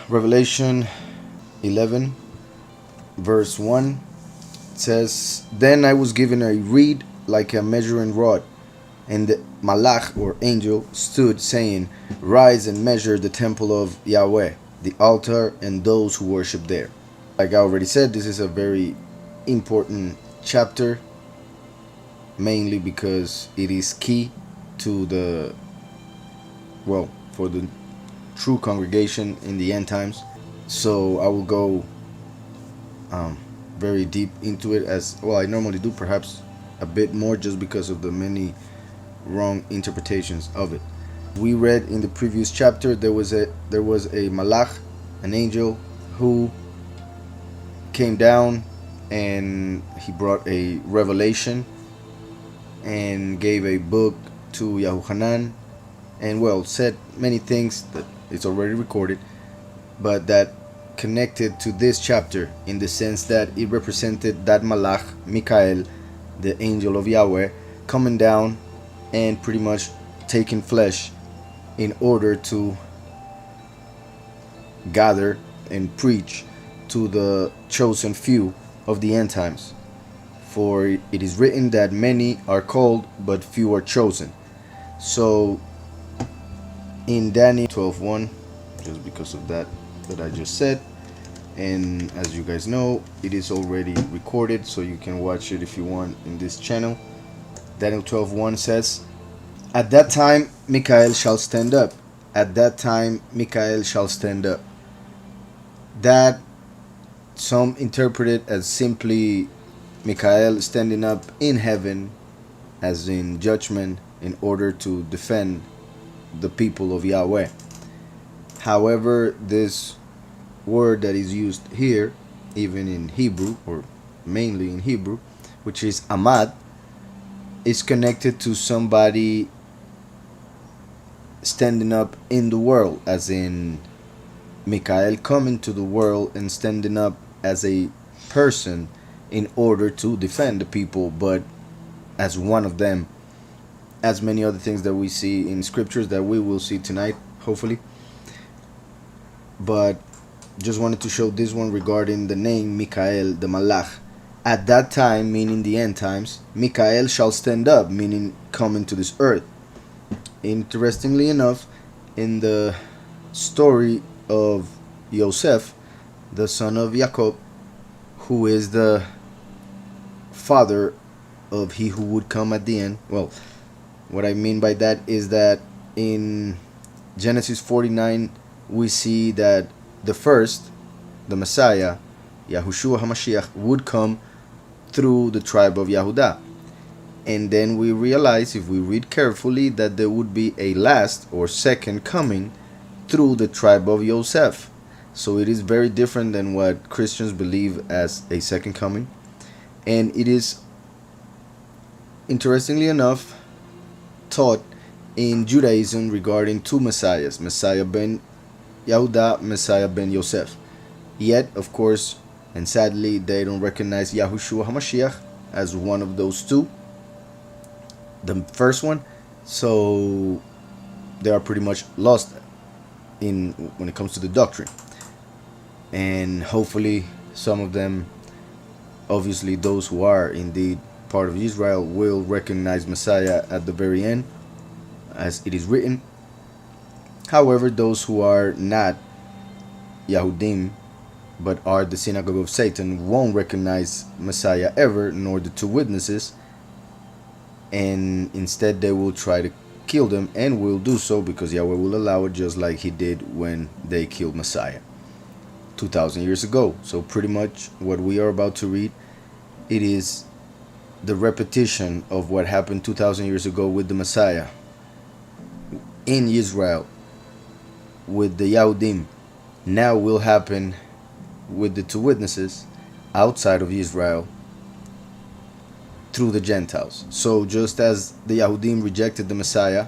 Revelation 11 verse 1 says, "Then I was given a reed like a measuring rod, and the malach or angel stood, saying, Rise and measure the temple of Yahweh, the altar, and those who worship there." Like I already said, this is a very important chapter, mainly because it is key to the, well, for the true congregation in the end times. So I will go very deep into it, as well I normally do, perhaps a bit more, just because of the many wrong interpretations of it. We read in the previous chapter there was a malach, an angel, who came down and he brought a revelation and gave a book to Yahuhanan, and well, said many things that it's already recorded, but that connected to this chapter in the sense that it represented that malach, Mikhail, the angel of Yahweh, coming down and pretty much taking flesh in order to gather and preach to the chosen few of the end times. For it is written that many are called, but few are chosen. So in Daniel 12:1, just because of that I just said, and as you guys know, it is already recorded, so you can watch it if you want in this channel. Daniel 12:1 says, "At that time Mikhail shall stand up. At that time Mikhail shall stand up." That some interpret it as simply Mikhail standing up in heaven, as in judgment, in order to defend the people of Yahweh. However, this word that is used here, even in Hebrew, or mainly in Hebrew, which is amad, is connected to somebody standing up in the world, as in Mikhail coming to the world and standing up as a person in order to defend the people, but as one of them, as many other things that we see in scriptures that we will see tonight, hopefully. But just wanted to show this one regarding the name Mikhail, the malach. At that time, meaning the end times, Mikhail shall stand up, meaning coming to this earth. Interestingly enough, in the story of Yosef, the son of Jacob, who is the father of he who would come at the end. Well, what I mean by that is that in Genesis 49, we see that the first, the Messiah, Yahushua HaMashiach, would come through the tribe of Yehudah. And then we realize, if we read carefully, that there would be a last or second coming through the tribe of Yosef. So it is very different than what Christians believe as a second coming. And it is, interestingly enough, taught in Judaism regarding two messiahs, Messiah ben Yehudah, Messiah ben Yosef. Yet, of course, and sadly, they don't recognize Yahushua HaMashiach as one of those two, the first one. So they are pretty much lost when it comes to the doctrine. And hopefully some of them, obviously those who are indeed part of Israel, will recognize Messiah at the very end, as it is written. However, those who are not Yahudim, but are the synagogue of Satan, won't recognize Messiah ever, nor the two witnesses, and instead they will try to kill them, and will do so because Yahweh will allow it, just like he did when they killed Messiah 2,000 years ago. So pretty much what we are about to read, it is the repetition of what happened 2,000 years ago with the Messiah in Israel with the Yahudim. Now will happen with the two witnesses outside of Israel through the Gentiles. So just as the Yahudim rejected the Messiah,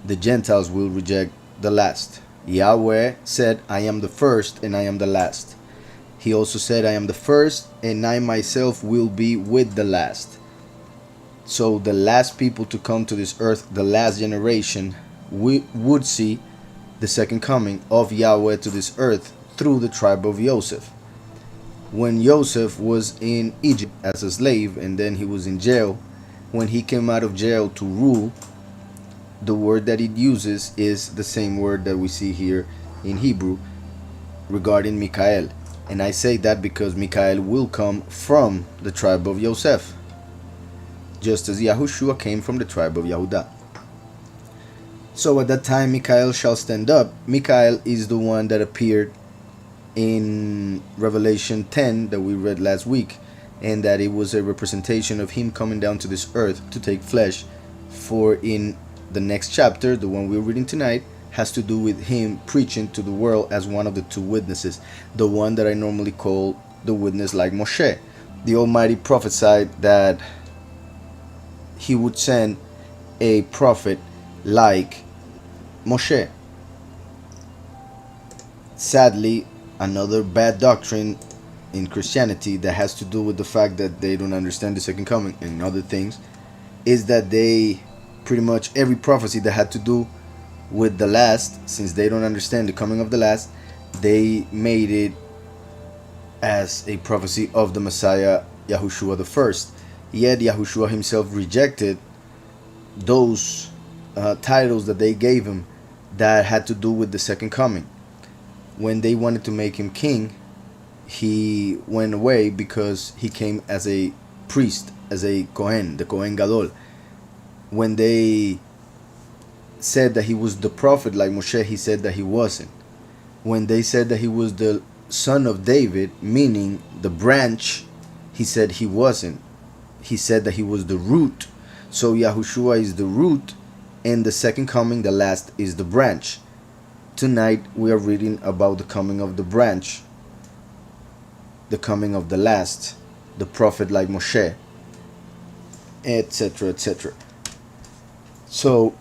the Gentiles will reject the last. Yahweh said, "I am the first and I am the last." He also said, "I am the first and I myself will be with the last." So the last people to come to this earth, the last generation, we would see the second coming of Yahweh to this earth through the tribe of Joseph. When Joseph was in Egypt as a slave and then he was in jail, when he came out of jail to rule, the word that it uses is the same word that we see here in Hebrew regarding Mikhail. And I say that because Mikhail will come from the tribe of Joseph, just as Yahushua came from the tribe of Yehudah. So at that time Mikhail shall stand up. Mikhail is the one that appeared in Revelation 10 that we read last week, and that it was a representation of him coming down to this earth to take flesh. For in the next chapter, the one we're reading tonight, has to do with him preaching to the world as one of the two witnesses, the one that I normally call the witness like Moshe. The Almighty prophesied that he would send a prophet like Moshe. Sadly, another bad doctrine in Christianity that has to do with the fact that they don't understand the second coming and other things is that they pretty much every prophecy that had to do with the last, since they don't understand the coming of the last, they made it as a prophecy of the Messiah Yahushua the first. Yet Yahushua himself rejected those titles that they gave him that had to do with the second coming. When they wanted to make him king, he went away because he came as a priest, as a Kohen, the Kohen Gadol. When they said that he was the prophet like Moshe, he said that he wasn't. When they said that he was the son of David, meaning the branch, he said he wasn't. He said that he was the root. So Yahushua is the root, and the second coming, the last, is the branch. Tonight we are reading about the coming of the branch, the coming of the last, the prophet like Moshe, etc., etc. So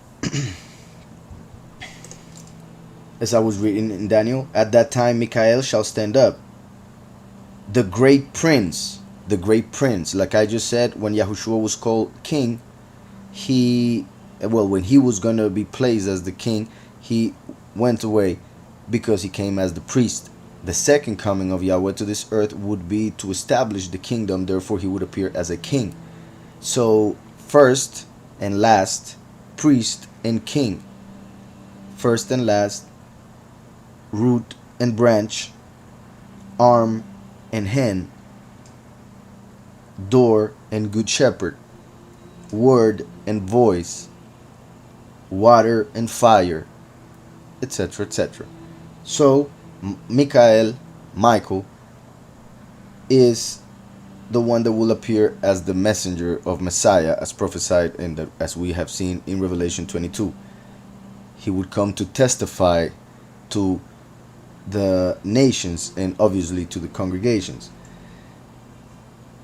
as I was reading in Daniel, at that time Mikhail shall stand up, the great prince, like I just said. When Yahushua was called king, when he was going to be placed as the king, he went away because he came as the priest. The second coming of Yahweh to this earth would be to establish the kingdom, therefore he would appear as a king. So first and last, priest and king. First and last, root and branch, arm and hand, door and good shepherd, word and voice, water and fire, etc., etc. So Michael is the one that will appear as the messenger of Messiah, as prophesied and as we have seen in Revelation 22. He would come to testify to the nations and obviously to the congregations.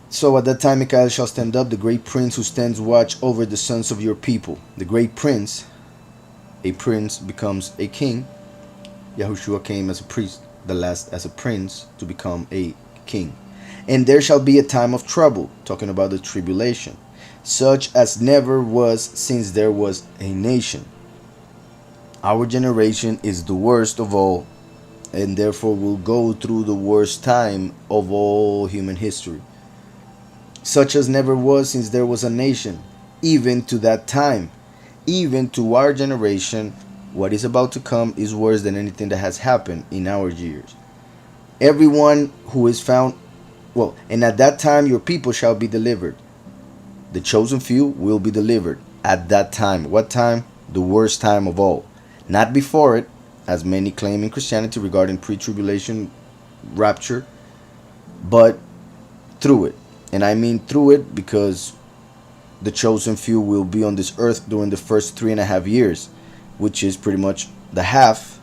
So at that time Mikhail shall stand up, the great prince who stands watch over the sons of your people. The great prince, a prince becomes a king. Yahushua came as a priest, the last as a prince to become a king. And there shall be a time of trouble, talking about the tribulation, such as never was since there was a nation. Our generation is the worst of all, and therefore will go through the worst time of all human history. Such as never was since there was a nation, even to that time, even to our generation. What is about to come is worse than anything that has happened in our years. Everyone who is found, and at that time your people shall be delivered. The chosen few will be delivered at that time. What time? The worst time of all. Not before it, as many claim in Christianity regarding pre-tribulation rapture, but through it. And I mean through it because the chosen few will be on this earth during the first 3.5 years, which is pretty much the half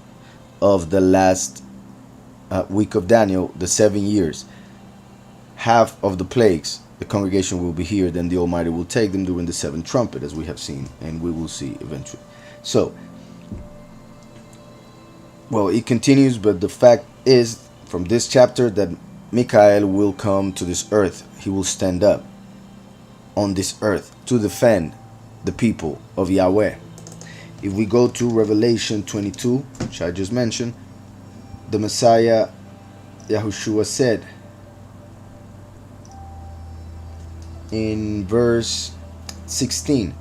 of the last week of Daniel, the 7 years. Half of the plagues, the congregation will be here, then the Almighty will take them during the seventh trumpet, as we have seen, and we will see eventually. So, it continues, but the fact is, from this chapter, that Mikhail will come to this earth. He will stand up on this earth to defend the people of Yahweh. If we go to Revelation 22, which I just mentioned, the Messiah Yahushua said in verse 16,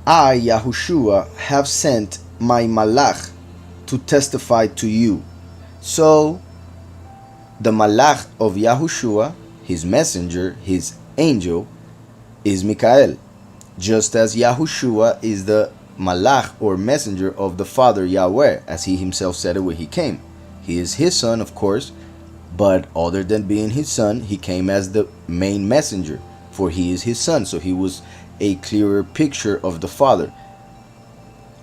I, Yahushua, have sent my malach to testify to you. So, the malach of Yahushua, his messenger, his angel, is Mikhail, just as Yahushua is the malach or messenger of the Father Yahweh, as he himself said it when he came. He is his son, of course, but other than being his son, he came as the main messenger, for he is his son, so he was a clearer picture of the Father.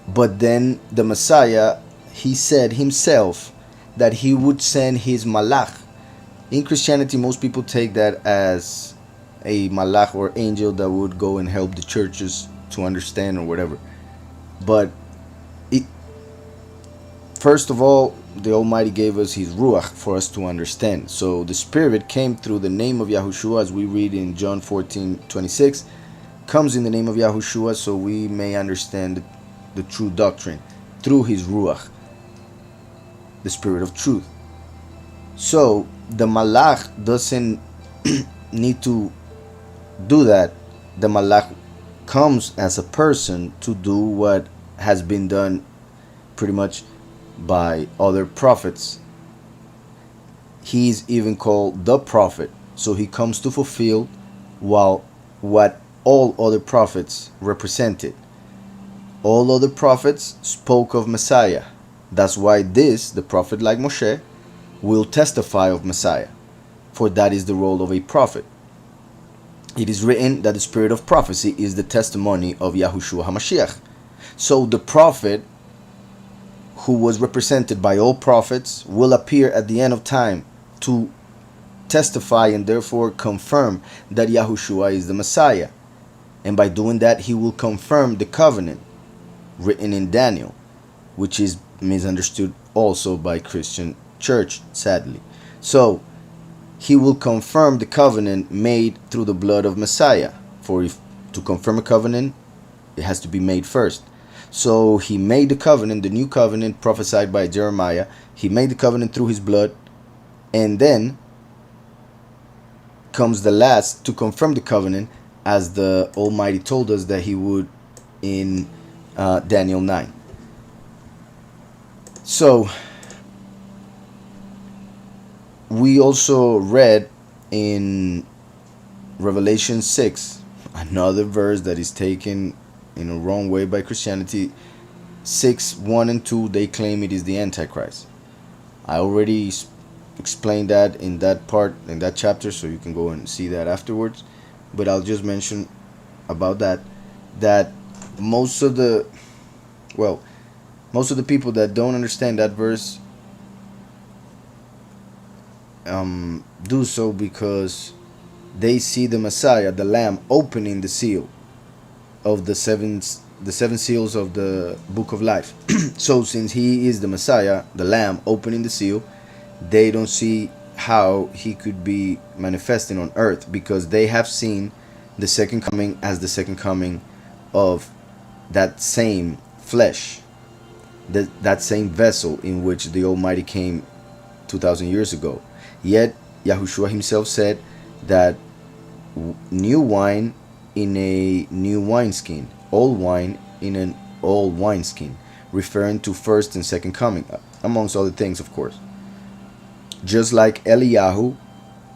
But then the Messiah, he said himself that he would send his malach. In Christianity, most people take that as a malach or angel that would go and help the churches to understand or whatever. But first of all, the Almighty gave us his ruach for us to understand. So the Spirit came through the name of Yahushua, as we read in John 14:26, comes in the name of Yahushua so we may understand the true doctrine through his ruach, the Spirit of truth. So the malach doesn't need to do that. The malach comes as a person to do what has been done pretty much by other prophets. He is even called the prophet, so he comes to fulfill what all other prophets represented. All other prophets spoke of Messiah. That's why the prophet like Moshe, will testify of Messiah, for that is the role of a prophet. It is written that the spirit of prophecy is the testimony of Yahushua HaMashiach. So the prophet, who was represented by all prophets, will appear at the end of time to testify and therefore confirm that Yahushua is the Messiah. And by doing that, he will confirm the covenant written in Daniel, which is misunderstood also by Christian church, sadly. So he will confirm the covenant made through the blood of Messiah. For if to confirm a covenant, it has to be made first. So he made the covenant, the new covenant prophesied by Jeremiah. He made the covenant through his blood, and then comes the last to confirm the covenant, as the Almighty told us that he would in Daniel 9. So we also read in Revelation 6, another verse that is taken in a wrong way by Christianity. 6:1 and 2, they claim it is the Antichrist. I already explained that in that part, in that chapter, so you can go and see that afterwards. But I'll just mention about that most of the people that don't understand that verse do so because they see the Messiah, the Lamb, opening the seal of the seven seals of the book of life. So since he is the Messiah, the Lamb opening the seal, they don't see how he could be manifesting on earth, because they have seen the second coming as the second coming of that same flesh, that same vessel in which the Almighty came 2,000 years ago. Yet Yahushua himself said that new wine in a new wineskin, old wine in an old wineskin, referring to first and second coming, amongst other things, of course. Just like Eliyahu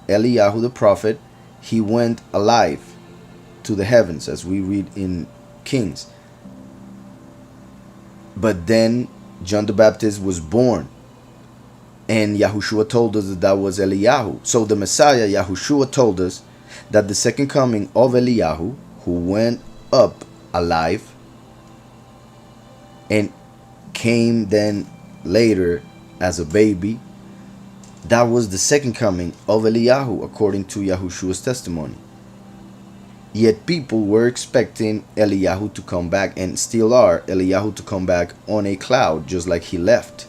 the prophet, he went alive to the heavens, as we read in Kings. But then John the Baptist was born, and Yahushua told us that was Eliyahu. So the Messiah, Yahushua, told us that the second coming of Eliyahu, who went up alive and came then later as a baby, that was the second coming of Eliyahu, according to Yahushua's testimony. Yet people were expecting Eliyahu to come back, and still are, Eliyahu to come back on a cloud, just like he left.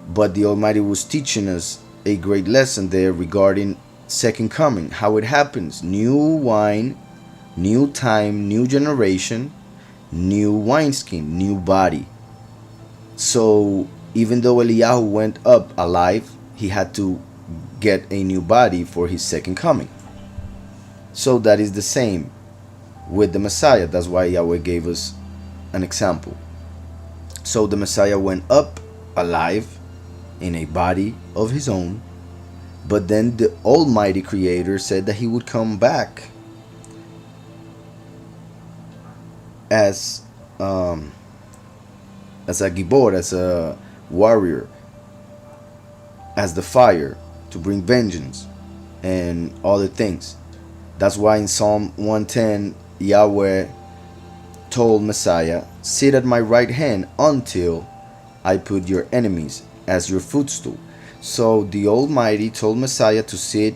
But the Almighty was teaching us a great lesson there regarding second coming, how it happens. New wine, new time, new generation, new wineskin, new body. So even though Eliyahu went up alive, he had to get a new body for his second coming. So that is the same with the Messiah. That's why Yahweh gave us an example. So the Messiah went up alive in a body of his own, but then the Almighty Creator said that he would come back as a gibor, as a warrior, as the fire, to bring vengeance and other things. That's why in Psalm 110, Yahweh told Messiah, sit at my right hand until I put your enemies as your footstool. So the Almighty told Messiah to sit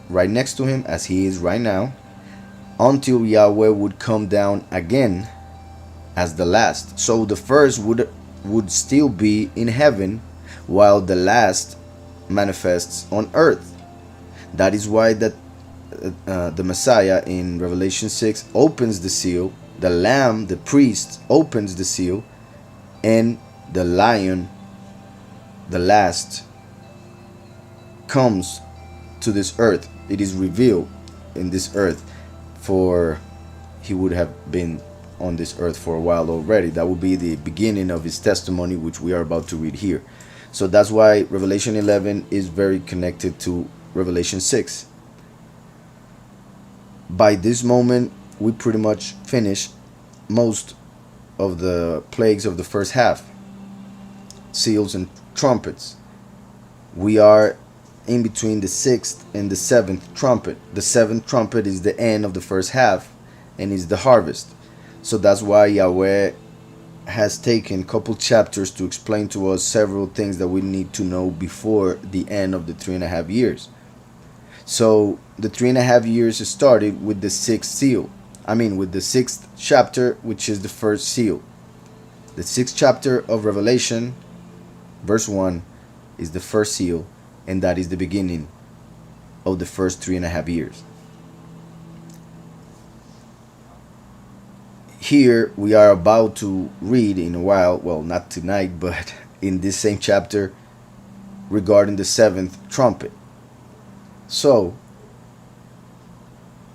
right next to him, as he is right now, until Yahweh would come down again as the last. So the first would still be in heaven, while the last manifests on earth. That is why that the Messiah in Revelation 6 opens the seal, the Lamb, the priest, opens the seal, and the lion, the last, comes to this earth. It is revealed in this earth, for he would have been on this earth for a while already. That would be the beginning of his testimony, which we are about to read here. So that's why Revelation 11 is very connected to Revelation 6. By this moment, we pretty much finished most of the plagues of the first half, seals and trumpets. We are in between the 6th and the 7th trumpet. The 7th trumpet is the end of the first half and is the harvest. So that's why Yahweh has taken a couple chapters to explain to us several things that we need to know before the end of the 3.5 years. So the 3.5 years started with the 6th seal. With the 6th chapter, which is the first seal. The 6th chapter of Revelation, verse 1, is the first seal, and that is the beginning of the first 3.5 years. Here we are about to read in a while, well, not tonight, but in this same chapter, regarding the 7th trumpet. So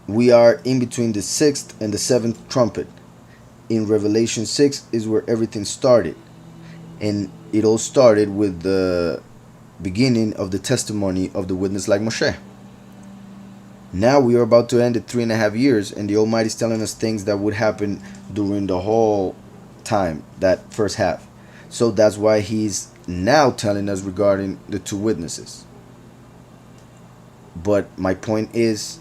we are in between the 6th and the 7th trumpet. In Revelation 6 is where everything started, and it all started with the beginning of the testimony of the witness like Moshe. Now we are about to end the 3.5 years, and the Almighty is telling us things that would happen during the whole time, that first half. So that's why he's now telling us regarding the two witnesses. But my point is,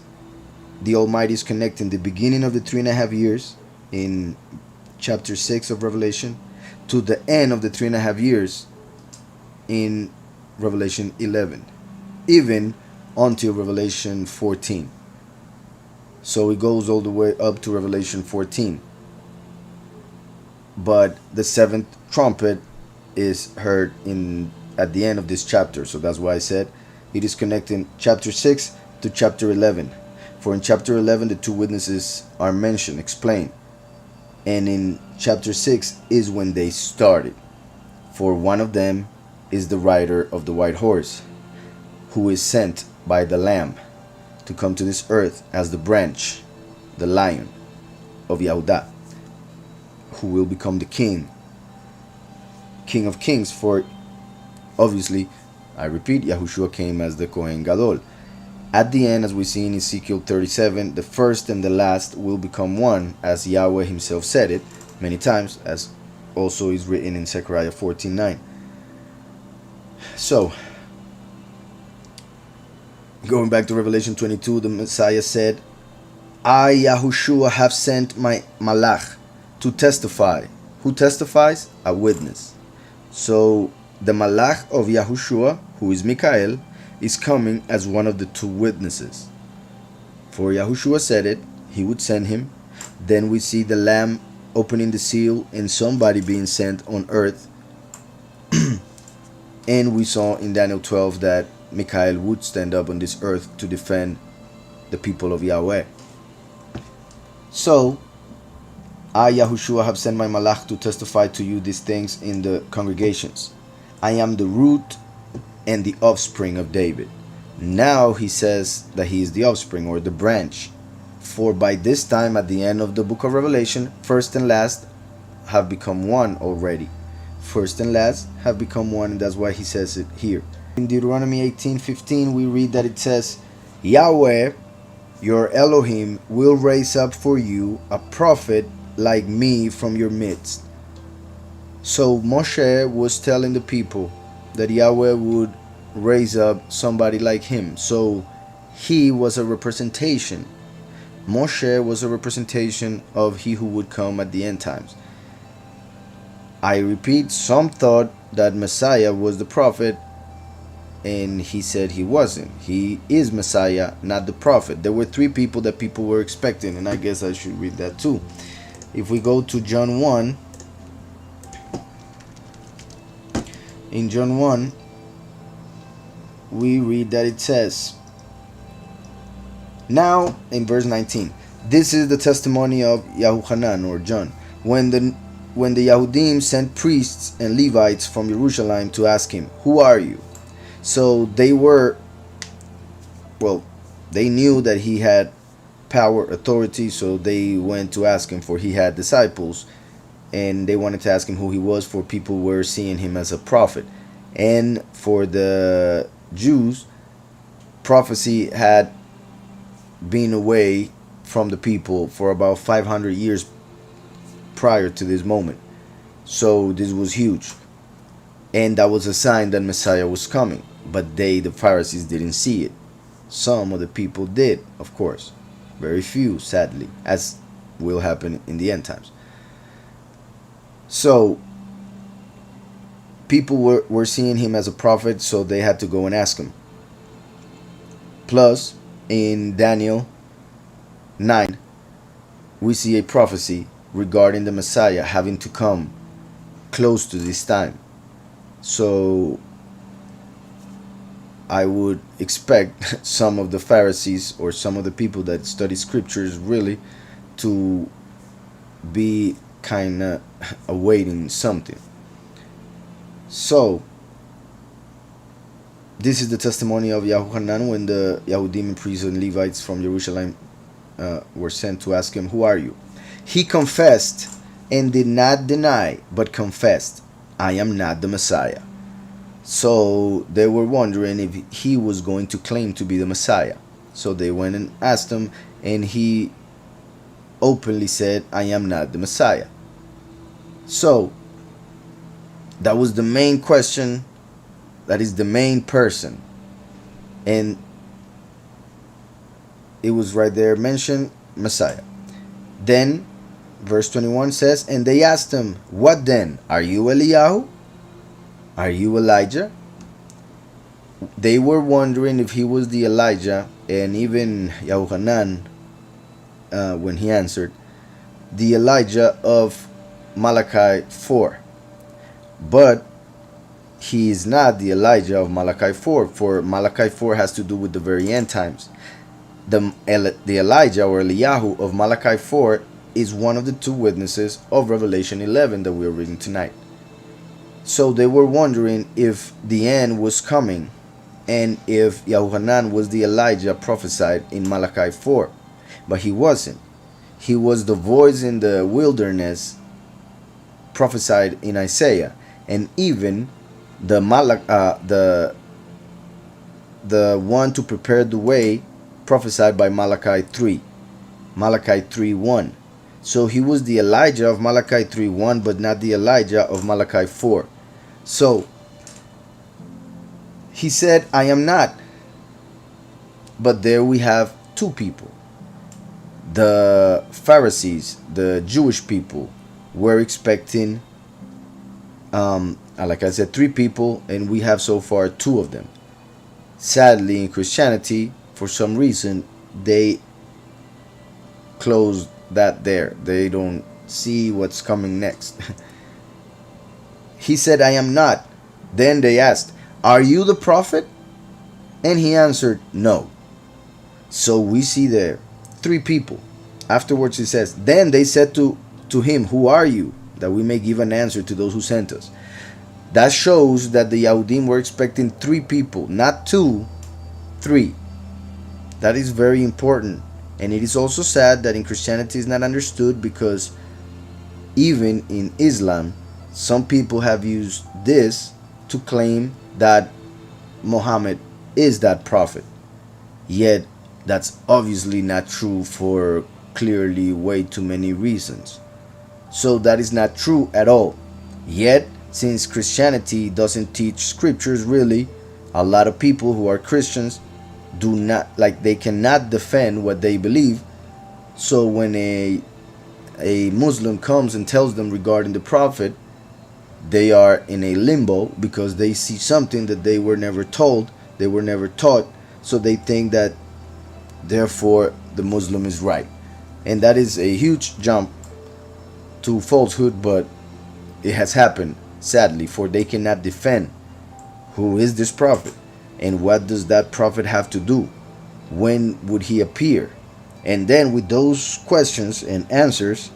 the Almighty is connecting the beginning of the 3.5 years in chapter 6 of Revelation to the end of the 3.5 years in Revelation 11, even until Revelation 14. So it goes all the way up to Revelation 14. But the 7th trumpet is heard at the end of this chapter. So that's why I said it is connecting chapter 6 to chapter 11. For in chapter 11 the two witnesses are mentioned, explained. And in chapter 6 is when they started. For one of them is the rider of the white horse, who is sent by the Lamb to come to this earth as the branch, the lion of Yahudah, who will become the king of kings. For obviously, I repeat, Yahushua came as the Kohen Gadol. At the end, as we see in Ezekiel 37, the first and the last will become one, as Yahweh himself said it many times, as also is written in Zechariah 14:9. So, going back to Revelation 22, the Messiah said, I, Yahushua, have sent my malach to testify. Who testifies? A witness. So, the malach of Yahushua, who is Mikhail, is coming as one of the two witnesses. For Yahushua said it, he would send him. Then we see the Lamb opening the seal and somebody being sent on earth. And we saw in Daniel 12 that Mikhail would stand up on this earth to defend the people of Yahweh. So, I, Yahushua, have sent my malach to testify to you these things in the congregations. I am the root and the offspring of David, Now he says that he is the offspring or the branch. For by this time, at the end of the book of Revelation, first and last have become one already. First and last have become one, and that's why he says it here. In Deuteronomy 18:15, we read that it says, Yahweh, your Elohim, will raise up for you a prophet like me from your midst. So Moshe was telling the people that Yahweh would raise up somebody like him. So he was a representation. Moshe was a representation of he who would come at the end times. I repeat, some thought that Messiah was the prophet, and he said he wasn't. He is Messiah, not the prophet. There were three people that people were expecting, and I guess I should read that too. If we go to John 1, in John 1, we read that it says, now in verse 19, this is the testimony of Yahuchanan or John, when the Yahudim sent priests and Levites from Jerusalem to ask him, who are you? So they knew that he had power, authority, so they went to ask him, for he had disciples, and they wanted to ask him who he was, for people were seeing him as a prophet. And for the Jews, prophecy had been away from the people for about 500 years prior to this moment. So this was huge, and that was a sign that Messiah was coming. But the Pharisees, didn't see it. Some of the people did, of course. Very few, sadly, as will happen in the end times. So people were seeing him as a prophet, so they had to go and ask him. Plus, in Daniel 9, we see a prophecy regarding the Messiah having to come close to this time. So I would expect some of the Pharisees or some of the people that study scriptures really to be kind of awaiting something. So this is the testimony of Yahuchanan when the Yahudim priests and Levites from Jerusalem were sent to ask him, who are you? He confessed and did not deny, but confessed, I am not the Messiah. So they were wondering if he was going to claim to be the Messiah. So they went and asked him, and he openly said, I am not the Messiah. So that was the main question. That is the main person. And it was right there mentioned, Messiah. Then verse 21 says, and they asked him, what then? Are you Eliyahu? Are you Elijah? They were wondering if he was the Elijah, and even Yahuchanan, when he answered, the Elijah of Malachi 4. But he is not the Elijah of Malachi 4, for Malachi 4 has to do with the very end times. The Elijah or Eliyahu of Malachi 4 is one of the two witnesses of Revelation 11 that we are reading tonight. So they were wondering if the end was coming, and if Yahuchanan was the Elijah prophesied in Malachi 4. But he wasn't. He was the voice in the wilderness prophesied in Isaiah, and even the one to prepare the way prophesied by Malachi 3. Malachi 3:1. So he was the Elijah of Malachi 3:1, but not the Elijah of Malachi 4. So he said, I am not. But there we have two people. The Pharisees, the Jewish people, were expecting, like I said, three people, and we have so far two of them. Sadly, in Christianity, for some reason, they closed that there. They don't see what's coming next. He said, I am not. Then they asked, are you the prophet? And he answered, no. So we see there three people. Afterwards it says, then they said to him, who are you? That we may give an answer to those who sent us. That shows that the Yahudim were expecting three people, not two, 3. That is very important. And it is also sad that in Christianity is not understood, because even in Islam, some people have used this to claim that Muhammad is that prophet. Yet, that's obviously not true for clearly way too many reasons. So that is not true at all. Yet, since Christianity doesn't teach scriptures really, a lot of people who are Christians do not, like, they cannot defend what they believe. So when a Muslim comes and tells them regarding the prophet, they are in a limbo, because they see something that they were never told, they were never taught. So they think that therefore the Muslim is right. And that is a huge jump to falsehood, but it has happened, sadly, for they cannot defend who is this prophet, and what does that prophet have to do, when would he appear. And then with those questions and answers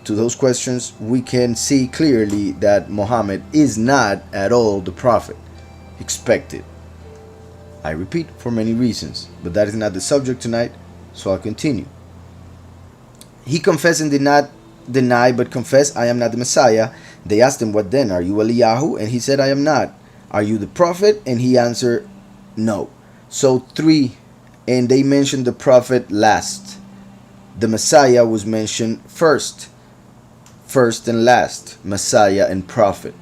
to those questions, we can see clearly that Muhammad is not at all the prophet expected. I repeat, for many reasons, but that is not the subject tonight, so I'll continue. He confessed and did not deny, but confessed, I am not the Messiah. They asked him, what then? Are you Eliyahu? And he said, I am not. Are you the prophet? And he answered, no. So 3, and they mentioned the prophet last. The Messiah was mentioned first. First and last, Messiah and prophet.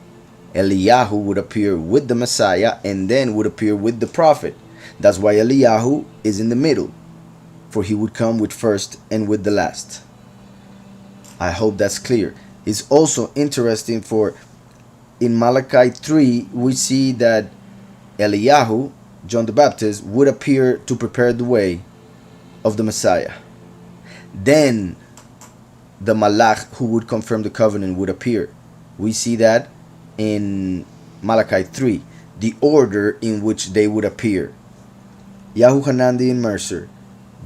Eliyahu would appear with the Messiah and then would appear with the prophet. That's why Eliyahu is in the middle, for he would come with first and with the last. I hope that's clear. It's also interesting, for in Malachi 3 we see that Eliyahu, John the Baptist, would appear to prepare the way of the Messiah. Then the Malach who would confirm the covenant would appear. We see that in Malachi 3, the order in which they would appear. Yahuhanan the Immerser,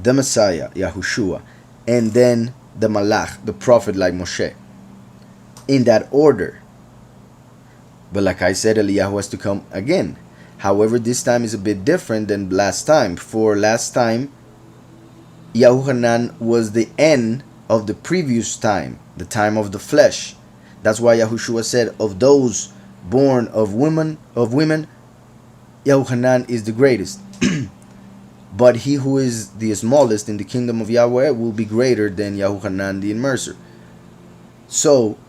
the Messiah, Yahushua, and then the Malach, the prophet like Moshe. In that order. But like I said, Eliyahu has to come again. However, this time is a bit different than last time. For last time, Yahuhanan was the end of the previous time, the time of the flesh. That's why Yahushua said, of those born of women, Yahuhanan is the greatest. But he who is the smallest in the kingdom of Yahweh will be greater than Yahuhanan the Immerser. So,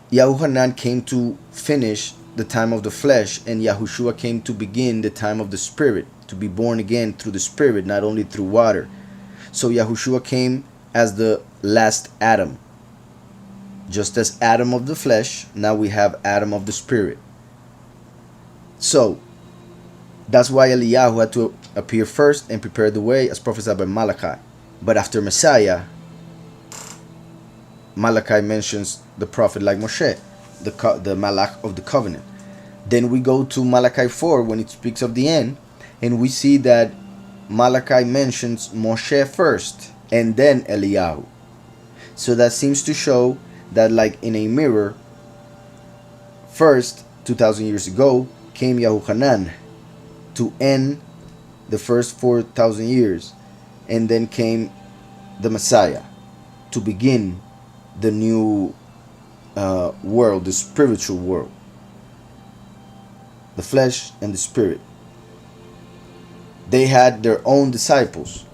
Yahuhanan came to finish the time of the flesh, and Yahushua came to begin the time of the spirit, to be born again through the spirit, not only through water. So Yahushua came as the last Adam. Just as Adam of the flesh, now we have Adam of the spirit. So, that's why Eliyahu had to appear first and prepare the way, as prophesied by Malachi. But after Messiah, Malachi mentions the prophet like Moshe, the Malach of the covenant. Then we go to Malachi 4 when it speaks of the end, and we see that Malachi mentions Moshe first and then Eliyahu. So that seems to show that, like in a mirror, first 2,000 years ago came Yahuhanan to end the first 4,000 years, and then came the Messiah to begin the new world, the spiritual world, the flesh and the spirit. They had their own disciples.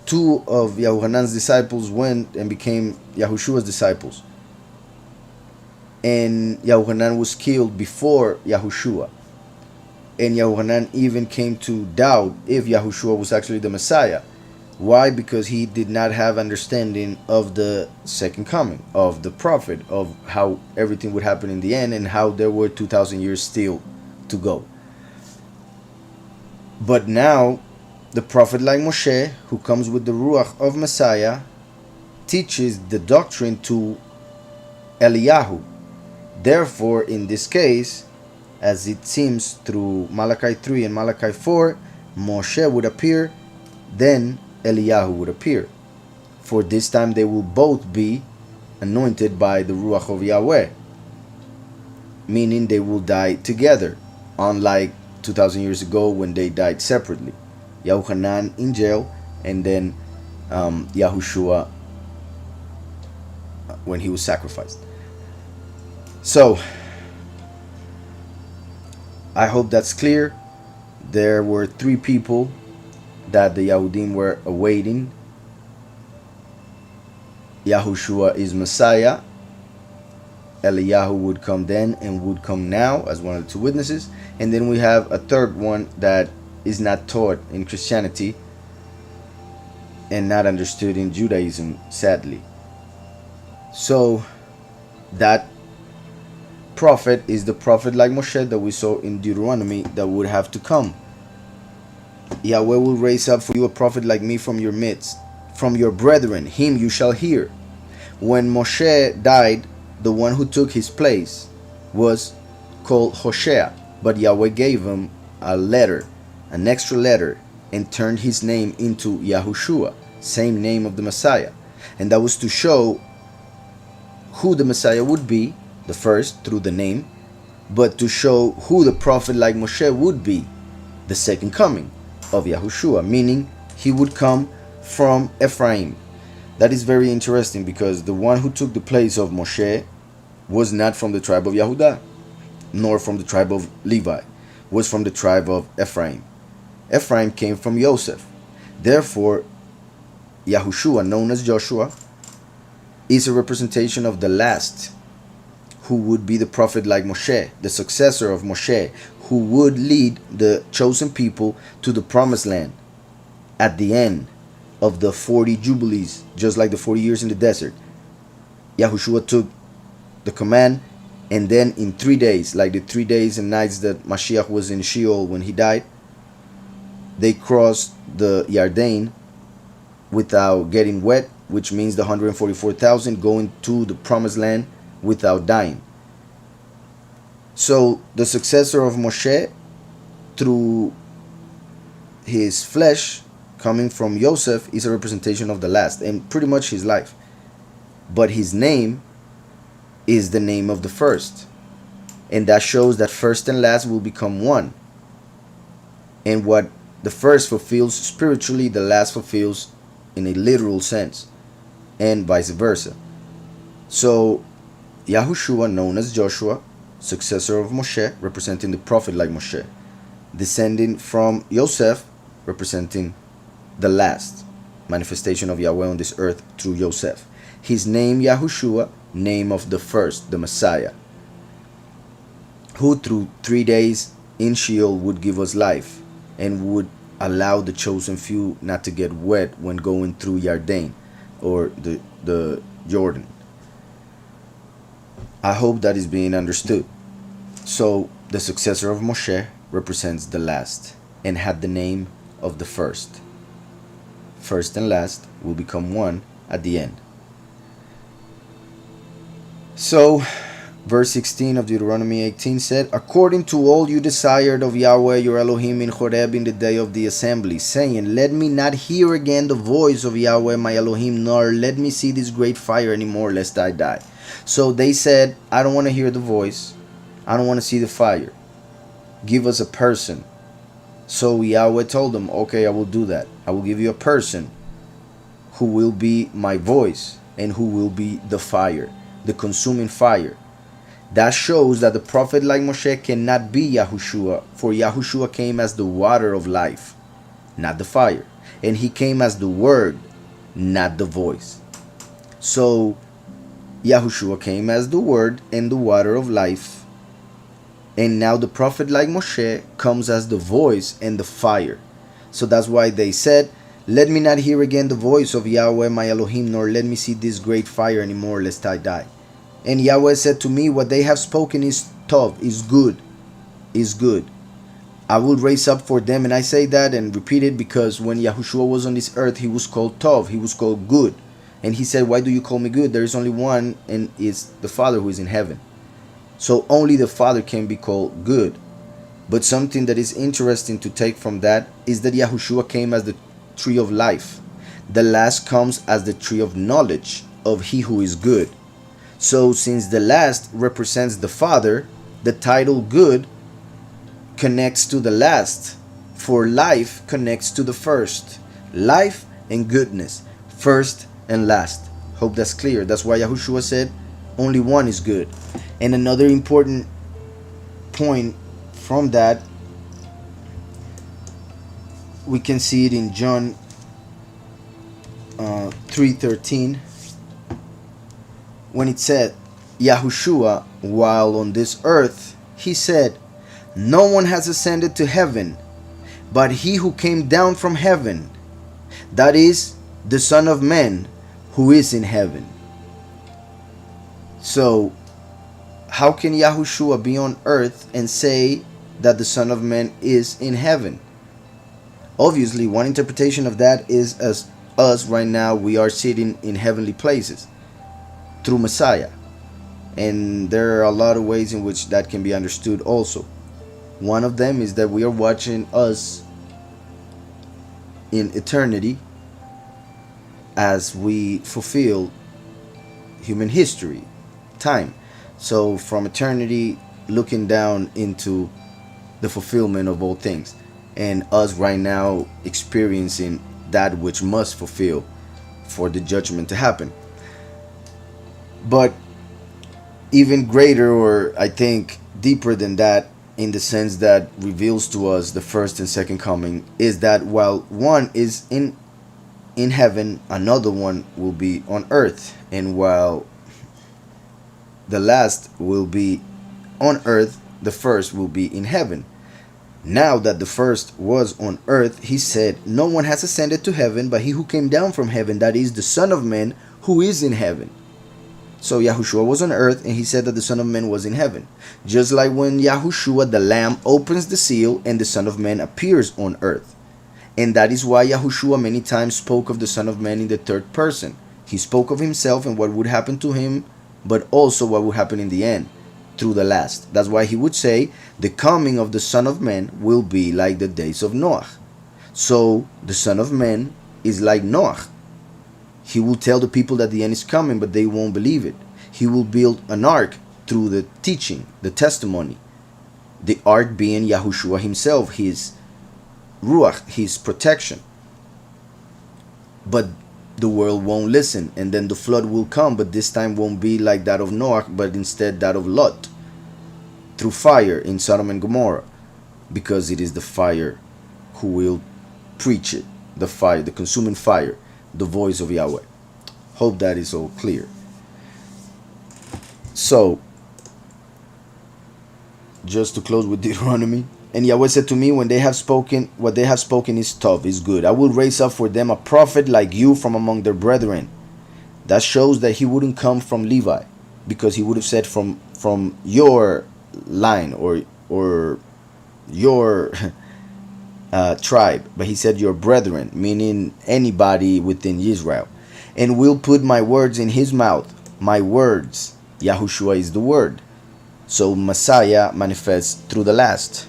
2 of Yahuhanan's disciples went and became Yahushua's disciples, and Yahuhanan was killed before Yahushua. And Yahuhanan even came to doubt if Yahushua was actually the Messiah. Why? Because he did not have understanding of the second coming of the prophet, of how everything would happen in the end, and how there were 2,000 years still to go. But now, the prophet like Moshe, who comes with the Ruach of Messiah, teaches the doctrine to Eliyahu. Therefore, in this case, as it seems through Malachi 3 and Malachi 4, Moshe would appear, then Eliyahu would appear. For this time they will both be anointed by the Ruach of Yahweh, meaning they will die together, unlike 2,000 years ago when they died separately. Yahuchanan in jail, and then Yahushua when he was sacrificed. So I hope that's clear. There were three people that the Yahudim were awaiting. Yahushua is Messiah. Eliyahu would come then and would come now as one of the two witnesses. And then we have a third one that is not taught in Christianity and not understood in Judaism, sadly. So that prophet is the prophet like Moshe that we saw in Deuteronomy that would have to come. Yahweh will raise up for you a prophet like me from your midst, from your brethren, him you shall hear. When Moshe died, the one who took his place was called Hoshea, but Yahweh gave him a letter, an extra letter, and turned his name into Yahushua, same name of the Messiah. And that was to show who the Messiah would be, the first through the name, but to show who the prophet like Moshe would be, the second coming of Yahushua, meaning he would come from Ephraim. That is very interesting because the one who took the place of Moshe was not from the tribe of Yehudah, nor from the tribe of Levi, was from the tribe of Ephraim. Ephraim came from Joseph. Therefore, Yahushua, known as Joshua, is a representation of the last, who would be the prophet like Moshe, the successor of Moshe, who would lead the chosen people to the promised land at the end of the 40 jubilees, just like the 40 years in the desert. Yahushua took the command, and then in 3 days, like the 3 days and nights that Mashiach was in Sheol when he died, they crossed the Yarden without getting wet, which means the 144,000 going to the promised land without dying. So the successor of Moshe, through his flesh coming from Joseph, is a representation of the last and pretty much his life. But his name is the name of the first, and that shows that first and last will become one. And what the first fulfills spiritually, the last fulfills in a literal sense, and vice versa. So Yahushua, known as Joshua, successor of Moshe, representing the prophet like Moshe, descending from Yosef, representing the last manifestation of Yahweh on this earth through Yosef. His name Yahushua, name of the first, the Messiah, who through 3 days in Sheol would give us life and would allow the chosen few not to get wet when going through Yarden or the Jordan. I hope that is being understood. So the successor of Moshe represents the last and had the name of the first. First and last will become one at the end. So verse 16 of Deuteronomy 18 said, according to all you desired of Yahweh your Elohim in Horeb in the day of the assembly, saying, let me not hear again the voice of Yahweh my Elohim, nor let me see this great fire anymore, lest I die. So they said, I don't want to hear the voice. I don't want to see the fire. Give us a person. So Yahweh told them, okay, I will do that. I will give you a person who will be my voice and who will be the fire, the consuming fire. That shows that the prophet like Moshe cannot be Yahushua, for Yahushua came as the water of life, not the fire. And he came as the word, not the voice. So Yahushua came as the word and the water of life. And now the prophet like Moshe comes as the voice and the fire. So that's why they said, let me not hear again the voice of Yahweh my Elohim, nor let me see this great fire anymore, lest I die. And Yahweh said to me, what they have spoken is tov, is good, is good. I will raise up for them. And I say that and repeat it because when Yahushua was on this earth, he was called tov, he was called good. And he said, why do you call me good? There is only one, and it's the Father who is in heaven. So only the Father can be called good. But something that is interesting to take from that is that Yahushua came as the tree of life. The last comes as the tree of knowledge of he who is good. So since the last represents the Father, the title good connects to the last, for life connects to the first. Life and goodness, first and last. Hope that's clear. That's why Yahushua said only one is good. And another important point from that, we can see it in John 3:13, when it said, Yahushua, while on this earth, he said, no one has ascended to heaven, but he who came down from heaven, that is, the Son of Man, who is in heaven. So, how can Yahushua be on earth and say that the Son of Man is in heaven? Obviously, one interpretation of that is as us right now, we are sitting in heavenly places through Messiah. And there are a lot of ways in which that can be understood also. One of them is that we are watching us in eternity as we fulfill human history, time. So from eternity, looking down into the fulfillment of all things, and us right now experiencing that which must fulfill for the judgment to happen. But even greater, or I think deeper than that, in the sense that reveals to us the first and second coming, is that while one is in heaven, another one will be on earth. And while the last will be on earth, the first will be in heaven. Now that the first was on earth, he said, no one has ascended to heaven, but he who came down from heaven, that is, the Son of Man, who is in heaven. So Yahushua was on earth, and he said that the Son of Man was in heaven. Just like when Yahushua, the Lamb, opens the seal, and the Son of Man appears on earth. And that is why Yahushua many times spoke of the Son of Man in the third person. He spoke of himself and what would happen to him, but also what would happen in the end, through the last. That's why he would say, the coming of the Son of Man will be like the days of Noah. So the Son of Man is like Noah. He will tell the people that the end is coming, but they won't believe it. He will build an ark through the teaching, the testimony. The ark being Yahushua himself, his Ruach, his protection. But the world won't listen, and then the flood will come, but this time won't be like that of Noah, but instead that of Lot, through fire in Sodom and Gomorrah, because it is the fire who will preach it, the fire, the consuming fire, the voice of Yahweh. Hope that is all clear. So, just to close with Deuteronomy, and Yahweh said to me, when they have spoken, what they have spoken is tough, is good. I will raise up for them a prophet like you from among their brethren. That shows that he wouldn't come from Levi, because he would have said from your line or your tribe, but he said your brethren, meaning anybody within Israel. And will put my words in his mouth. My words, Yahushua is the word, so Messiah manifests through the last.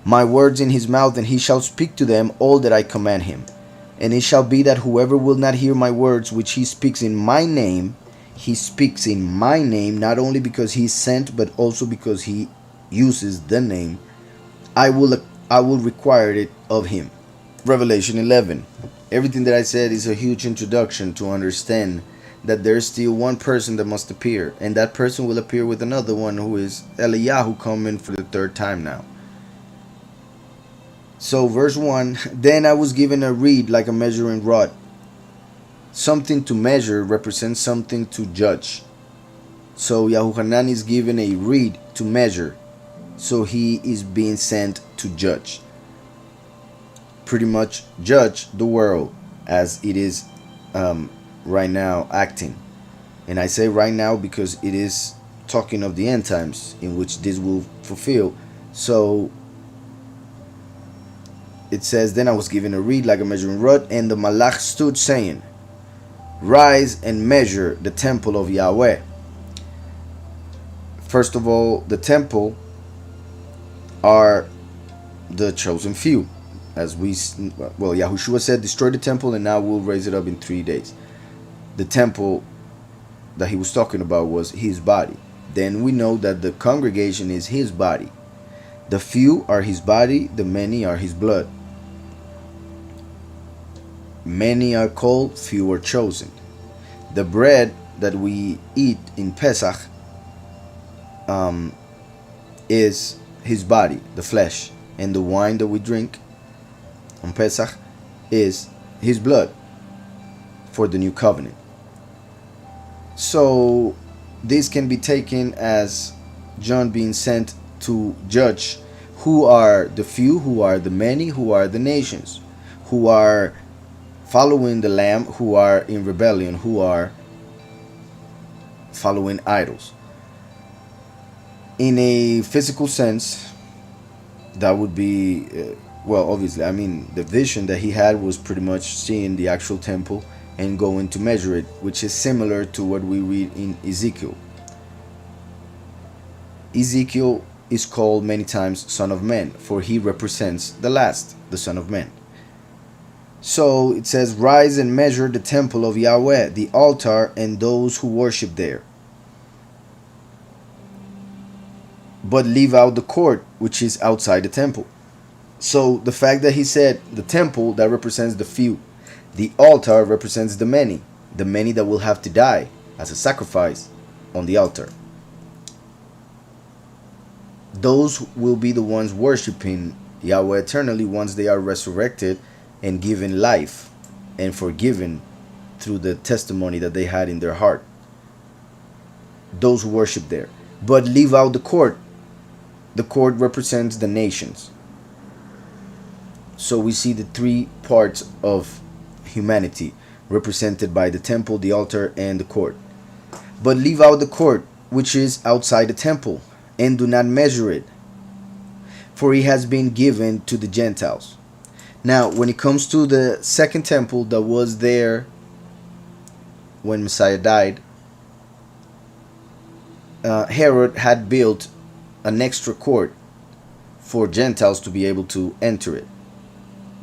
My words in his mouth, and he shall speak to them all that I command him. And it shall be that whoever will not hear my words which he speaks in my name, he speaks in my name, not only because he is sent, but also because he uses the name, I will require it of him. Revelation 11. Everything that I said is a huge introduction to understand that there's still one person that must appear, and that person will appear with another one, who is Eliyahu, coming for the third time now. So verse 1, then I was given a reed like a measuring rod. Something to measure represents something to judge. So Yahuhanan is given a reed to measure. So he is being sent to judge. Pretty much judge the world as it is right now acting. And I say right now because it is talking of the end times in which this will fulfill. So it says, then I was given a reed like a measuring rod, and the Malach stood saying, rise and measure the temple of Yahweh. First of all, the temple are the chosen few. As Yahushua said, destroy the temple and now we'll raise it up in 3 days. The temple that he was talking about was his body. Then we know that the congregation is his body. The few are his body, the many are his blood. Many are called, few are chosen. The bread that we eat in Pesach is his body, the flesh, and the wine that we drink on Pesach is his blood for the new covenant. So this can be taken as John being sent to judge who are the few, who are the many, who are the nations, who are following the Lamb, who are in rebellion, who are following idols. In a physical sense, that would be, well, obviously, I mean, the vision that he had was pretty much seeing the actual temple and going to measure it, which is similar to what we read in Ezekiel. Ezekiel is called many times Son of Man, for he represents the last, the Son of Man. So it says, rise and measure the temple of Yahweh, the altar, and those who worship there. But leave out the court, which is outside the temple. So the fact that he said the temple, that represents the few. The altar represents the many that will have to die as a sacrifice on the altar. Those will be the ones worshiping Yahweh eternally once they are resurrected and given life and forgiven through the testimony that they had in their heart. Those who worship there. But leave out the court. The court represents the nations. So we see the three parts of humanity represented by the temple, the altar, and the court. But leave out the court, which is outside the temple, and do not measure it, for it has been given to the Gentiles. Now, when it comes to the second temple that was there when Messiah died, Herod had built an extra court for Gentiles to be able to enter it.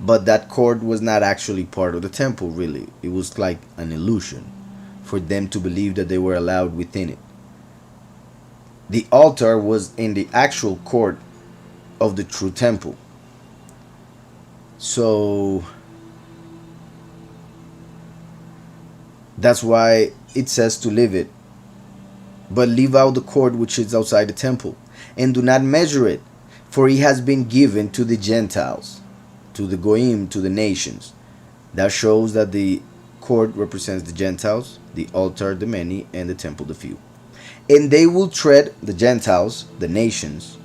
But that court was not actually part of the temple, really. It was like an illusion for them to believe that they were allowed within it. The altar was in the actual court of the true temple. So that's why it says to leave it. But leave out the court which is outside the temple, and do not measure it, for it has been given to the Gentiles, to the Goyim, to the nations. That shows that the court represents the Gentiles, the altar, the many, and the temple, the few. And they will tread, the Gentiles, the nations,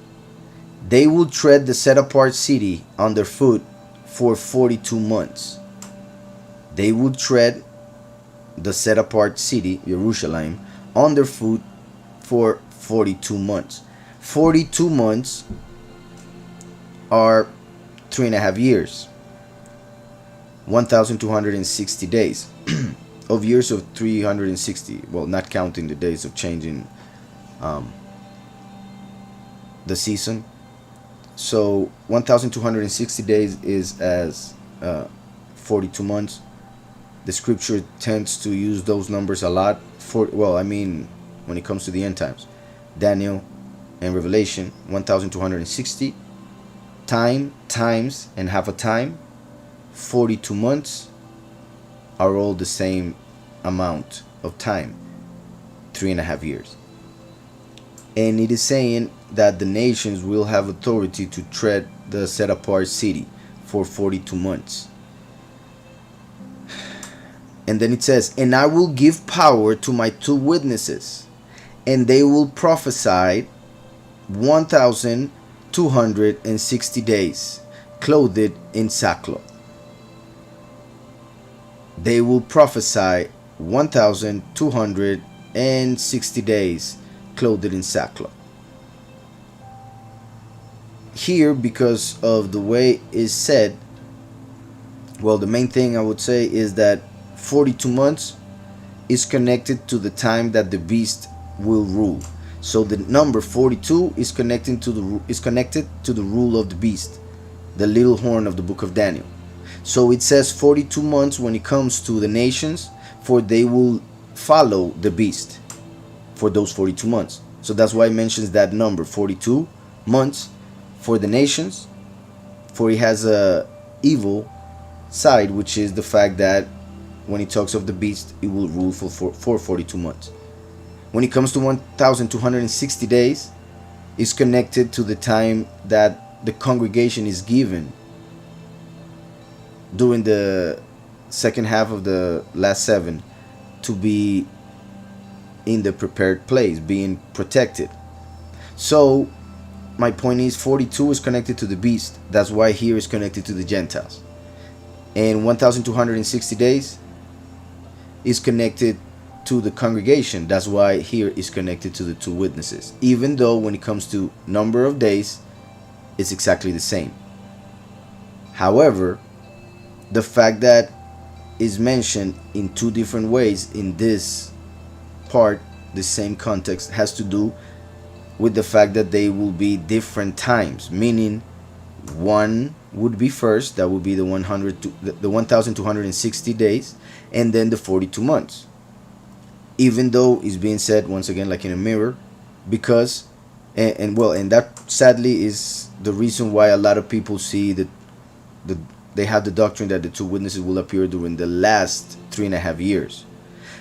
they will tread the set-apart city underfoot for 42 months. They will tread the set-apart city, Jerusalem, underfoot for 42 months. 42 months are 3.5 years. 1,260 days. Of years of 360. Well, not counting the days of changing the season. So 1,260 days is as 42 months. The scripture tends to use those numbers a lot. When it comes to the end times. Daniel and Revelation, 1,260 times and half a time, 42 months are all the same amount of time, 3.5 years. And it is saying that the nations will have authority to tread the set apart city for 42 months. And then it says, and I will give power to my 2 witnesses, and they will prophesy 1,260 days, clothed in sackcloth. They will prophesy 1,260 days, clothed in sackcloth. Here, because of the way it's said, well, the main thing I would say is that 42 months is connected to the time that the beast will rule. So the number 42 is connected to the rule of the beast, the little horn of the book of Daniel. So it says 42 months when it comes to the nations, for they will follow the beast for those 42 months. So that's why it mentions that number, 42 months for the nations, for he has a evil side, which is the fact that when he talks of the beast, it will rule for 42 months. When it comes to 1,260 days, is connected to the time that the congregation is given during the second half of the last 7 to be in the prepared place, being protected. So my point is 42 is connected to the beast. That's why here is connected to the Gentiles. And 1,260 days is connected to the congregation. That's why here is connected to the 2 witnesses. Even though when it comes to number of days, it's exactly the same. However, the fact that is mentioned in 2 different ways in this part, the same context, has to do with the fact that they will be different times, meaning one would be first, that would be the 1,260 days, and then the 42 months. Even though it's being said once again like in a mirror, because and that sadly is the reason why a lot of people see that they have the doctrine that the 2 witnesses will appear during the last 3.5 years.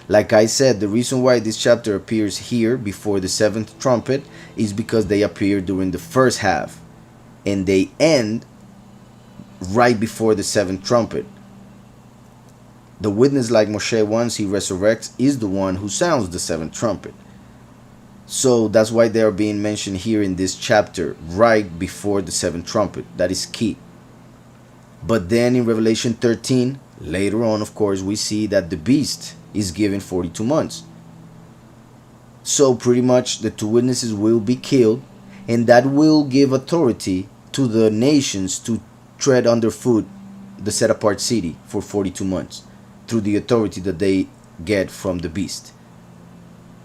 Like I said, the reason why this chapter appears here before the 7th trumpet is because they appear during the first half and they end right before the 7th trumpet. The witness, like Moshe, once he resurrects, is the one who sounds the 7th trumpet. So that's why they are being mentioned here in this chapter right before the 7th trumpet. That is key. But then in Revelation 13, later on, of course, we see that the beast is given 42 months. So pretty much the 2 witnesses will be killed, and that will give authority to the nations to tread underfoot the set apart city for 42 months through the authority that they get from the beast.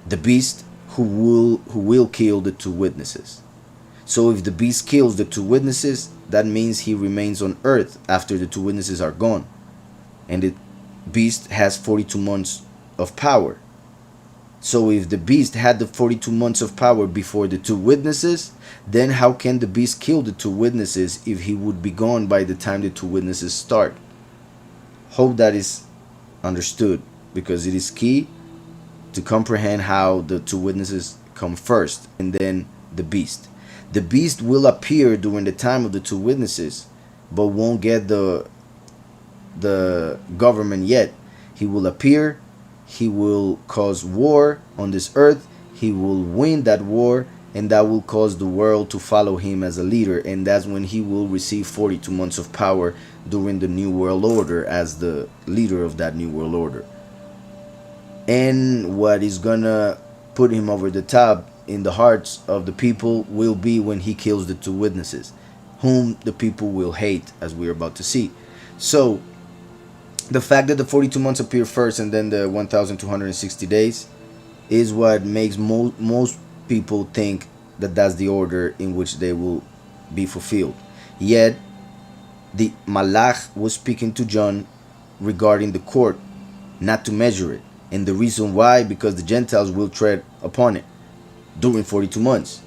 The beast who will kill the 2 witnesses. So if the beast kills the 2 witnesses, that means he remains on earth after the 2 witnesses are gone. And the beast has 42 months of power. So if the beast had the 42 months of power before the 2 witnesses, then how can the beast kill the 2 witnesses if he would be gone by the time the 2 witnesses start? Hope that is understood, because it is key to comprehend how the 2 witnesses come first and then the beast. The beast will appear during the time of the 2 witnesses, but won't get the government yet. He will appear, he will cause war on this earth, he will win that war, and that will cause the world to follow him as a leader, and that's when he will receive 42 months of power during the New World Order as the leader of that New World Order. And what is gonna put him over the top in the hearts of the people will be when he kills the 2 witnesses, whom the people will hate, as we're about to see. So the fact that the 42 months appear first and then the 1,260 days is what makes most people think that that's the order in which they will be fulfilled. Yet the Malach was speaking to John regarding the court, not to measure it. And the reason why, because the Gentiles will tread upon it during 42 months.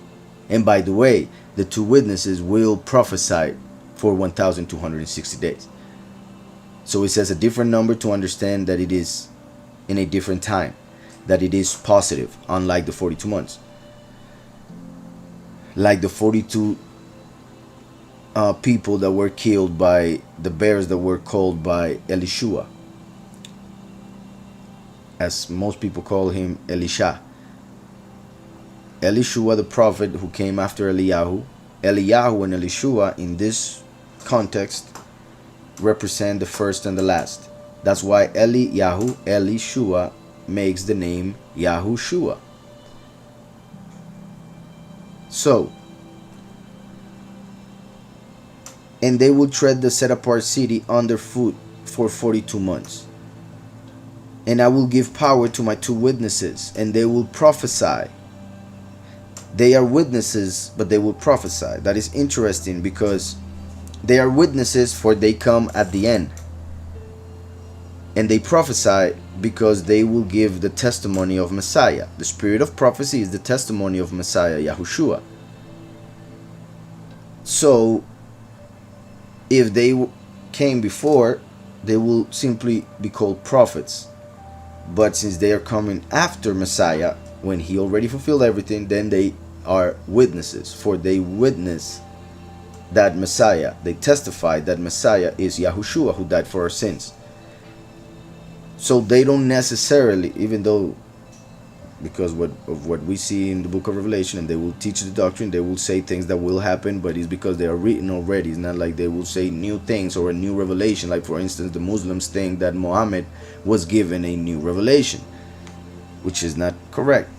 And by the way, the 2 witnesses will prophesy for 1,260 days. So it says a different number to understand that it is in a different time, that it is positive, unlike the 42 months. Like the 42 people that were killed by the bears that were called by Elishua, as most people call him Elisha. Elishua, the prophet who came after Eliyahu. Eliyahu and Elishua in this context represent the first and the last. That's why Eliyahu, Elishua, makes the name Yahushua. So, and they will tread the set apart city underfoot for 42 months. And I will give power to my 2 witnesses, and they will prophesy. They are witnesses, but they will prophesy. That is interesting, because they are witnesses, for they come at the end. And they prophesy because they will give the testimony of Messiah. The spirit of prophecy is the testimony of Messiah, Yahushua. So if they came before, they will simply be called prophets. But since they are coming after Messiah, when he already fulfilled everything, then they are witnesses, for they witness that Messiah. They testify that Messiah is Yahushua, who died for our sins. So they don't necessarily, even though, because of what we see in the book of Revelation, and they will teach the doctrine, they will say things that will happen, but it's because they are written already. It's not like they will say new things or a new revelation. Like, for instance, the Muslims think that Muhammad was given a new revelation, which is not correct.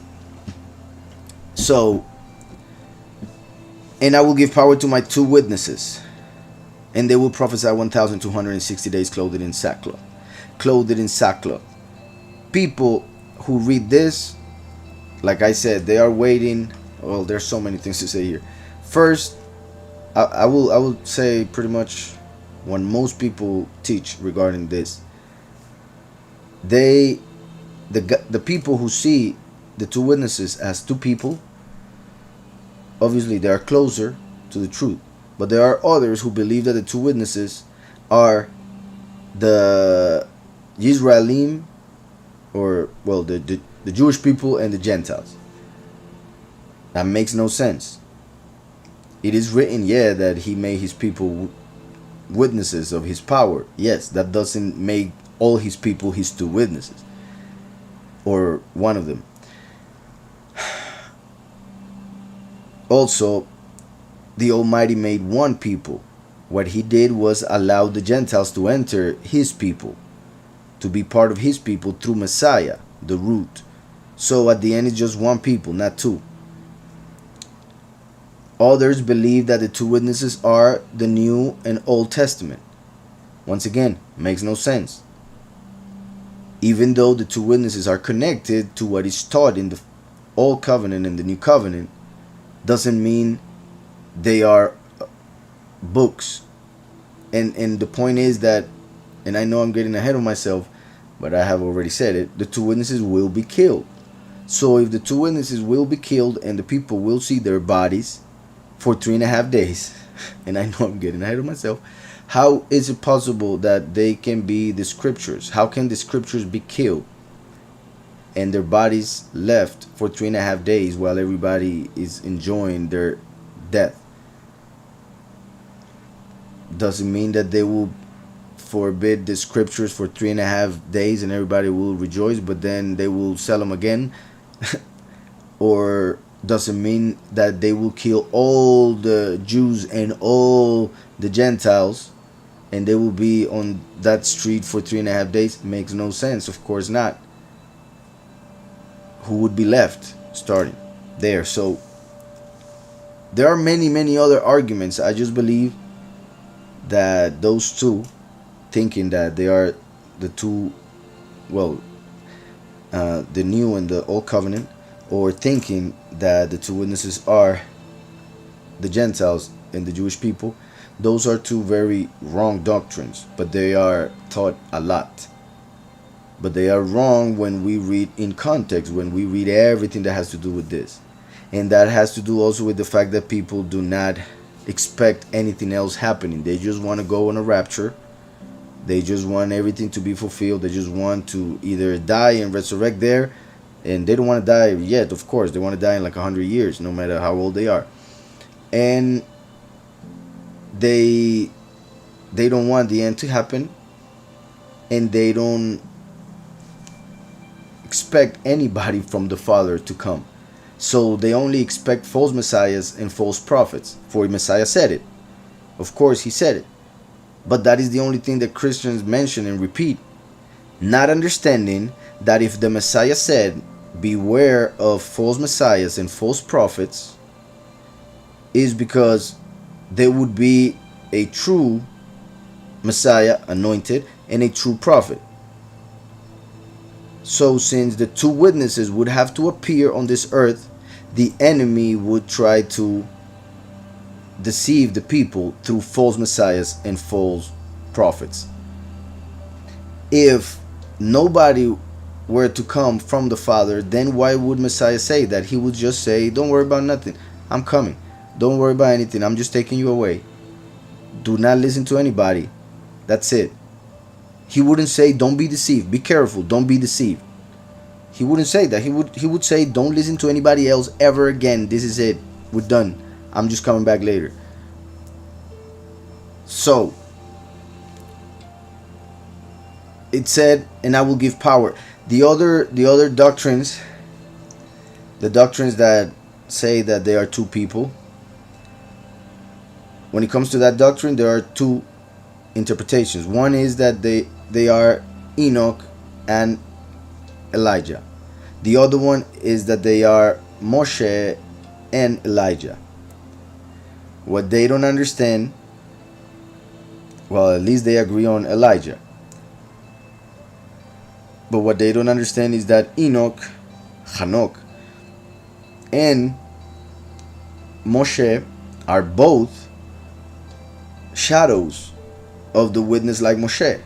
So, and I will give power to my 2 witnesses, and they will prophesy 1,260 days clothed in sackcloth. Clothed in sackcloth. People who read this, like I said, they are waiting. Well, there's so many things to say here. First, I will say pretty much what most people teach regarding this. The people who see the 2 witnesses as 2 people, obviously they are closer to the truth. But there are others who believe that the 2 witnesses are the Yisraelim, or, well, the Jewish people and the Gentiles. That makes no sense. It is written, yeah, that he made his people witnesses of his power. Yes, that doesn't make all his people his 2 witnesses, or one of them. Also, the Almighty made one people. What he did was allow the Gentiles to enter his people, to be part of his people through Messiah, the root. So at the end, it's just one people, not 2. Others believe that the 2 witnesses are the New and Old Testament. Once again, makes no sense. Even though the 2 witnesses are connected to what is taught in the Old Covenant and the New Covenant, doesn't mean they are books. And the point is that, and I know I'm getting ahead of myself, but I have already said it, the 2 witnesses will be killed. So if the 2 witnesses will be killed and the people will see their bodies for 3.5 days, and I know I'm getting ahead of myself, how is it possible that they can be the scriptures? How can the scriptures be killed and their bodies left for 3.5 days while everybody is enjoying their death? Does it mean that they will forbid the scriptures for 3.5 days and everybody will rejoice, but then they will sell them again? Or does it mean that they will kill all the Jews and all the Gentiles and they will be on that street for 3.5 days? Makes no sense. Of course not. Who would be left starting there? So there are many other arguments. I just believe that those 2, thinking that they are the 2, well, the New and the Old Covenant, or thinking that the 2 witnesses are the Gentiles and the Jewish people, those are 2 very wrong doctrines, but they are taught a lot. But they are wrong when we read in context, when we read everything that has to do with this. And that has to do also with the fact that people do not expect anything else happening. They just want to go on a rapture. They just want everything to be fulfilled. They just want to either die and resurrect there. And they don't want to die yet, of course. They want to die in like 100 years, no matter how old they are. And they don't want the end to happen. And they don't expect anybody from the Father to come. So they only expect false messiahs and false prophets. For Messiah said it. Of course, he said it. But that is the only thing that Christians mention and repeat. Not understanding that if the Messiah said, beware of false messiahs and false prophets, is because there would be a true Messiah anointed and a true prophet. So since the 2 witnesses would have to appear on this earth, the enemy would try to deceive the people through false messiahs and false prophets. If nobody were to come from the Father, then why would Messiah say that? He would just say, don't worry about nothing, I'm coming. Don't worry about anything. I'm just taking you away. Do not listen to anybody. That's it. He wouldn't say, don't be deceived. Be careful. Don't be deceived. He wouldn't say that. He would say, don't listen to anybody else ever again. This is it. We're done. I'm just coming back later. So it said, and I will give power. The other doctrines, the doctrines that say that they are two people, when it comes to that doctrine, there are two interpretations. One is that they are Enoch and Elijah. The other one is that they are Moshe and Elijah. What they don't understand, well, at least they agree on Elijah. But what they don't understand is that Enoch, Hanok, and Moshe are both shadows of the witness like Moshe.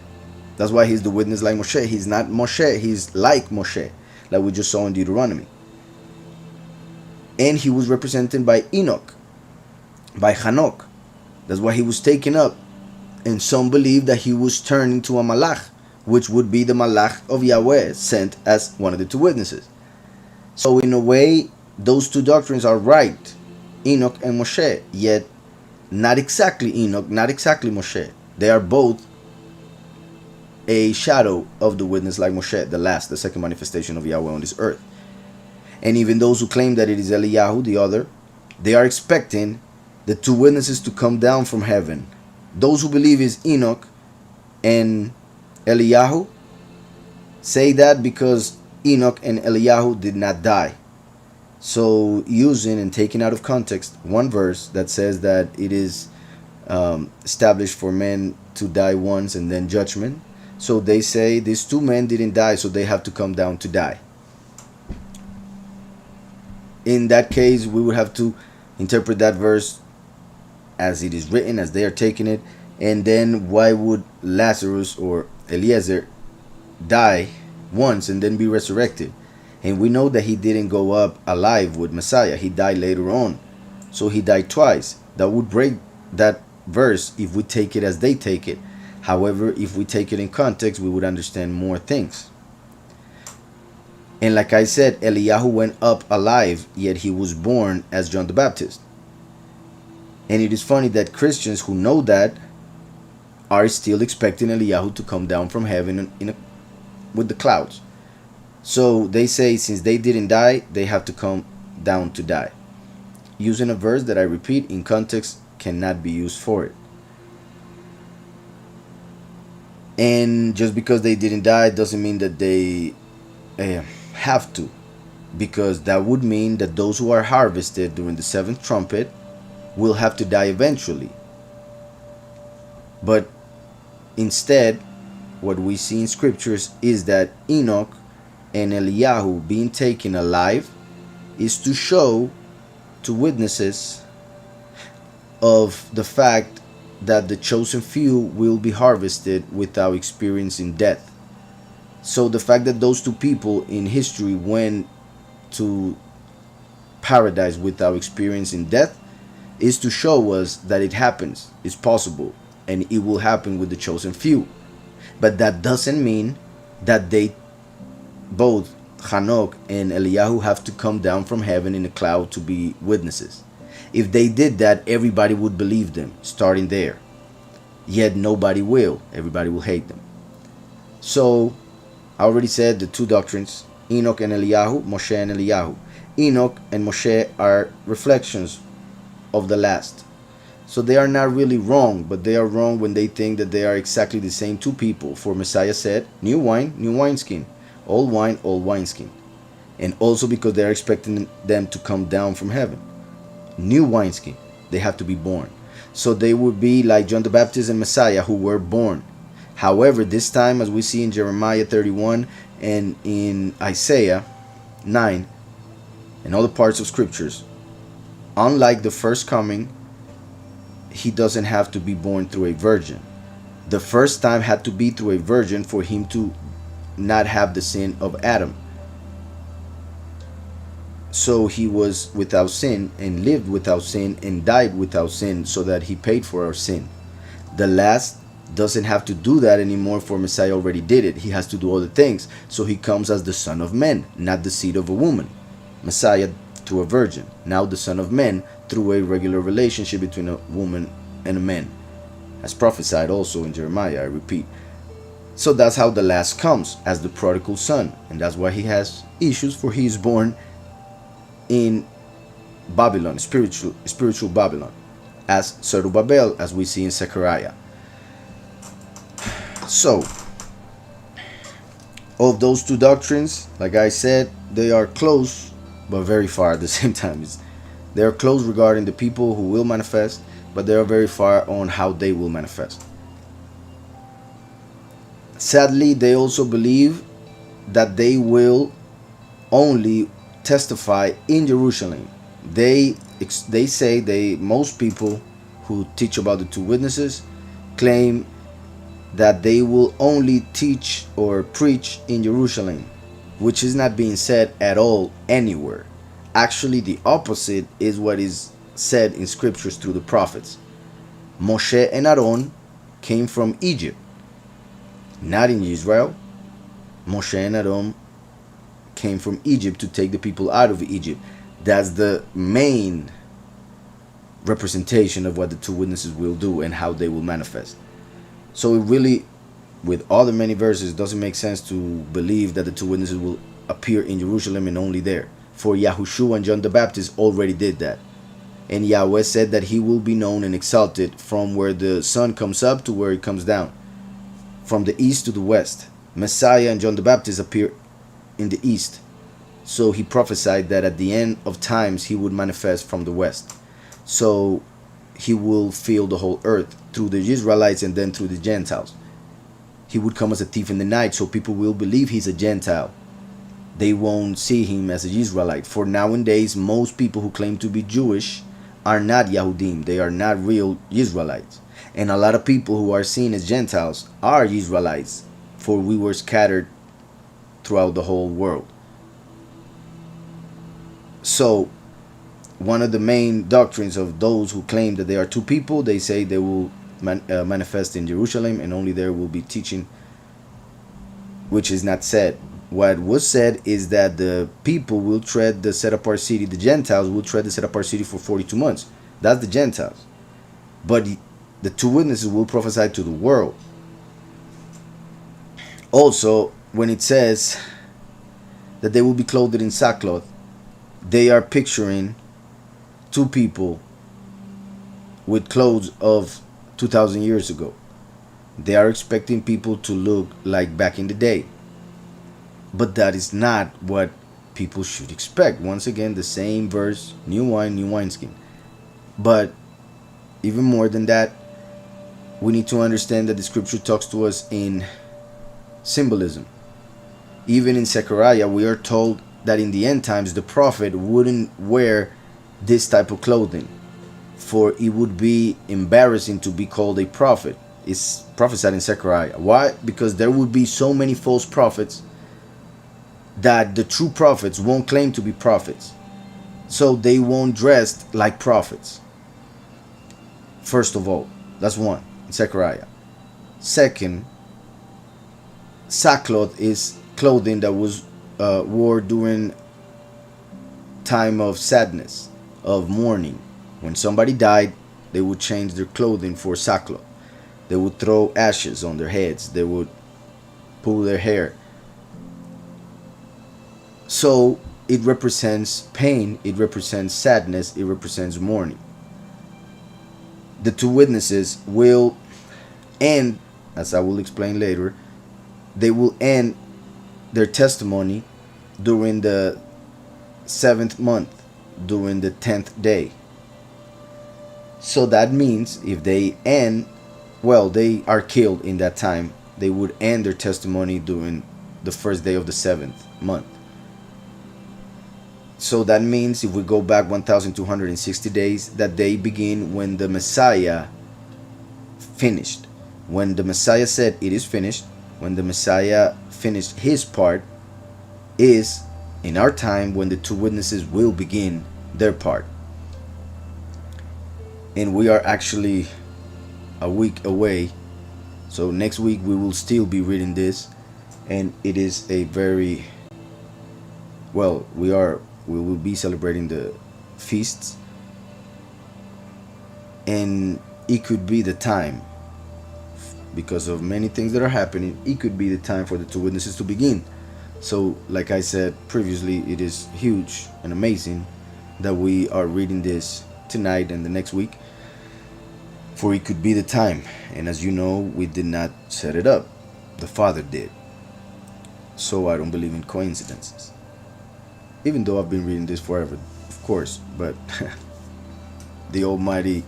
That's why he's the witness like Moshe. He's not Moshe, he's like Moshe, like we just saw in Deuteronomy. And he was represented by Enoch, by Hanok. That's why he was taken up. And some believe that he was turned into a malach, which would be the malach of Yahweh, sent as one of the two witnesses. So in a way, those two doctrines are right, Enoch and Moshe, yet not exactly Enoch, not exactly Moshe. They are both a shadow of the witness like Moshe, the second manifestation of Yahweh on this earth. And even those who claim that it is Eliyahu, the other, they are expecting the two witnesses to come down from heaven. Those who believe is Enoch and Eliyahu say that because Enoch and Eliyahu did not die. So using and taking out of context one verse that says that it is established for men to die once and then judgment. So they say these two men didn't die, so they have to come down to die. In that case, we would have to interpret that verse as it is written, as they are taking it. And then why would Lazarus or Eliezer die once and then be resurrected? And we know that he didn't go up alive with Messiah. He died later on. So he died twice. That would break that verse if we take it as they take it. However, if we take it in context, we would understand more things. And like I said, Eliyahu went up alive, yet he was born as John the Baptist. And it is funny that Christians who know that are still expecting Eliyahu to come down from heaven with the clouds. So they say since they didn't die, they have to come down to die. Using a verse that I repeat in context cannot be used for it. And just because they didn't die doesn't mean that they have to, because that would mean that those who are harvested during the seventh trumpet will have to die eventually. But instead, what we see in scriptures is that Enoch and Eliyahu being taken alive is to show to witnesses of the fact that the chosen few will be harvested without experiencing death. So the fact that those two people in history went to paradise without experiencing death is to show us that it happens, it's possible, and it will happen with the chosen few. But that doesn't mean that they both Hanok and Eliyahu have to come down from heaven in a cloud to be witnesses. If they did that, everybody would believe them, starting there. Yet nobody will. Everybody will hate them. So, I already said the two doctrines, Enoch and Eliyahu, Moshe and Eliyahu. Enoch and Moshe are reflections of the last. So they are not really wrong, but they are wrong when they think that they are exactly the same two people. For Messiah said, new wine, new wineskin. Old wine, old wineskin. And also because they are expecting them to come down from heaven. New wineskin. They have to be born. So they would be like John the Baptist and Messiah who were born. However, this time, as we see in Jeremiah 31 and in Isaiah 9 and other parts of scriptures, unlike the first coming, he doesn't have to be born through a virgin. The first time had to be through a virgin for him to not have the sin of Adam. So he was without sin and lived without sin and died without sin, so that he paid for our sin. The last doesn't have to do that anymore, for Messiah already did it. He has to do other things. So he comes as the Son of Man, not the seed of a woman. Messiah through a virgin. Now the Son of Man through a regular relationship between a woman and a man, as prophesied also in Jeremiah, I repeat. So that's how the last comes, as the prodigal son. And that's why he has issues, for he is born in Babylon, spiritual Babylon, as Zerubbabel, as we see in Zechariah. So, of those two doctrines, like I said, they are close, but very far at the same time. They are close regarding the people who will manifest, but they are very far on how they will manifest. Sadly, they also believe that they will only testify in Jerusalem. They say most people who teach about the two witnesses claim that they will only teach or preach in Jerusalem, which is not being said at all anywhere. Actually, the opposite is what is said in scriptures through the prophets. Moshe and Aaron came from Egypt, not in Israel. Moshe and Aaron came from Egypt to take the people out of Egypt. That's the main representation of what the two witnesses will do and how they will manifest. So it really, with all the many verses, doesn't make sense to believe that the two witnesses will appear in Jerusalem and only there. For Yahushua and John the Baptist already did that. And Yahweh said that he will be known and exalted from where the sun comes up to where it comes down, from the east to the west. Messiah and John the Baptist appear in the east. So he prophesied that at the end of times he would manifest from the west. So he will fill the whole earth through the Israelites and then through the Gentiles. He would come as a thief in the night, so people will believe he's a Gentile. They won't see him as an Israelite. For nowadays, most people who claim to be Jewish are not Yahudim. They are not real Israelites. And a lot of people who are seen as Gentiles are Israelites, for we were scattered throughout the whole world. So, one of the main doctrines of those who claim that they are two people, they say they will manifest in Jerusalem and only there will be teaching, which is not said. What was said is that the people will tread the set-apart city, the Gentiles will tread the set-apart city for 42 months. That's the Gentiles. But the two witnesses will prophesy to the world. Also, when it says that they will be clothed in sackcloth, they are picturing two people with clothes of 2,000 years ago. They are expecting people to look like back in the day. But that is not what people should expect. Once again, the same verse, new wine, new wineskin. But even more than that, we need to understand that the scripture talks to us in symbolism. Even in Zechariah, we are told that in the end times, the prophet wouldn't wear this type of clothing, for it would be embarrassing to be called a prophet. It's prophesied in Zechariah. Why? Because there would be so many false prophets that the true prophets won't claim to be prophets. So they won't dress like prophets. First of all, that's one, in Zechariah. Second, sackcloth is clothing that was wore during time of sadness, of mourning. When somebody died, they would change their clothing for sackcloth. They would throw ashes on their heads. They would pull their hair. So it represents pain, it represents sadness, it represents mourning. The two witnesses will end, as I will explain later, they will end their testimony during the 7th month, during the 10th day. So that means if they end, well, they are killed in that time, they would end their testimony during the first day of the 7th month. So that means if we go back 1,260 days, that they begin when the Messiah finished. When the Messiah said it is finished, when the Messiah finished his part, is in our time when the two witnesses will begin their part. And we are actually a week away. So next week we will still be reading this, and it is a very well, we will be celebrating the feasts, and it could be the time, because of many things that are happening, it could be the time for the two witnesses to begin. So like I said previously, it is huge and amazing that we are reading this tonight and the next week, for it could be the time. And as you know, we did not set it up, the Father did. So I don't believe in coincidences, even though I've been reading this forever, of course. But the Almighty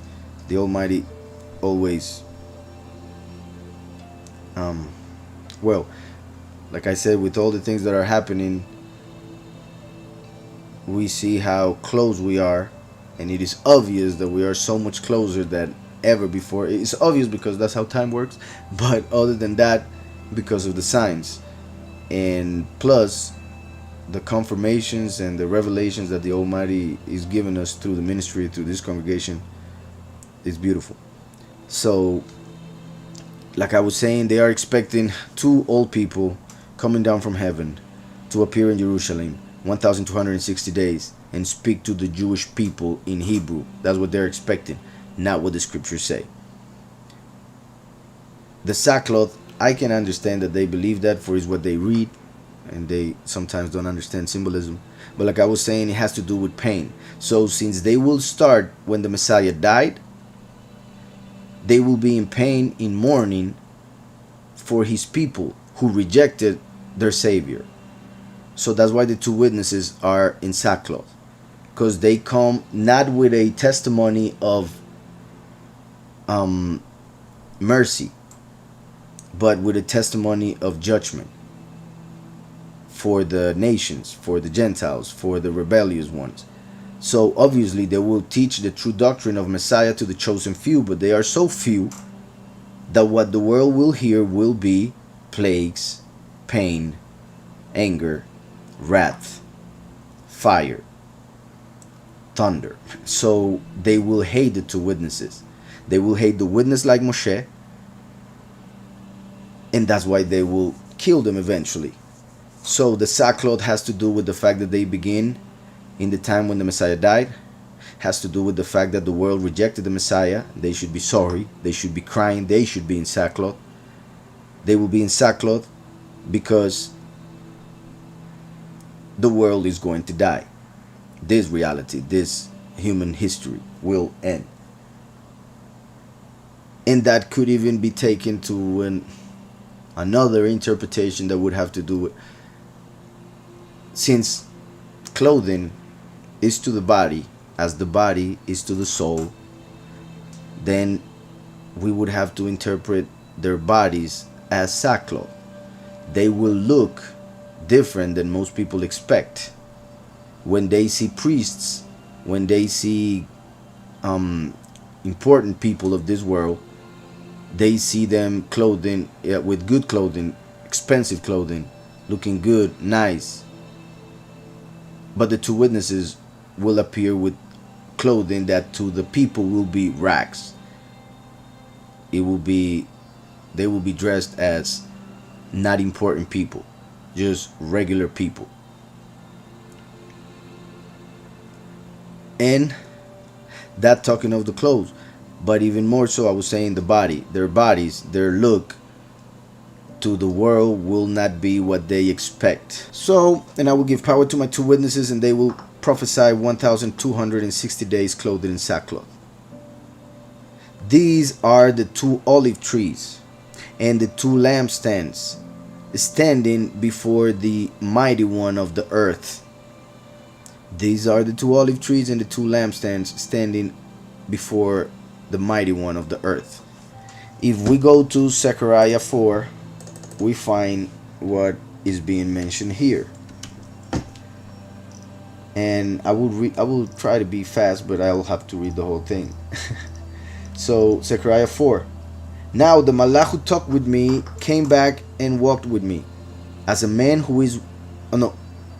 always well, like I said, with all the things that are happening, we see how close we are, and it is obvious that we are so much closer than ever before. It's obvious because that's how time works, but other than that, because of the signs, and plus the confirmations and the revelations that the Almighty is giving us through the ministry, through this congregation, is beautiful. So like I was saying, they are expecting two old people coming down from heaven to appear in Jerusalem 1260 days and speak to the Jewish people in Hebrew. That's what they're expecting, not what the scriptures say. The sackcloth, I can understand that they believe that, for is what they read, and they sometimes don't understand symbolism. But like I was saying, it has to do with pain. So since they will start when the Messiah died, they will be in pain, in mourning for his people who rejected their Savior. So that's why the two witnesses are in sackcloth, because they come not with a testimony of mercy, but with a testimony of judgment for the nations, for the Gentiles, for the rebellious ones. So obviously they will teach the true doctrine of Messiah to the chosen few, but they are so few that what the world will hear will be plagues, pain, anger, wrath, fire, thunder. So they will hate the two witnesses. They will hate the witness like Moshe, and that's why they will kill them eventually. So the sackcloth has to do with the fact that they begin in the time when the Messiah died, has to do with the fact that the world rejected the Messiah. They should be sorry, they should be crying, they should be in sackcloth. They will be in sackcloth because the world is going to die. This reality, this human history will end. And that could even be taken to another interpretation that would have to do with, since clothing is to the body as the body is to the soul, then we would have to interpret their bodies as sackcloth. They will look different than most people expect. When they see priests, when they see important people of this world, they see them clothing with good clothing, expensive clothing, looking good, nice. But the two witnesses will appear with clothing that to the people will be rags. They will be dressed as not important people, just regular people. And that talking of the clothes, but even more so, I was saying the body, their bodies, their look to the world will not be what they expect. So, and I will give power to my two witnesses, and they will prophesy 1260 days clothed in sackcloth. These are the two olive trees and the two lampstands standing before the mighty one of the earth. These are the two olive trees and the two lampstands standing before the mighty one of the earth. If we go to Zechariah 4, we find what is being mentioned here. And I will try to be fast, but I will have to read the whole thing. So Zechariah 4. Now the Malach who talked with me came back and walked with me, as a man who is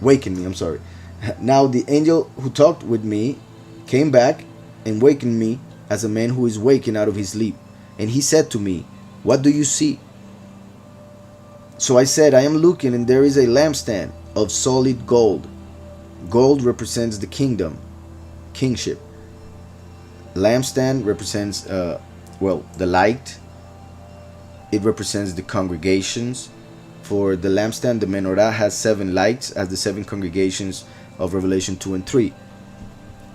wakened me, I'm sorry. Now the angel who talked with me came back and wakened me as a man who is waking out of his sleep. And he said to me, "What do you see?" So I said, "I am looking, and there is a lampstand of solid gold." Gold represents the kingdom, kingship. Lampstand represents, the light. It represents the congregations. For the lampstand, the menorah has 7 lights as the 7 congregations of Revelation 2 and 3.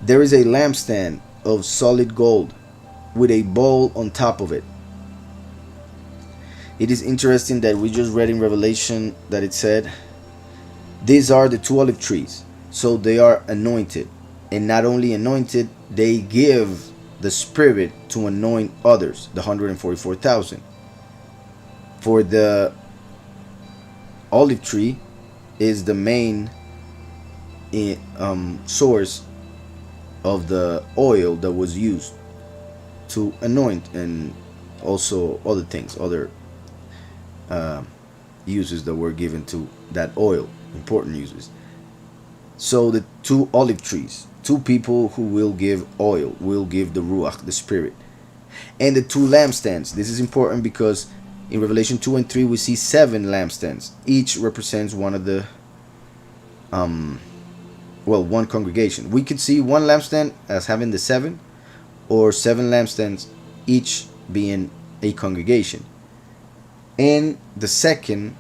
There is a lampstand of solid gold with a bowl on top of it. It is interesting that we just read in Revelation that it said, "These are the 2 olive trees." So they are anointed. And not only anointed, they give the Spirit to anoint others, the 144,000. For the olive tree is the main source of the oil that was used to anoint, and also other things, other uses that were given to that oil, important uses. So the 2 olive trees, 2 people who will give oil, will give the Ruach, the Spirit. And the 2 lampstands. This is important because in Revelation 2 and 3 we see 7 lampstands. Each represents one of the one congregation. We could see one lampstand as having the 7, or 7 lampstands, each being a congregation. And the 2nd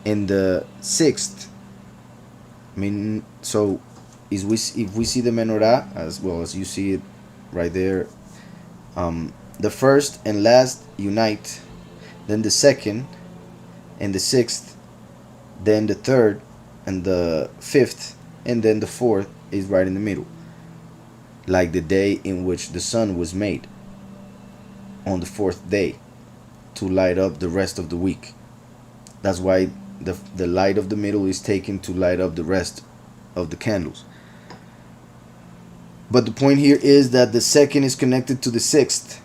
and the 6th, so if we see the menorah as well as you see it right there, the 1st and last unite, then the 2nd and the 6th, then the 3rd and the 5th, and then the 4th is right in the middle, like the day in which the sun was made, on the 4th day, to light up the rest of the week. That's why the light of the middle is taken to light up the rest of the candles. But the point here is that the 2nd is connected to the 6th,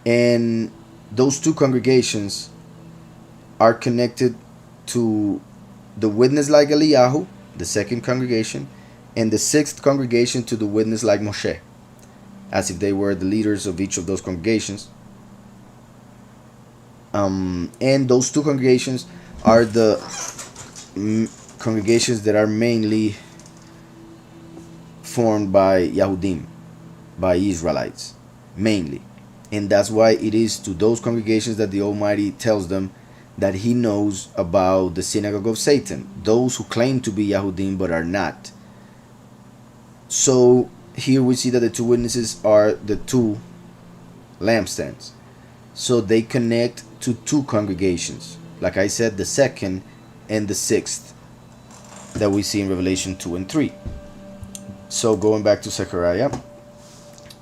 and those 2 congregations are connected to the witness like Eliyahu, the 2nd congregation, and the 6th congregation to the witness like Moshe, as if they were the leaders of each of those congregations. And those 2 congregations are the congregations that are mainly formed by Yahudim, by Israelites, mainly. And that's why it is to those congregations that the Almighty tells them that He knows about the synagogue of Satan, those who claim to be Yahudim but are not. So here we see that the 2 witnesses are the 2 lampstands. So they connect to 2 congregations. Like I said, the 2nd and the 6th that we see in Revelation 2 and 3. So going back to Zechariah,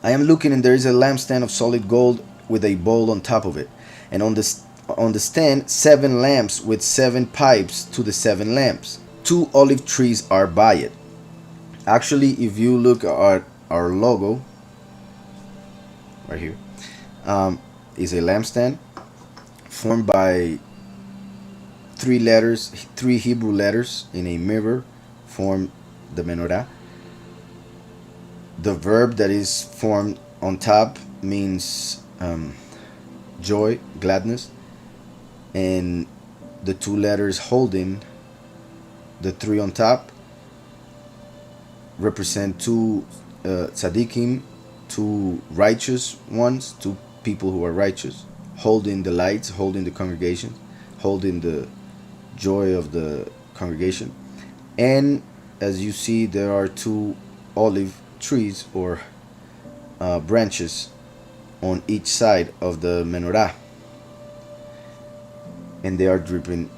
I am looking, and there is a lampstand of solid gold with a bowl on top of it, and on the stand 7 lamps with 7 pipes to the 7 lamps. 2 olive trees are by it. Actually, if you look at our logo right here, is a lampstand formed by 3 letters, 3 Hebrew letters in a mirror form the menorah. The verb that is formed on top means joy, gladness, and the 2 letters holding the 3 on top represent 2 tzaddikim, 2 righteous ones, 2 people who are righteous, holding the lights, holding the congregation, holding the joy of the congregation. And as you see, there are 2 olive trees or branches on each side of the menorah, and they are dripping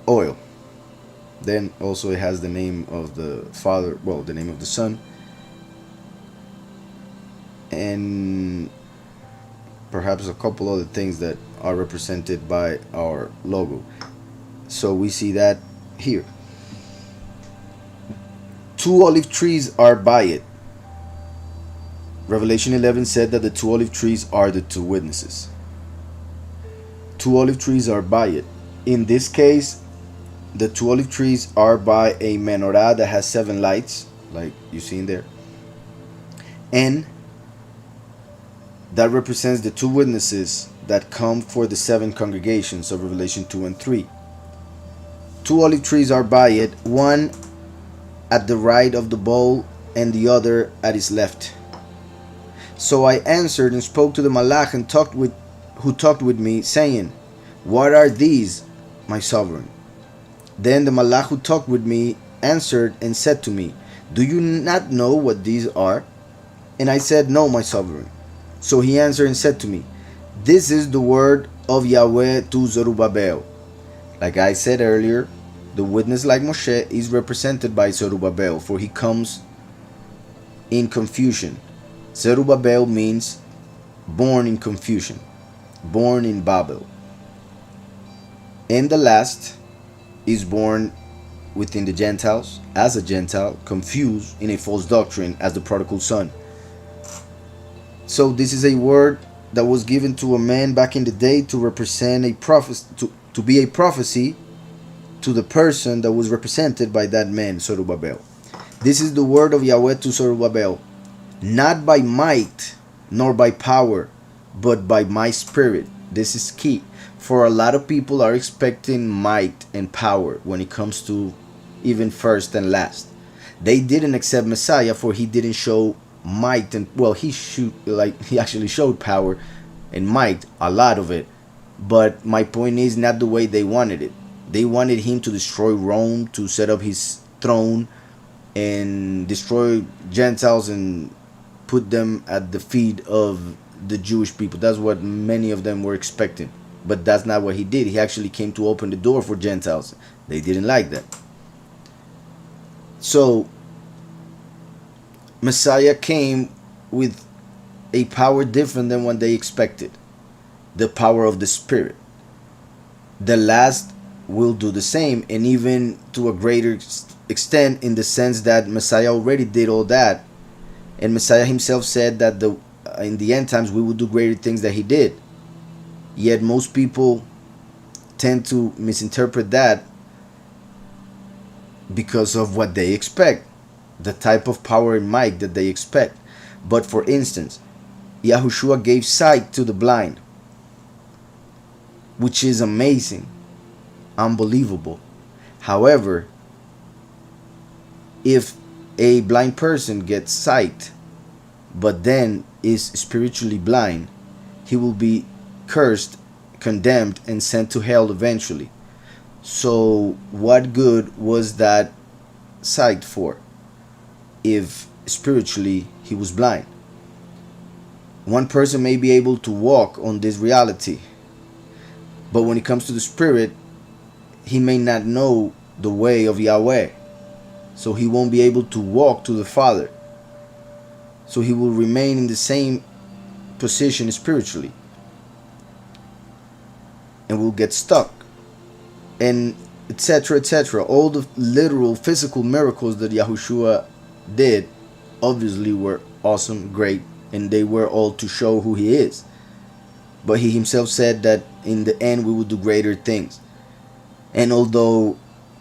oil. Then also it has the name of the Father, well, the name of the Son, and perhaps a couple other things that are represented by our logo. So we see that here. 2 olive trees are by it. Revelation 11 said that the 2 olive trees are the 2 witnesses. 2 olive trees are by it. In this case, The two olive trees are by a menorah that has 7 lights, like you see in there. And that represents the 2 witnesses that come for the 7 congregations of Revelation 2 and 3. 2 olive trees are by it, one at the right of the bowl and the other at its left. So I answered and spoke to the Malach and who talked with me, saying, What are these, my sovereign? Then the Malach who talked with me answered and said to me, Do you not know what these are? And I said, No, my sovereign. So he answered and said to me, This is the word of Yahweh to Zerubbabel. Like I said earlier, the witness like Moshe is represented by Zerubbabel, for he comes in confusion. Zerubbabel means born in confusion, born in Babel. And the last is born within the Gentiles, as a Gentile, confused in a false doctrine as the prodigal son. So this is a word that was given to a man back in the day to represent a prophecy, to be a prophecy to the person that was represented by that man, Zerubbabel. This is the word of Yahweh to Zerubbabel, not by might nor by power, but by my spirit. This is key, for a lot of people are expecting might and power when it comes to even first and last. They didn't accept Messiah, for he didn't show might, and well, he actually showed power and might, a lot of it, but my point is not the way they wanted it. They wanted him to destroy Rome, to set up his throne and destroy Gentiles and put them at the feet of the Jewish people. That's what many of them were expecting, but that's not what he did. He actually came to open the door for Gentiles. They didn't like that. So Messiah came with a power different than what they expected, the power of the Spirit. The last will do the same, and even to a greater extent, in the sense that Messiah already did all that, and Messiah himself said that in the end times we will do greater things that he did. Yet most people tend to misinterpret that because of what they expect, the type of power and might that they expect. But for instance, Yahushua gave sight to the blind, which is amazing, unbelievable. However, if a blind person gets sight but then is spiritually blind, he will be cursed, condemned, and sent to hell eventually. So what good was that sight for if spiritually he was blind? One person may be able to walk on this reality, but when it comes to the spirit, he may not know the way of Yahweh, so he won't be able to walk to the Father. So he will remain in the same position spiritually and will get stuck, and etc., etc. All the literal physical miracles that Yahushua did obviously were awesome, great, and they were all to show who he is. But he himself said that in the end we will do greater things. And although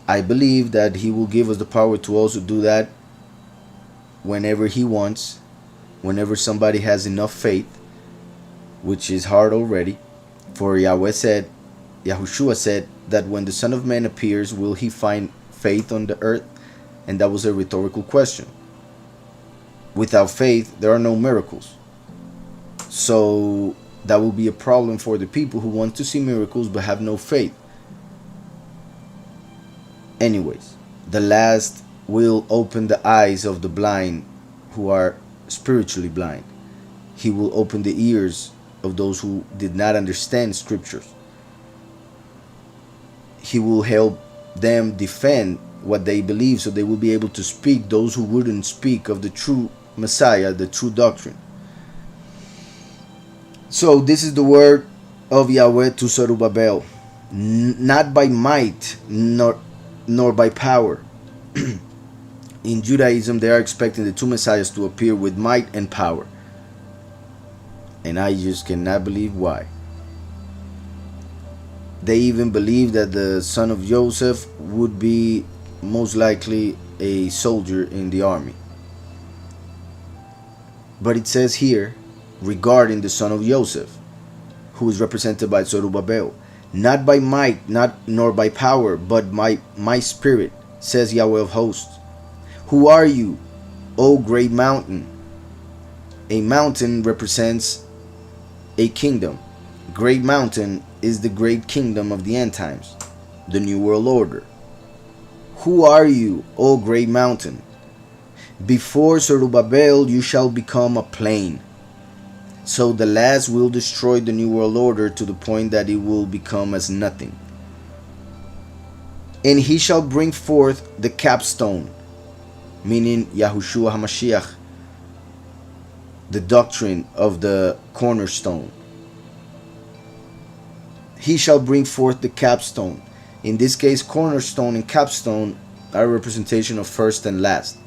I believe that he will give us the power to also do that whenever he wants, whenever somebody has enough faith, which is hard already, for Yahushua said that when the Son of Man appears, will he find faith on the earth? And that was a rhetorical question. Without faith, there are no miracles. So that will be a problem for the people who want to see miracles but have no faith. Anyways, the last will open the eyes of the blind who are spiritually blind. He will open the ears of those who did not understand scriptures. He will help them defend what they believe, so they will be able to speak, those who wouldn't speak of the true Messiah, the true doctrine. So this is the word of Yahweh to Zerubbabel, not by might nor by power. In Judaism, they are expecting the two messiahs to appear with might and power, and I just cannot believe why. They even believe that the son of Joseph would be most likely a soldier in the army. But it says here regarding the son of Joseph, who is represented by Zerubbabel, not by might, not nor by power, but by my spirit, says Yahweh of hosts. Who are you, O great mountain? A mountain represents a kingdom. Great mountain is the great kingdom of the end times, the new world order. Who are you, O great mountain? Before Zerubbabel you shall become a plain. So the last will destroy the new world order to the point that it will become as nothing. And he shall bring forth the capstone, meaning Yahushua HaMashiach, the doctrine of the cornerstone. He shall bring forth the capstone. In this case, cornerstone and capstone are a representation of first and last.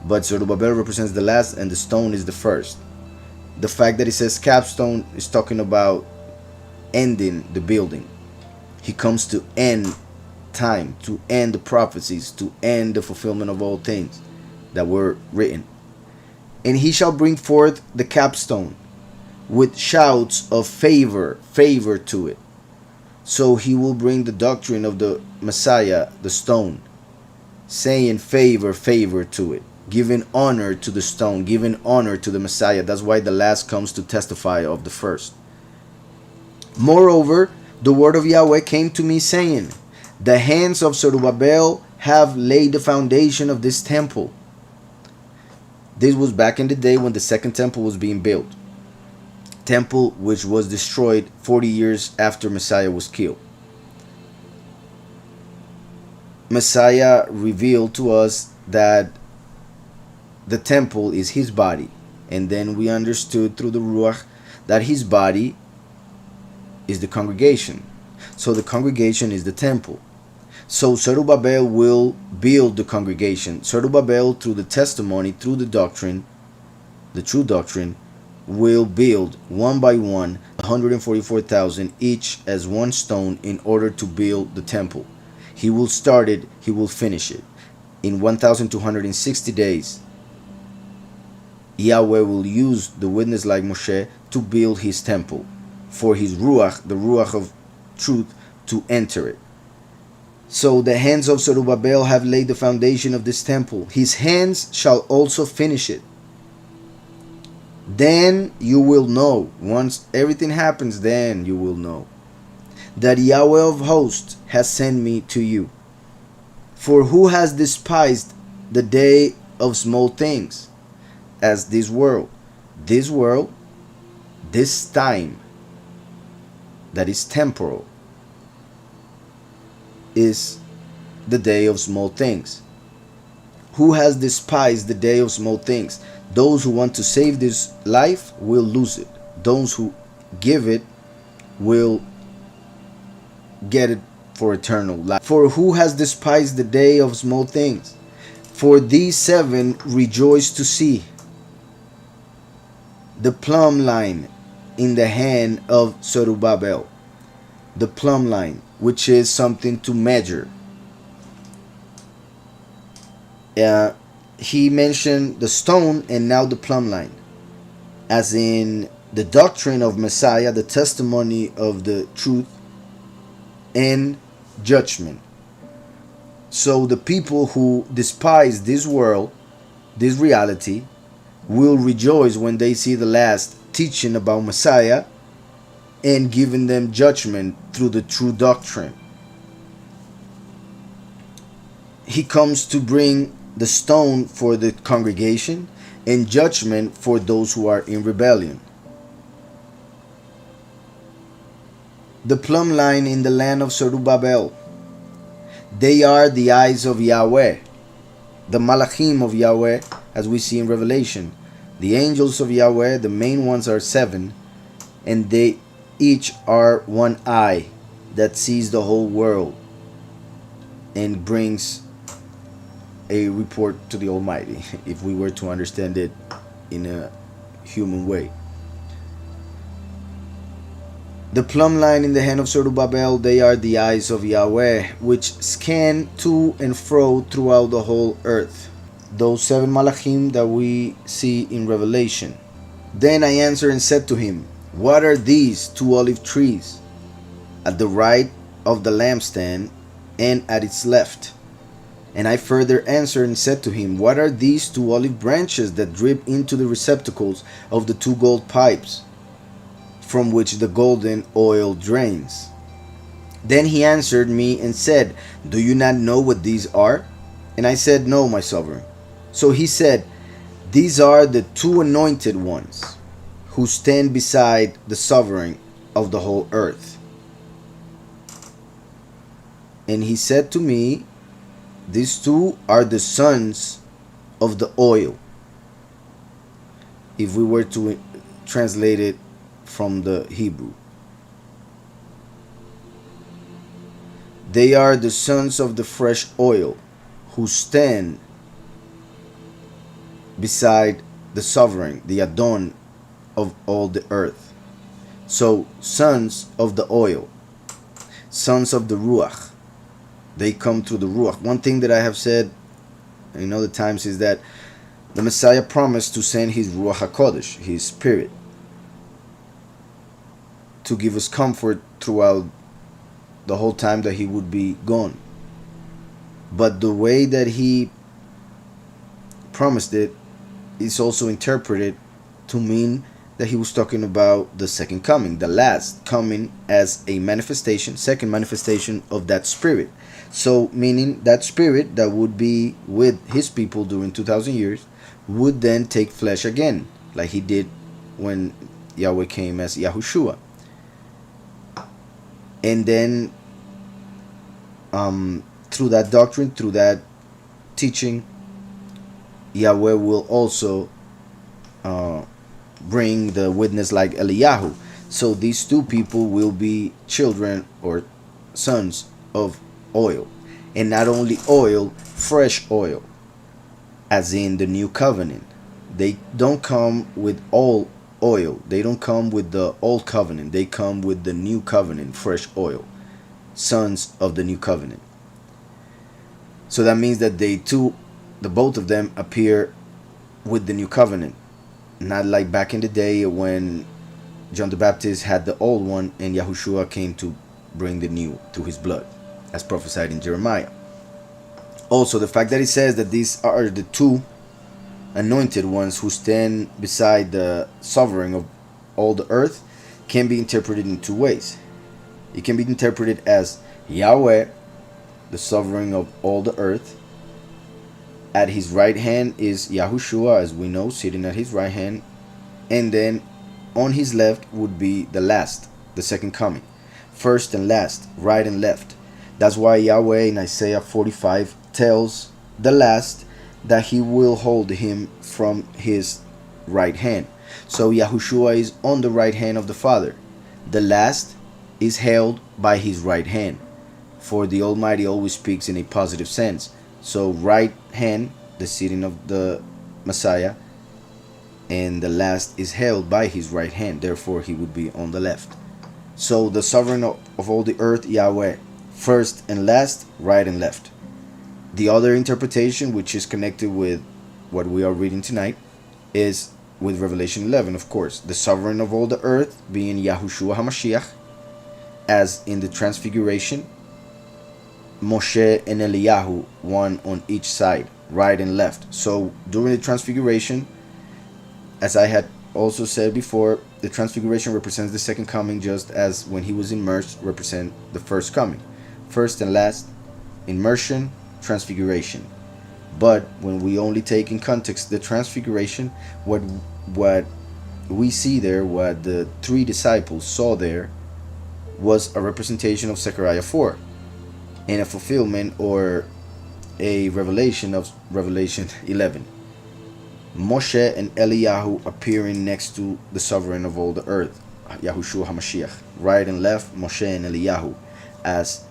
But Zerubbabel represents the last and the stone is the first. The fact that it says capstone is talking about ending the building. He comes to end time, to end the prophecies, to end the fulfillment of all things that were written. And he shall bring forth the capstone with shouts of favor to it. So he will bring the doctrine of the Messiah, the stone, saying favor to it, giving honor to the stone, giving honor to the Messiah. That's why the last comes to testify of the first. Moreover, the word of Yahweh came to me, saying, the hands of Zerubbabel have laid the foundation of this temple. This was back in the day when the second temple was being built. Temple which was destroyed 40 years after Messiah was killed. Messiah revealed to us that the temple is his body, and then we understood through the Ruach that his body is the congregation. So the congregation is the temple. So Zerubbabel will build the congregation. Zerubbabel, through the testimony, through the doctrine, the true doctrine, will build one by one 144,000 each as one stone in order to build the temple. He will start it, he will finish it. In 1,260 days, Yahweh will use the witness like Moshe to build his temple, for his Ruach, the Ruach of truth, to enter it. So the hands of Zerubbabel have laid the foundation of this temple. His hands shall also finish it. Then you will know, once everything happens, then you will know that Yahweh of hosts has sent me to you. For who has despised the day of small things, as this world, this time that is temporal, is the day of small things. Who has despised the day of small things? Those who want to save this life will lose it. Those who give it will get it for eternal life. For who has despised the day of small things? For these seven rejoice to see the plumb line in the hand of Zerubbabel. The plumb line, which is something to measure. He mentioned the stone and now the plumb line, as in the doctrine of Messiah, the testimony of the truth, and judgment. So the people who despise this world, this reality, will rejoice when they see the last teaching about Messiah and giving them judgment through the true doctrine. He comes to bring the stone for the congregation and judgment for those who are in rebellion. The plumb line in the land of Zerubbabel. They are the eyes of Yahweh, the malachim of Yahweh, as we see in Revelation. The angels of Yahweh, the main ones are 7, and they each are one eye that sees the whole world and brings a report to the Almighty, if we were to understand it in a human way. The plumb line in the hand of Zerubbabel, they are the eyes of Yahweh, which scan to and fro throughout the whole earth. Those 7 malachim that we see in Revelation. Then I answered and said to him, what are these 2 olive trees at the right of the lampstand and at its left? And I further answered and said to him, what are these 2 olive branches that drip into the receptacles of the 2 gold pipes, from which the golden oil drains? Then he answered me and said, do you not know what these are? And I said, no, my sovereign. So he said, these are the 2 anointed ones who stand beside the sovereign of the whole earth. And he said to me, these 2 are the sons of the oil. If we were to translate it from the Hebrew, they are the sons of the fresh oil who stand beside the sovereign, the Adon of all the earth. So, sons of the oil, sons of the Ruach, they come through the Ruach. One thing that I have said in other times is that the Messiah promised to send his Ruach HaKodesh, his spirit, to give us comfort throughout the whole time that he would be gone. But the way that he promised it is also interpreted to mean that he was talking about the second coming, the last coming, as a manifestation, second manifestation of that spirit. So meaning that spirit that would be with his people during 2,000 years would then take flesh again, like he did when Yahweh came as Yahushua. And then through that doctrine, through that teaching, Yahweh will also bring the witness like Eliyahu. So these 2 people will be children or sons of oil. And not only oil, fresh oil, as in the new covenant. They don't come with all oil. They don't come with the old covenant. They come with the new covenant, fresh oil. Sons of the new covenant. So that means that the both of them appear with the new covenant. Not like back in the day when John the Baptist had the old one and Yahushua came to bring the new through his blood, as prophesied in Jeremiah. Also, the fact that it says that these are the 2 anointed ones who stand beside the sovereign of all the earth can be interpreted in 2 ways. It can be interpreted as Yahweh, the sovereign of all the earth. At his right hand is Yahushua, as we know, sitting at his right hand. And then on his left would be the last, the second coming. First and last, right and left. That's why Yahweh in Isaiah 45 tells the last that he will hold him from his right hand. So Yahushua is on the right hand of the Father. The last is held by his right hand. For the Almighty always speaks in a positive sense. So right hand, the sitting of the Messiah, and the last is held by his right hand. Therefore he would be on the left. So the sovereign of all the earth, Yahweh, first and last, right and left. The other interpretation, which is connected with what we are reading tonight, is with Revelation 11, of course. The sovereign of all the earth being Yahushua HaMashiach, as in the Transfiguration, Moshe and Eliyahu, one on each side, right and left. So during the Transfiguration, as I had also said before, the Transfiguration represents the second coming, just as when he was immersed represent the first coming. First and last, immersion, Transfiguration. But when we only take in context the Transfiguration, what we see there, what the 3 disciples saw there, was a representation of Zechariah 4 and a fulfillment or a revelation of Revelation 11. Moshe and Eliyahu appearing next to the sovereign of all the earth, Yahushua HaMashiach, right and left, Moshe and Eliyahu, as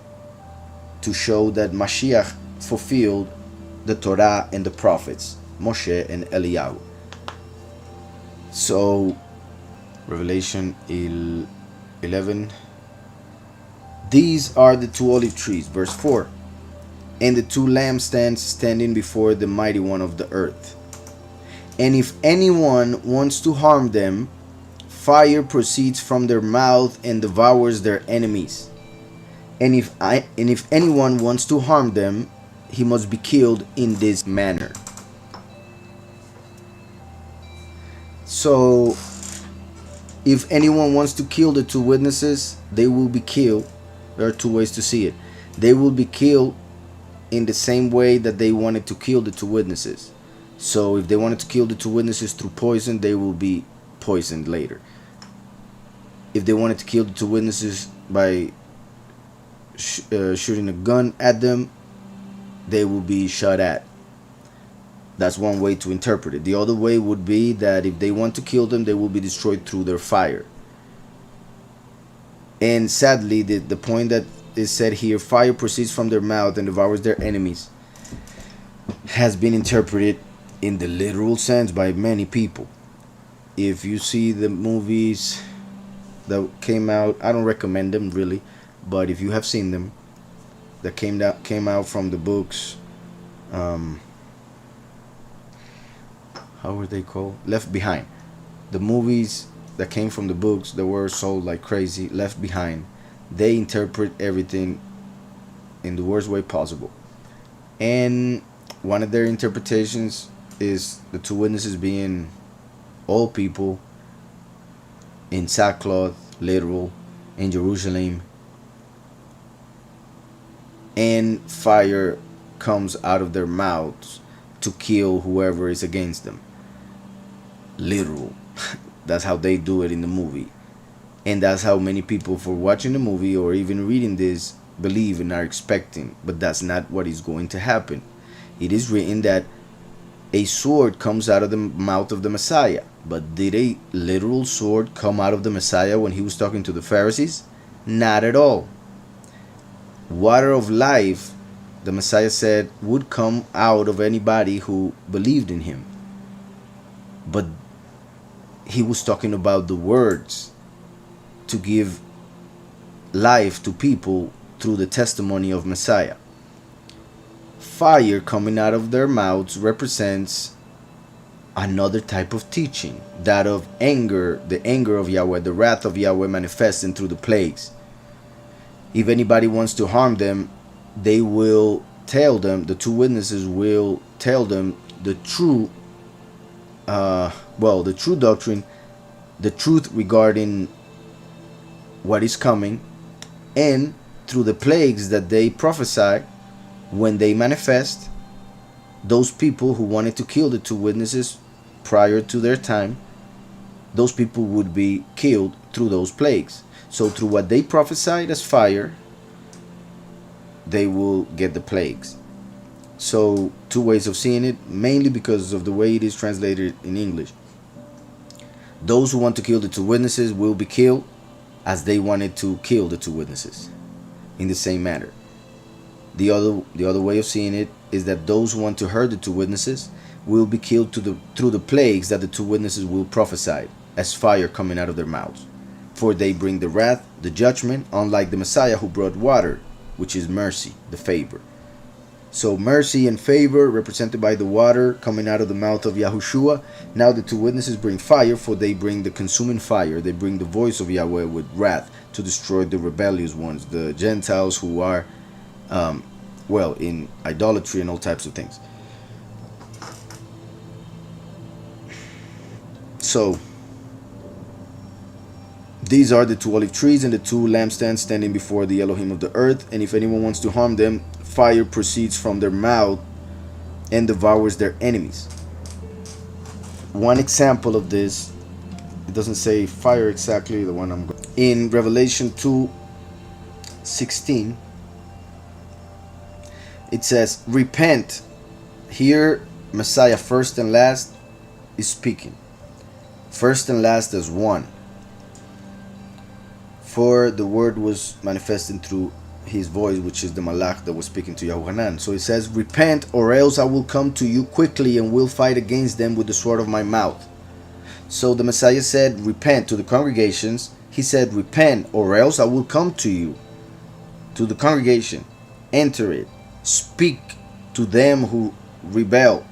to show that Mashiach fulfilled the Torah and the prophets, Moshe and Eliyahu. So Revelation 11. These are the two olive trees, verse 4, and the two lampstands standing before the mighty one of the earth. And if anyone wants to harm them, fire proceeds from their mouth and devours their enemies. And if anyone wants to harm them, he must be killed in this manner. So, if anyone wants to kill the two witnesses, they will be killed. There are two ways to see it. They will be killed in the same way that they wanted to kill the two witnesses. So if they wanted to kill the two witnesses through poison, they will be poisoned later. If they wanted to kill the two witnesses by shooting a gun at them, they will be shot at. That's one way to interpret it. The other way would be that if they want to kill them, they will be destroyed through their fire. And sadly, the point that is said here, fire proceeds from their mouth and devours their enemies, has been interpreted in the literal sense by many people. If you see the movies that came out, I don't recommend them really, but if you have seen them, that came out from the books, how were they called? Left Behind. The movies that came from the books that were sold like crazy, Left Behind, they interpret everything in the worst way possible. And one of their interpretations is the two witnesses being old people in sackcloth, literal, in Jerusalem, and fire comes out of their mouths to kill whoever is against them. Literal. That's how they do it in the movie. And that's how many people, for watching the movie or even reading this, believe and are expecting. But that's not what is going to happen. It is written that a sword comes out of the mouth of the Messiah. But did a literal sword come out of the Messiah when he was talking to the Pharisees? Not at all. Water of life, the Messiah said, would come out of anybody who believed in him. But he was talking about the words to give life to people through the testimony of Messiah. Fire coming out of their mouths represents another type of teaching, that of anger, the anger of Yahweh, the wrath of Yahweh manifesting through the plagues. If anybody wants to harm them, they will tell them, the two witnesses will tell them the true the true doctrine, the truth regarding what is coming, and through the plagues that they prophesy, when they manifest, those people who wanted to kill the two witnesses prior to their time, those people would be killed through those plagues. So through what they prophesied as fire, they will get the plagues. So two ways of seeing it, mainly because of the way it is translated in English. Those who want to kill the two witnesses will be killed as they wanted to kill the two witnesses, in the same manner. The other way of seeing it is that those who want to hurt the two witnesses will be killed through the plagues that the two witnesses will prophesy as fire coming out of their mouths. For they bring the wrath, the judgment, unlike the Messiah who brought water, which is mercy, the favor. So mercy and favor represented by the water coming out of the mouth of Yahushua. Now the two witnesses bring fire, for they bring the consuming fire. They bring the voice of Yahweh with wrath to destroy the rebellious ones, the Gentiles who are in idolatry and all types of things. So these are the two olive trees and the two lampstands standing before the Elohim of the earth. And if anyone wants to harm them, fire proceeds from their mouth and devours their enemies. One example of this, it doesn't say fire exactly, the one I'm going. In Revelation 2:16, it says, repent. Here, Messiah first and last is speaking. First and last as one. For the word was manifesting through his voice, which is the Malach that was speaking to Yahuhanan. So it says, repent, or else I will come to you quickly and will fight against them with the sword of my mouth. So the Messiah said, repent to the congregations, He said, repent, or else I will come to you, to the congregation, enter it, speak to them who rebel,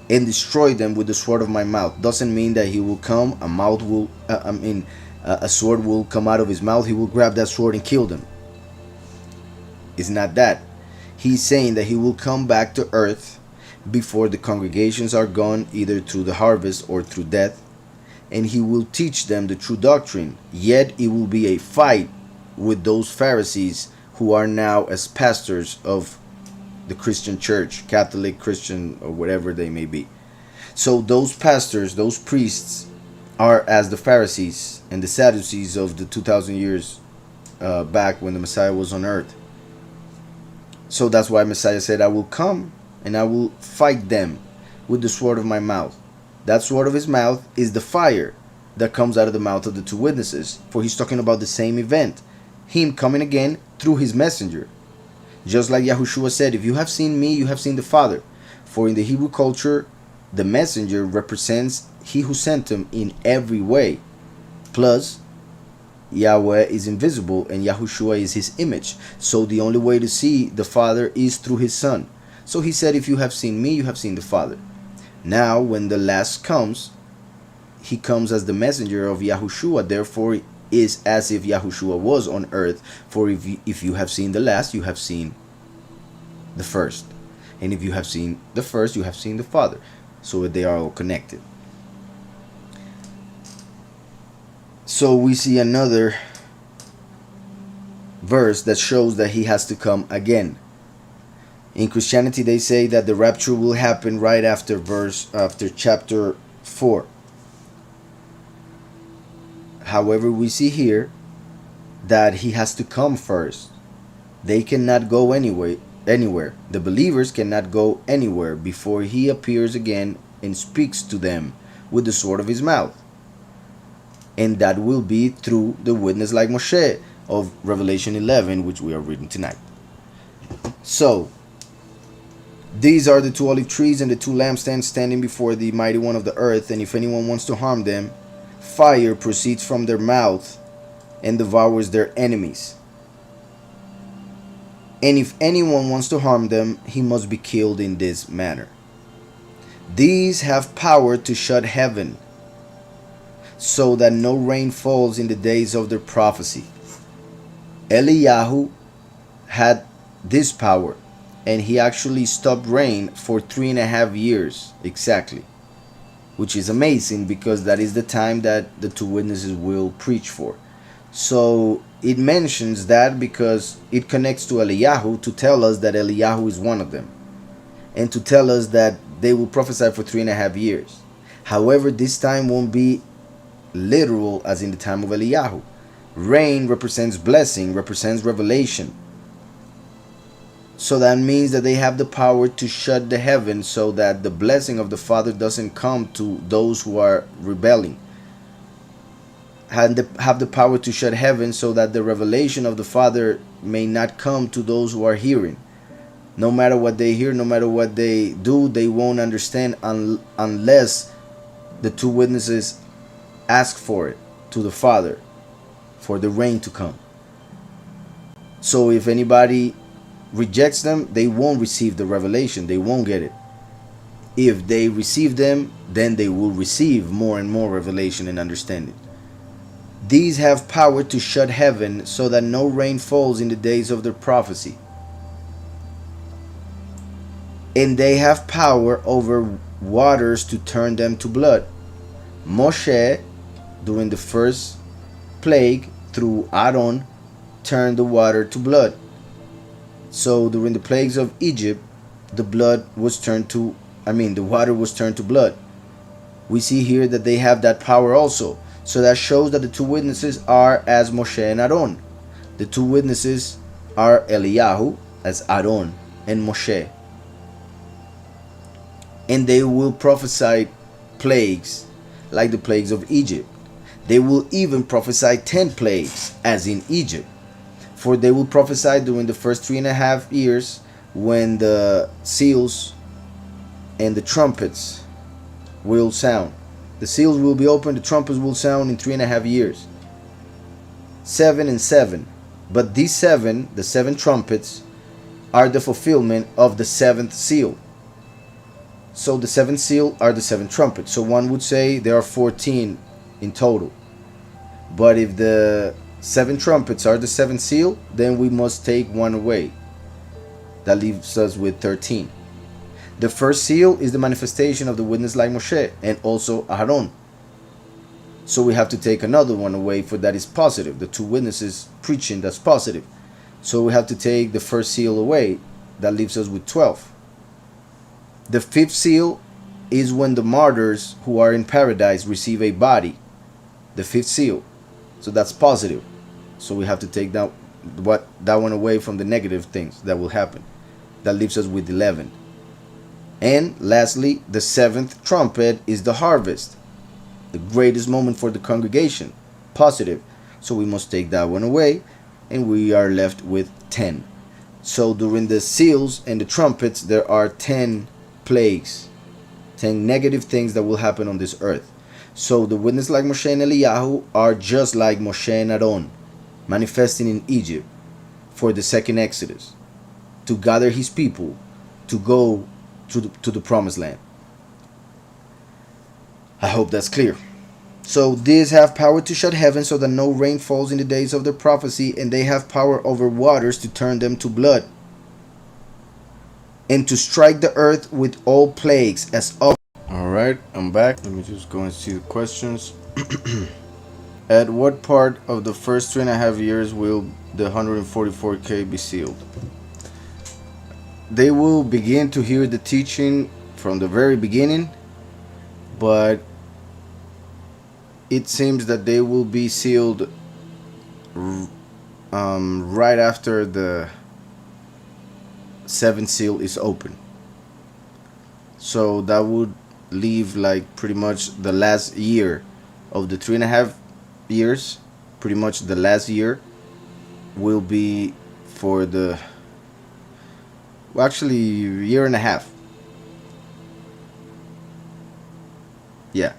and destroy them with the sword of my mouth. Doesn't mean that he will come, a sword will come out of his mouth, he will grab that sword and kill them. It's not that. He's saying that he will come back to earth before the congregations are gone, either through the harvest or through death, and he will teach them the true doctrine. Yet it will be a fight with those Pharisees who are now as pastors of the Christian church, Catholic, Christian, or whatever they may be. So those pastors, those priests, are as the Pharisees and the Sadducees of the 2,000 years back when the Messiah was on earth. So that's why Messiah said, I will come and I will fight them with the sword of my mouth. That sword of his mouth is the fire that comes out of the mouth of the two witnesses. For he's talking about the same event, him coming again through his messenger. Just like Yahushua said, if you have seen me, you have seen the Father. For in the Hebrew culture, the messenger represents he who sent him in every way. Plus, Yahweh is invisible and Yahushua is his image. So the only way to see the Father is through his Son. So he said, if you have seen me, you have seen the Father. Now, when the last comes, he comes as the messenger of Yahushua. Therefore, is as if Yahushua was on earth. For if you have seen the last, you have seen the first. And if you have seen the first, you have seen the Father. So they are all connected. So we see another verse that shows that he has to come again. In Christianity, they say that the rapture will happen right after chapter 4. However, we see here that he has to come first. They cannot go anywhere. The believers cannot go anywhere before he appears again and speaks to them with the sword of his mouth. And that will be through the witness like Moshe of Revelation 11, which we are reading tonight. So, these are the two olive trees and the two lampstands standing before the mighty one of the earth. And if anyone wants to harm them, fire proceeds from their mouth and devours their enemies. And if anyone wants to harm them, he must be killed in this manner. These have power to shut heaven, so that no rain falls in the days of their prophecy. Eliyahu had this power, and he actually stopped rain for 3.5 years exactly, which is amazing because that is the time that the two witnesses will preach for. So it mentions that because it connects to Eliyahu to tell us that Eliyahu is one of them, and to tell us that they will prophesy for 3.5 years. However, this time won't be literal as in the time of Eliyahu. Rain represents blessing, represents revelation. So that means that they have the power to shut the heavens so that the blessing of the Father doesn't come to those who are rebelling. Have the power to shut heaven so that the revelation of the Father may not come to those who are hearing. No matter what they hear, no matter what they do, they won't understand unless the two witnesses ask for it to the Father, for the rain to come. So if anybody rejects them, they won't receive the revelation, they won't get it. If they receive them, then they will receive more and more revelation and understanding. These have power to shut heaven so that no rain falls in the days of their prophecy. And they have power over waters to turn them to blood. Moshe, during the first plague, through Aaron, turned the water to blood. So during the plagues of Egypt, the water was turned to blood. We see here that they have that power also. So that shows that the two witnesses are as Moshe and Aaron. The two witnesses are Eliyahu as Aaron and Moshe. And they will prophesy plagues like the plagues of Egypt. They will even prophesy 10 plagues as in Egypt. For they will prophesy during the first 3.5 years when the seals and the trumpets will sound. The seals will be opened, the trumpets will sound in 3.5 years. 7 and 7. But these seven, the seven trumpets, are the fulfillment of the seventh seal. So the seventh seal are the seven trumpets. So one would say there are 14 in total. But if the seven trumpets are the seventh seal, then we must take one away. That leaves us with 13. The first seal is the manifestation of the witness like Moshe and also Aaron. So we have to take another one away, for that is positive. The two witnesses preaching, that's positive. So we have to take the first seal away. That leaves us with 12. The fifth seal is when the martyrs who are in paradise receive a body. The fifth seal. So that's positive. So we have to take that one away from the negative things that will happen. That leaves us with 11. And lastly, the seventh trumpet is the harvest. The greatest moment for the congregation. Positive. So we must take that one away. And we are left with 10. So during the seals and the trumpets, there are 10 plagues. 10 negative things that will happen on this earth. So the witness like Moshe and Eliyahu are just like Moshe and Aaron, manifesting in Egypt for the second Exodus, to gather his people to go to the promised land. I hope that's clear. So these have power to shut heaven so that no rain falls in the days of their prophecy, and they have power over waters to turn them to blood, and to strike the earth with all plagues as of. Alright, I'm back. Let me just go and see the questions. At what part of the first 3.5 years will the 144K be sealed? They will begin to hear the teaching from the very beginning, but it seems that they will be sealed right after the seventh seal is open. So that would leave like pretty much the last year of the 3.5 years. Pretty much the last year will be for the, well, actually year and a half. Yeah.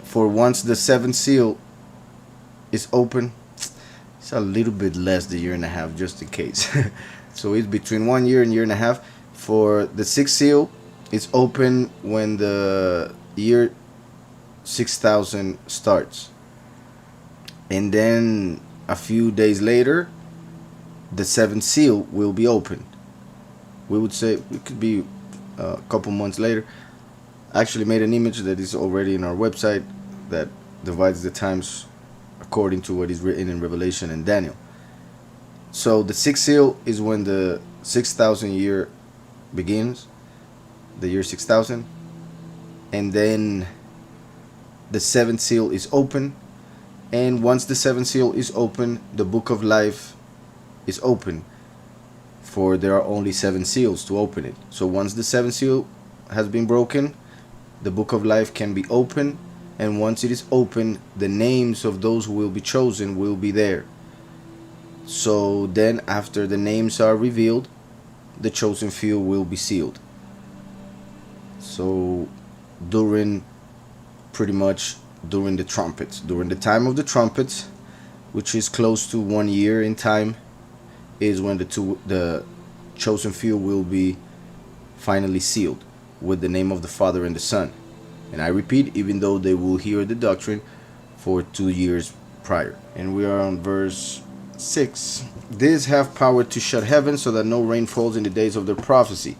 For once the seventh seal is open, it's a little bit less than year and a half, just in case. So it's between 1 year and year and a half. For the sixth seal, it's open when the year 6000 starts. And then a few days later, the seventh seal will be opened. We would say it could be a couple months later. I actually made an image that is already in our website that divides the times according to what is written in Revelation and Daniel. So the sixth seal is when the 6000 year begins, the year 6000, and then the seventh seal is open. And once the seventh seal is open, the book of life is open, for there are only 7 seals to open it. So once the seventh seal has been broken, the book of life can be opened, and once it is open, the names of those who will be chosen will be there. So then after the names are revealed, the chosen few will be sealed. So pretty much during the trumpets, during the time of the trumpets, which is close to 1 year in time, is when the chosen few will be finally sealed with the name of the Father and the Son. And I repeat, even though they will hear the doctrine for 2 years prior. And we are on verse 6. These have power to shut heaven so that no rain falls in the days of their prophecy.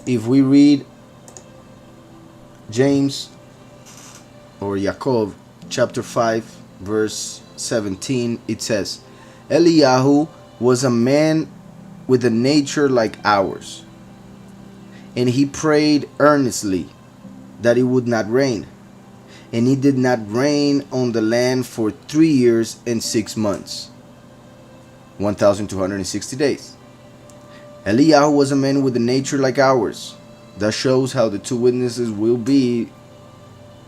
If we read James or Yaakov chapter 5 verse 17, it says, Eliyahu was a man with a nature like ours, and he prayed earnestly that it would not rain. And it did not rain on the land for 3 years and 6 months, 1260 days. Eliyahu was a man with a nature like ours. That shows how the two witnesses will be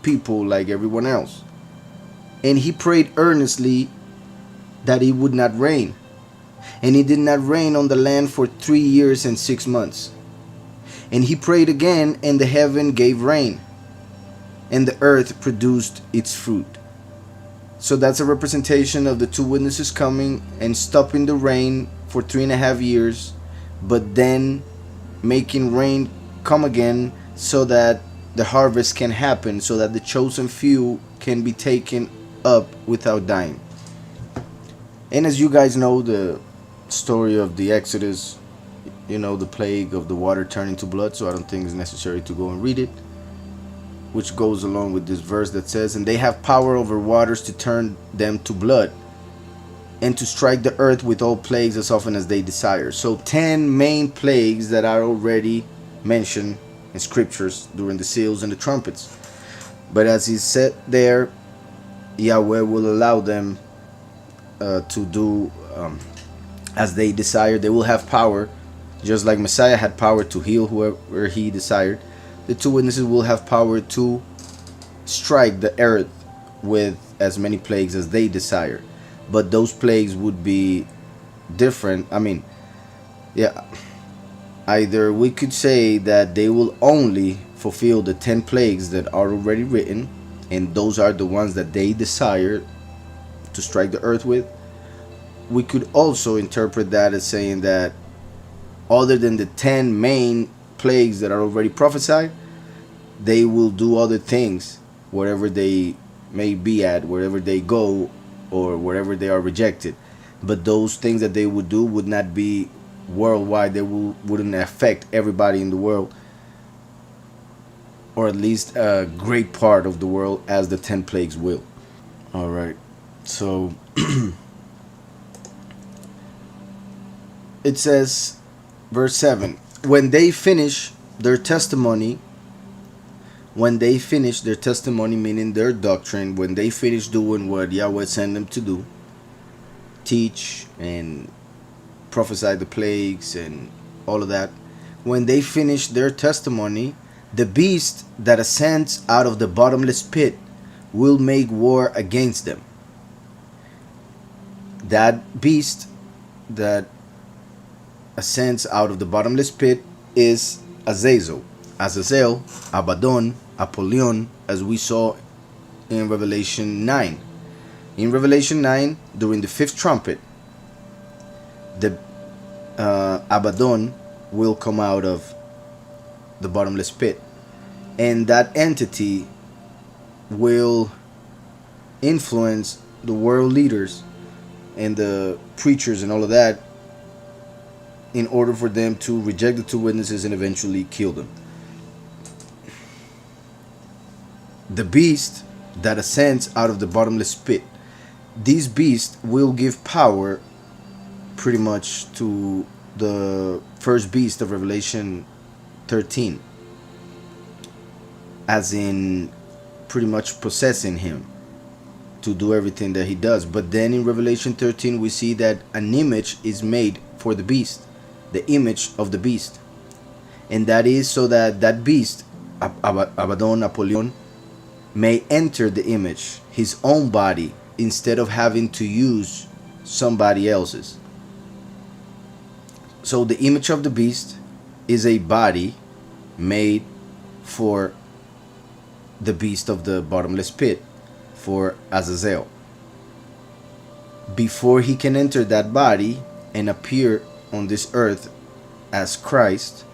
people like everyone else. And he prayed earnestly that it would not rain. And it did not rain on the land for 3 years and 6 months. And he prayed again, and the heaven gave rain, and the earth produced its fruit. So that's a representation of the two witnesses coming and stopping the rain for 3.5 years, but then making rain come again so that the harvest can happen, so that the chosen few can be taken up without dying. And as you guys know, the story of the Exodus, the plague of the water turning to blood, so I don't think it's necessary to go and read it, which goes along with this verse that says, and they have power over waters to turn them to blood, and to strike the earth with all plagues as often as they desire. So 10 main plagues that are already mentioned in scriptures during the seals and the trumpets. But as he said there, Yahweh will allow them to do as they desire. They will have power, just like Messiah had power to heal whoever he desired. The two witnesses will have power to strike the earth with as many plagues as they desire. But those plagues would be different. Either we could say that they will only fulfill the 10 plagues that are already written, and those are the ones that they desire to strike the earth with. We could also interpret that as saying that other than the 10 main plagues that are already prophesied, they will do other things wherever they may be at, wherever they go, or wherever they are rejected. But those things that they would do would not be worldwide. They wouldn't affect everybody in the world, or at least a great part of the world, as the 10 plagues will. All right, so it says, verse 7, when they finish their testimony, meaning their doctrine, when they finish doing what Yahweh sent them to do, teach and prophesy the plagues and all of that, when they finish their testimony, the beast that ascends out of the bottomless pit will make war against them. That beast that ascends out of the bottomless pit is Azazel, Abaddon, Apollyon, as we saw in Revelation 9. In Revelation 9, during the 5th trumpet, the Abaddon will come out of the bottomless pit, and that entity will influence the world leaders and the preachers and all of that, in order for them to reject the two witnesses and eventually kill them. The beast that ascends out of the bottomless pit, this beast will give power pretty much to the first beast of Revelation 13, as in pretty much possessing him to do everything that he does. But then in Revelation 13 we see that an image is made for the beast, the image of the beast, and that is so that that beast, Abaddon, Apollyon, may enter the image, his own body, instead of having to use somebody else's. So the image of the beast is a body made for the beast of the bottomless pit, for Azazel. Before he can enter that body and appear on this earth as Christ,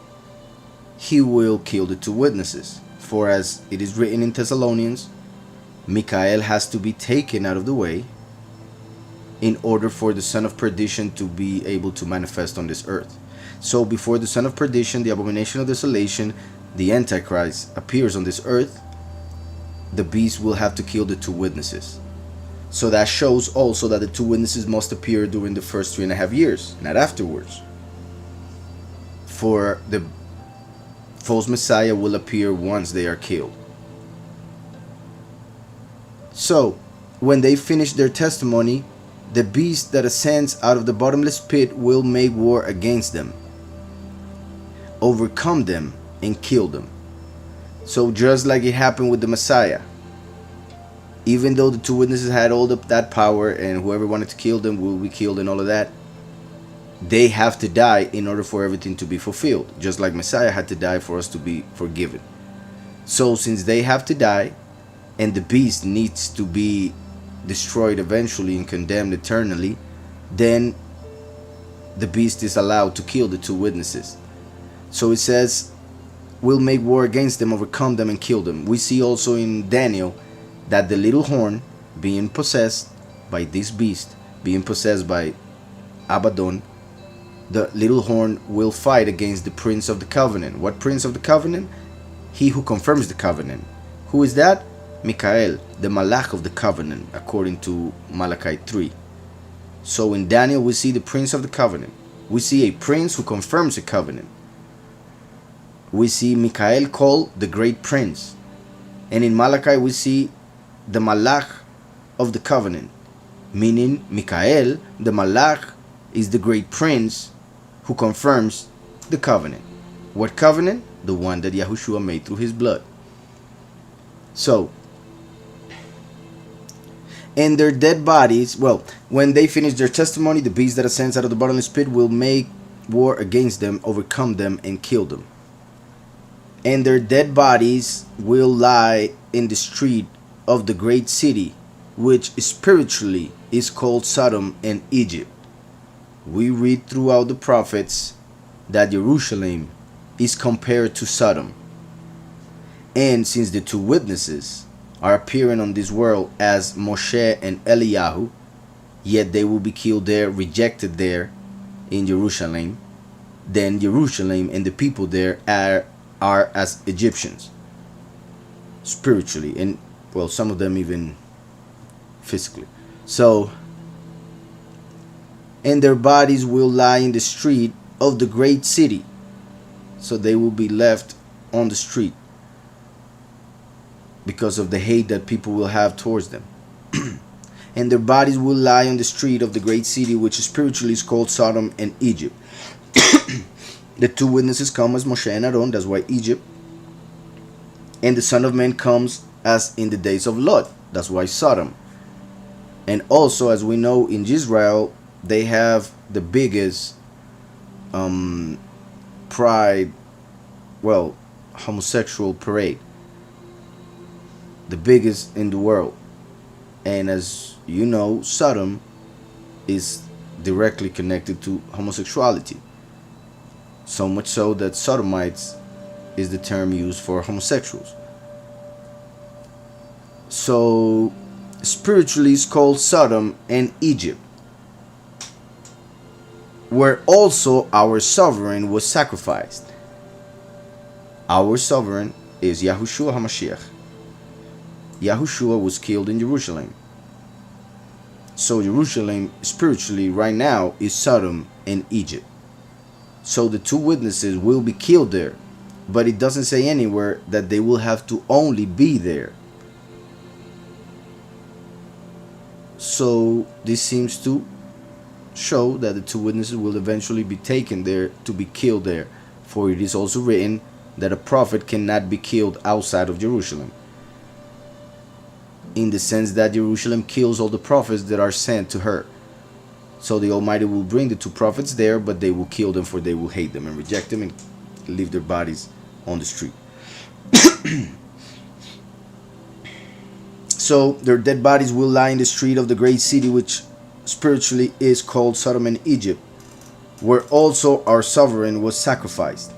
he will kill the two witnesses. For as it is written in Thessalonians, Mikhail has to be taken out of the way in order for the son of perdition to be able to manifest on this earth. So before the son of perdition, the abomination of desolation, the Antichrist, appears on this earth, the beast will have to kill the two witnesses. So that shows also that the two witnesses must appear during the first 3.5 years, not afterwards. For the false Messiah will appear once they are killed. So, when they finish their testimony, the beast that ascends out of the bottomless pit will make war against them, overcome them, and kill them. So just like it happened with the Messiah, even though the two witnesses had all that power and whoever wanted to kill them will be killed and all of that, they have to die in order for everything to be fulfilled, just like Messiah had to die for us to be forgiven. So since they have to die and the beast needs to be destroyed eventually and condemned eternally, then the beast is allowed to kill the two witnesses. So it says, we'll make war against them, overcome them, and kill them. We see also in Daniel that the little horn being possessed by this beast, being possessed by Abaddon, the little horn will fight against the prince of the covenant. What prince of the covenant? He who confirms the covenant. Who is that? Mikhail, the Malach of the covenant, according to Malachi 3. So in Daniel we see the prince of the covenant. We see a prince who confirms a covenant. We see Mikhail called the great prince. And in Malachi we see the Malach of the covenant, meaning Mikhail, the Malach, is the great prince who confirms the covenant. What covenant? The one that Yahushua made through his blood. So, and their dead bodies, well, when they finish their testimony, the beast that ascends out of the bottomless pit will make war against them, overcome them, and kill them. And their dead bodies will lie in the street of the great city, which spiritually is called Sodom and Egypt. We read throughout the prophets that Jerusalem is compared to Sodom. And since the two witnesses are appearing on this world as Moshe and Eliyahu, yet they will be killed there, rejected there in Jerusalem, then Jerusalem and the people there are as Egyptians spiritually, and well, some of them even physically. So, and their bodies will lie in the street of the great city. So they will be left on the street because of the hate that people will have towards them. And their bodies will lie on the street of the great city, which spiritually is called Sodom and Egypt. The two witnesses come as Moshe and Aaron, that's why Egypt. And the Son of Man comes as in the days of Lot, that's why Sodom. And also, as we know, in Israel, they have the biggest pride, well, homosexual parade, the biggest in the world. And as you know, Sodom is directly connected to homosexuality, so much so that sodomites is the term used for homosexuals. So spiritually it's called Sodom and Egypt, where also our sovereign was sacrificed. Our sovereign is Yahushua HaMashiach. Yahushua was killed in Jerusalem. So Jerusalem spiritually right now is Sodom and Egypt. So the two witnesses will be killed there, but it doesn't say anywhere that they will have to only be there. So this seems to show that the two witnesses will eventually be taken there to be killed there, for it is also written that a prophet cannot be killed outside of Jerusalem, in the sense that Jerusalem kills all the prophets that are sent to her. So the Almighty will bring the two prophets there, but they will kill them, for they will hate them and reject them and leave their bodies on the street. So their dead bodies will lie in the street of the great city, which spiritually is called Sodom and Egypt, where also our sovereign was sacrificed.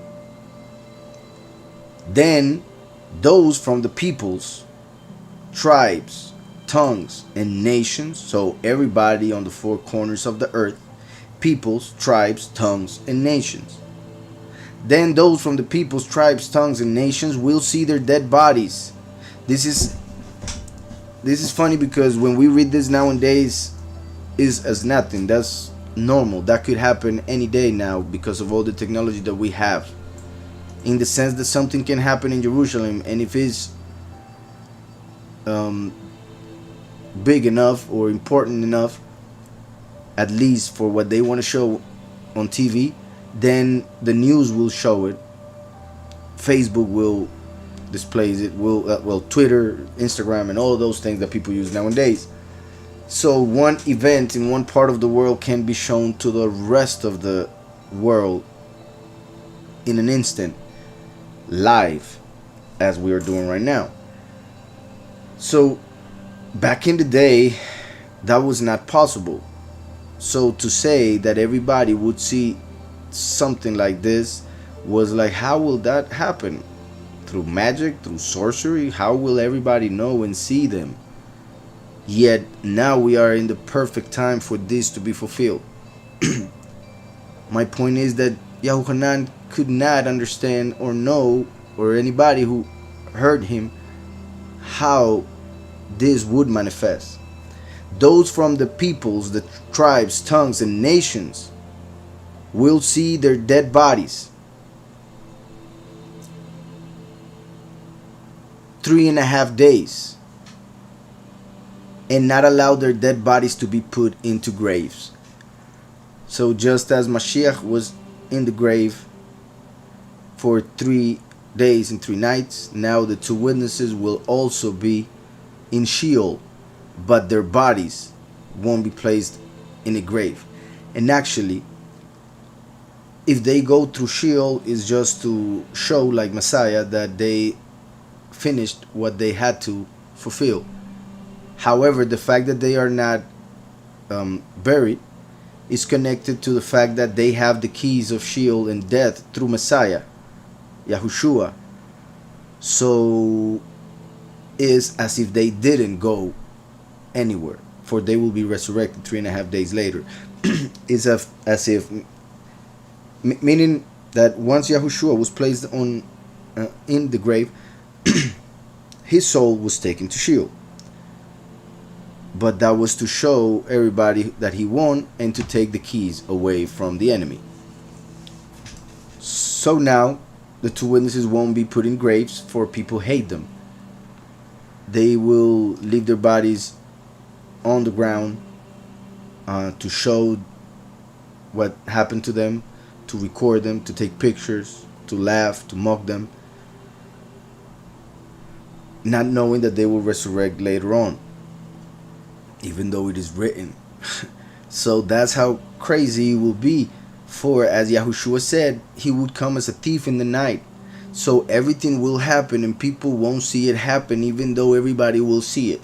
Then those from the peoples, tribes, tongues, and nations, so everybody on the four corners of the earth, peoples, tribes, tongues, and nations. Then those from the peoples, tribes, tongues, and nations will see their dead bodies. This is funny, because when we read this nowadays, is as nothing. That's normal. That could happen any day now because of all the technology that we have. In the sense that something can happen in Jerusalem, and if it's big enough or important enough, at least for what they want to show on TV, then the news will show it. Facebook will displays it. Will Twitter, Instagram, and all of those things that people use nowadays. So one event in one part of the world can be shown to the rest of the world in an instant, live, as we are doing right now. So Back in the day, that was not possible. So to say that everybody would see something like this was like, how will that happen? Through magic, through sorcery? How will everybody know and see them? Yet now we are in the perfect time for this to be fulfilled. My point is that Yahuhanan could not understand or know, or anybody who heard him, how this would manifest. Those from the peoples, the tribes, tongues, and nations will see their dead bodies 3.5 days and not allow their dead bodies to be put into graves. So just as Mashiach was in the grave for 3 days and 3 nights, now the 2 witnesses will also be in Sheol, but their bodies won't be placed in a grave. And actually, if they go through Sheol, is just to show, like Messiah, that they finished what they had to fulfill. However, the fact that they are not buried is connected to the fact that they have the keys of Sheol and death through Messiah, Yahushua. So is as if they didn't go anywhere, for they will be resurrected 3.5 days later. Is as if, meaning that once Yahushua was placed on in the grave, his soul was taken to Sheol. But that was to show everybody that he won and to take the keys away from the enemy. So now the 2 witnesses won't be put in graves, for people hate them. They will leave their bodies on the ground to show what happened to them, to record them, to take pictures, to laugh, to mock them, not knowing that they will resurrect later on, even though it is written. So that's how crazy it will be. For as Yahushua said, he would come as a thief in the night. So everything will happen and people won't see it happen, even though everybody will see it.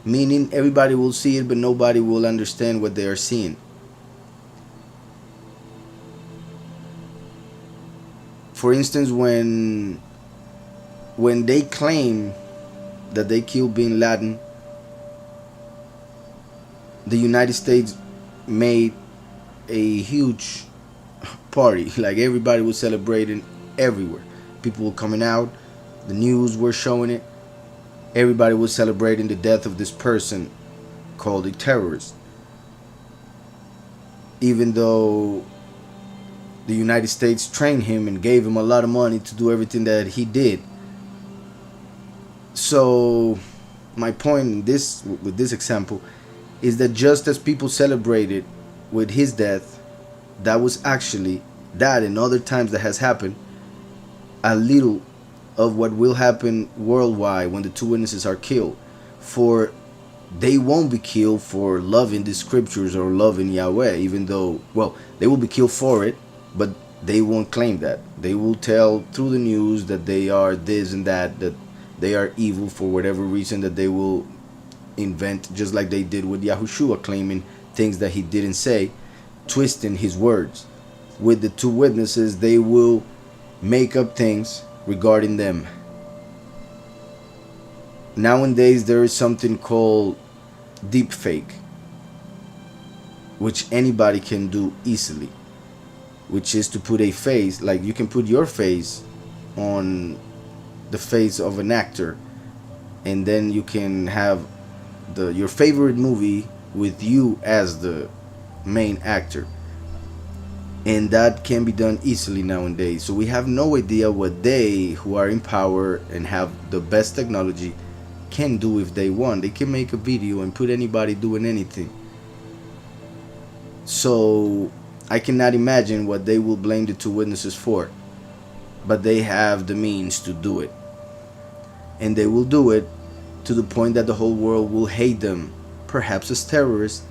Meaning everybody will see it, but nobody will understand what they are seeing. For instance, when they claim that they killed Bin Laden, the United States made a huge party. Like everybody was celebrating everywhere. People were coming out. The news were showing it. Everybody was celebrating the death of this person called a terrorist. Even though the United States trained him and gave him a lot of money to do everything that he did. So my point in with this example is that just as people celebrated with his death, that was actually, that and other times that has happened, a little of what will happen worldwide when the 2 witnesses are killed. For they won't be killed for loving the scriptures or loving Yahweh, even though, well, they will be killed for it, but they won't claim that. They will tell through the news that they are this and that they are evil for whatever reason that they will invent, just like they did with Yahushua, claiming things that he didn't say, twisting his words. With the 2 witnesses, they will make up things regarding them. Nowadays, there is something called deep fake, which anybody can do easily, which is to put a face, like you can put your face on the face of an actor, and then you can have your favorite movie with you as the main actor, and that can be done easily nowadays. So we have no idea what they, who are in power and have the best technology, can do if they want. They can make a video and put anybody doing anything. So I cannot imagine what they will blame the 2 witnesses for, but they have the means to do it, and they will do it to the point that the whole world will hate them, perhaps as terrorists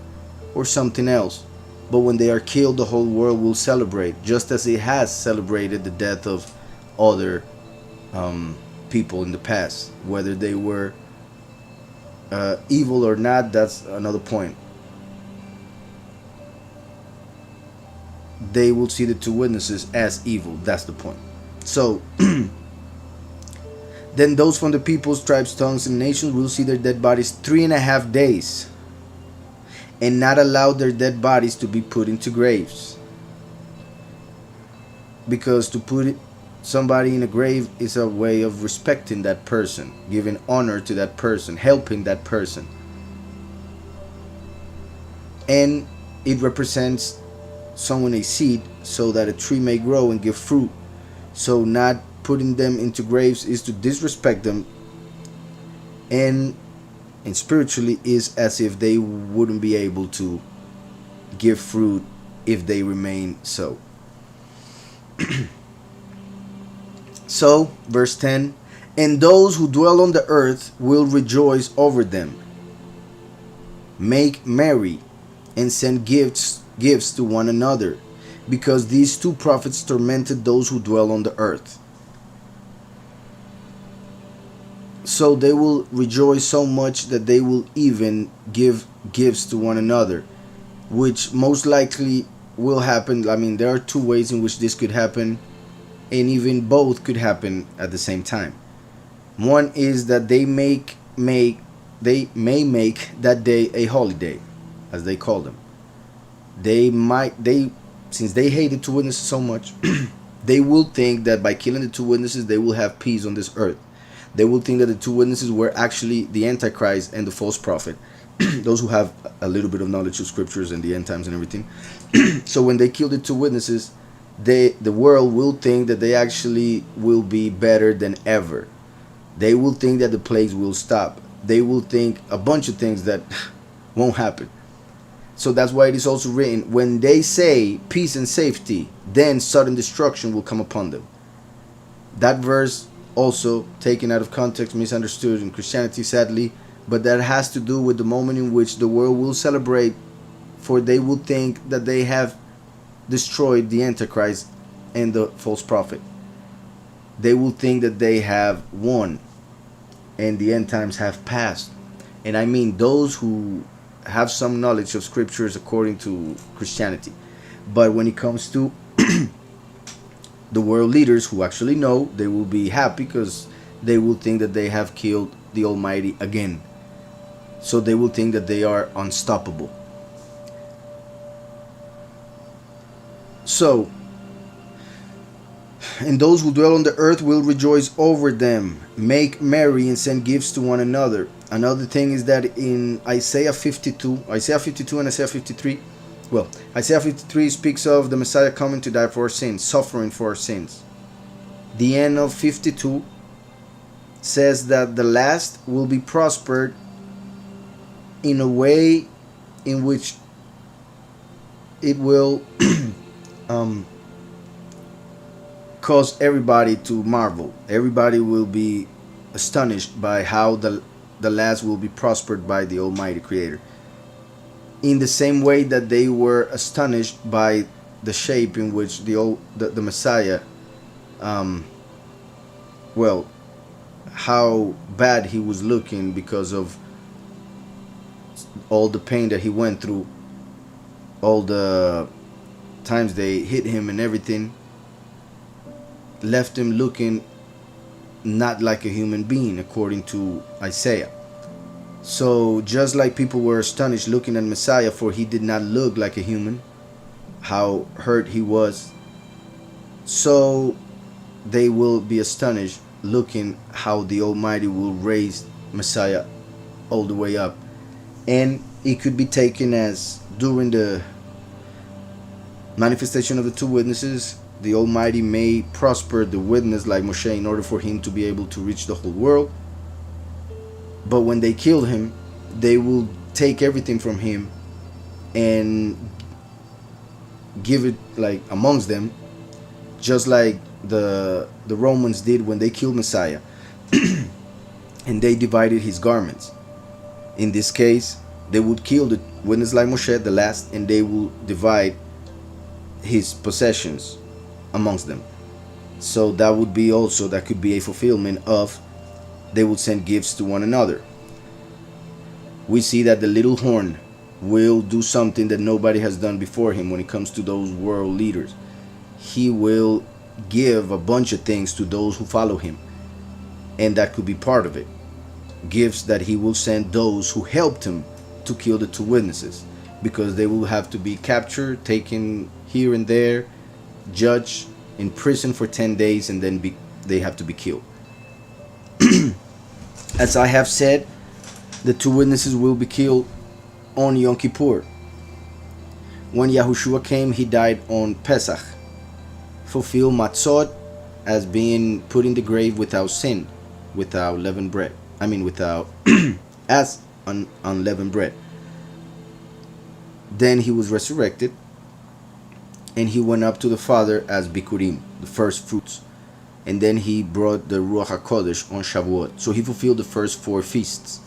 or something else. But when they are killed, the whole world will celebrate, just as it has celebrated the death of other people in the past, whether they were evil or not, that's another point. They will see the two witnesses as evil. That's the point. So, then those from the peoples, tribes, tongues, and nations will see their dead bodies 3.5 days, and not allow their dead bodies to be put into graves. Because to put somebody in a grave is a way of respecting that person, giving honor to that person, helping that person. And it represents sowing a seed so that a tree may grow and give fruit. So not putting them into graves is to disrespect them, and spiritually is as if they wouldn't be able to give fruit if they remain so. So, verse 10, and those who dwell on the earth will rejoice over them, make merry, and send gifts to one another, because these two prophets tormented those who dwell on the earth. So they will rejoice so much that they will even give gifts to one another, which most likely will happen. I mean, there are two ways in which this could happen, and even both could happen at the same time. One is that they may make that day a holiday, as they call them. Since they hated two witnesses so much, they will think that by killing the two witnesses they will have peace on this earth. They will think that the two witnesses were actually the Antichrist and the false prophet. Those who have a little bit of knowledge of scriptures and the end times and everything. So when they kill the two witnesses, the world will think that they actually will be better than ever. They will think that the plagues will stop. They will think a bunch of things that won't happen. So that's why it is also written, when they say peace and safety, then sudden destruction will come upon them. That verse also taken out of context, misunderstood in Christianity, sadly, but that has to do with the moment in which the world will celebrate, for they will think that they have destroyed the Antichrist and the false prophet. They will think that they have won and the end times have passed. And I mean those who have some knowledge of scriptures according to Christianity. But when it comes to the world leaders who actually know, they will be happy because they will think that they have killed the Almighty again. So they will think that they are unstoppable. So, and those who dwell on the earth will rejoice over them, make merry, and send gifts to one another. Another thing is that in Isaiah 52 and Isaiah 53, well, Isaiah 53 speaks of the Messiah coming to die for our sins, suffering for our sins. The end of 52 says that the last will be prospered in a way in which it will cause everybody to marvel. Everybody will be astonished by how the last will be prospered by the Almighty Creator. In the same way that they were astonished by the shape in which the Messiah, well, how bad he was looking because of all the pain that he went through, all the times they hit him and everything, left him looking not like a human being, according to Isaiah. So just like people were astonished looking at Messiah, for he did not look like a human, how hurt he was, so they will be astonished looking how the Almighty will raise Messiah all the way up. And it could be taken as during the manifestation of the two witnesses, the Almighty may prosper the witness like Moshe in order for him to be able to reach the whole world. But when they kill him, they will take everything from him and give it like amongst them, just like the Romans did when they killed Messiah. And they divided his garments. In this case, they would kill the witness like Moshe, the last, and they will divide his possessions amongst them. So that would be also, that could be a fulfillment of they would send gifts to one another. we see that the little horn will do something that nobody has done before him when it comes to those world leaders. He will give a bunch of things to those who follow him, and that could be part of it. Gifts that he will send those who helped him to kill the two witnesses, because they will have to be captured, taken here and there, judged, in prison for 10 days, and then they have to be killed. As I have said, the two witnesses will be killed on Yom Kippur. When Yahushua came, he died on Pesach. Fulfill Matzot as being put in the grave without sin, without leavened bread. Without as unleavened bread. Then he was resurrected, and he went up to the Father as Bikurim, the first fruits. And then he brought the Ruach HaKodesh on Shavuot. So he fulfilled the first 4 feasts.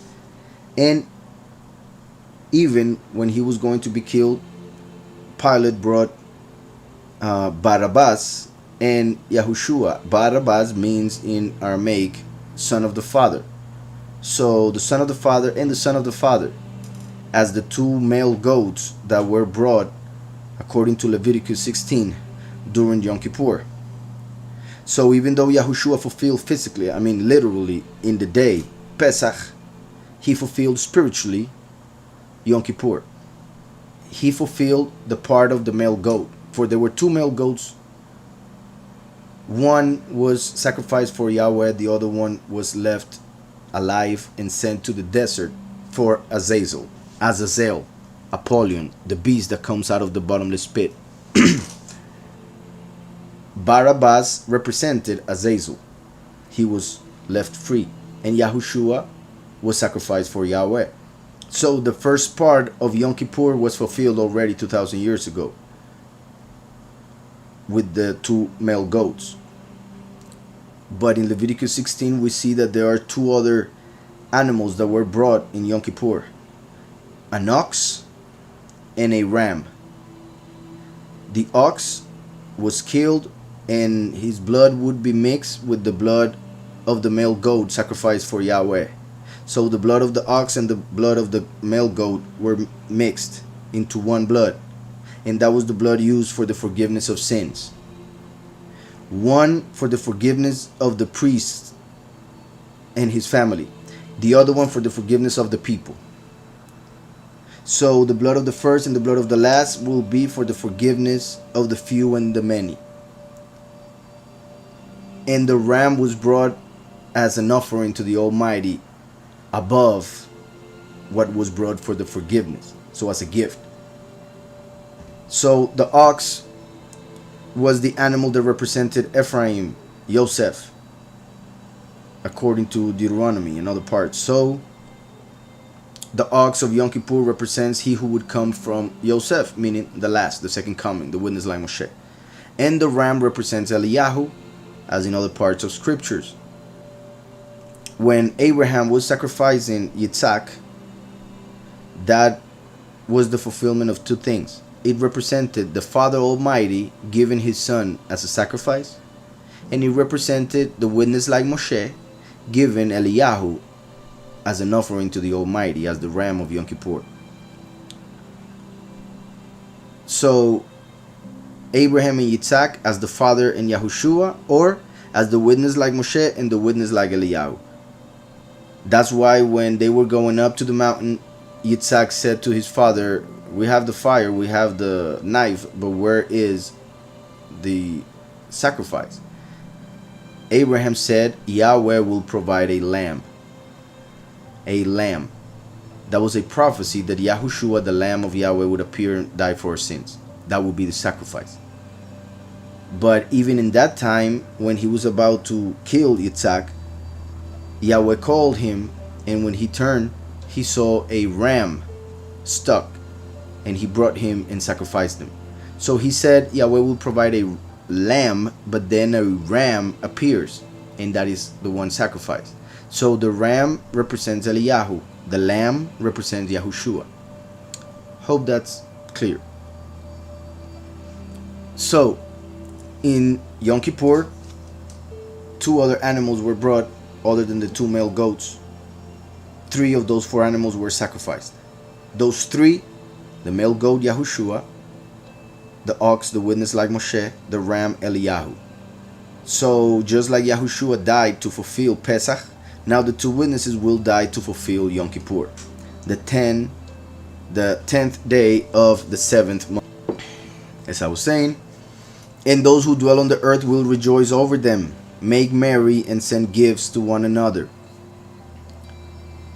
And even when he was going to be killed, Pilate brought Barabbas and Yahushua. Barabbas means in Aramaic, son of the Father. So the son of the Father and the son of the Father, as the 2 male goats that were brought according to Leviticus 16 during Yom Kippur. So even though Yahushua fulfilled physically, literally in the day, Pesach, he fulfilled spiritually Yom Kippur. He fulfilled the part of the male goat. For there were 2 male goats. One was sacrificed for Yahweh, the other one was left alive and sent to the desert for Azazel, Apollyon, the beast that comes out of the bottomless pit. Barabbas represented Azazel. He was left free. And Yahushua was sacrificed for Yahweh. So the first part of Yom Kippur was fulfilled already 2,000 years ago with the 2 male goats. But in Leviticus 16 we see that there are 2 other animals that were brought in Yom Kippur. An ox and a ram. The ox was killed, and his blood would be mixed with the blood of the male goat sacrificed for Yahweh. So the blood of the ox and the blood of the male goat were mixed into one blood, and that was the blood used for the forgiveness of sins. One for the forgiveness of the priest and his family, the other one for the forgiveness of the people. So the blood of the first and the blood of the last will be for the forgiveness of the few and the many. And the ram was brought as an offering to the Almighty above what was brought for the forgiveness, so as a gift. So the ox was the animal that represented Ephraim, Yosef, according to Deuteronomy and other parts. So the ox of Yom Kippur represents he who would come from Yosef, meaning the second coming, the witness like Moshe. And the ram represents Eliyahu, as in other parts of scriptures. When Abraham was sacrificing Yitzhak, that was the fulfillment of 2 things. It represented the Father Almighty giving his son as a sacrifice, and it represented the witness like Moshe giving Eliyahu as an offering to the Almighty, as the ram of Yom Kippur. So Abraham and Yitzhak as the father and Yahushua, or as the witness like Moshe and the witness like Eliyahu. That's why when they were going up to the mountain, Yitzhak said to his father, "We have the fire, we have the knife, but where is the sacrifice?" Abraham said, "Yahweh will provide a lamb." A lamb. That was a prophecy that Yahushua, the Lamb of Yahweh, would appear and die for our sins. That would be the sacrifice. But even in that time, when he was about to kill Yitzhak, Yahweh called him, and when he turned, he saw a ram stuck, and he brought him and sacrificed him. So he said Yahweh will provide a lamb, but then a ram appears, and that is the one sacrificed. So the ram represents Eliyahu, the lamb represents Yahushua. Hope that's clear. So in Yom Kippur, 2 other animals were brought other than the 2 male goats. 3 of those 4 animals were sacrificed. Those 3, the male goat Yahushua, the ox, the witness like Moshe, the ram Eliyahu. So just like Yahushua died to fulfill Pesach, now the 2 witnesses will die to fulfill Yom Kippur, the 10th day of the 7th month. As I was saying, and those who dwell on the earth will rejoice over them, make merry, and send gifts to one another.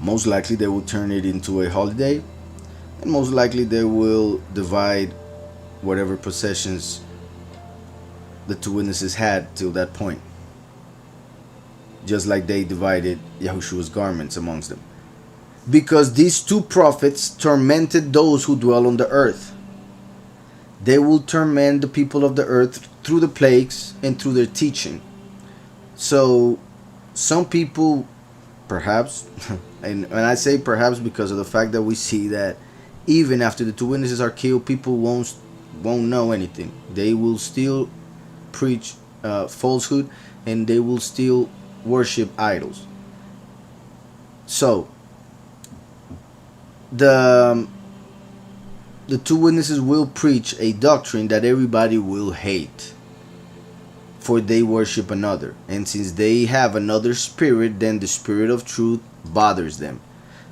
Most likely they will turn it into a holiday, and most likely they will divide whatever possessions the 2 witnesses had till that point, just like they divided Yahushua's garments amongst them. Because these 2 prophets tormented those who dwell on the earth. They will torment the people of the earth through the plagues and through their teaching. So some people, perhaps, and I say perhaps because of the fact that we see that even after the 2 witnesses are killed, people won't know anything. They will still preach falsehood, and they will still worship idols. So the 2 witnesses will preach a doctrine that everybody will hate, for they worship another, and since they have another spirit, then the spirit of truth bothers them.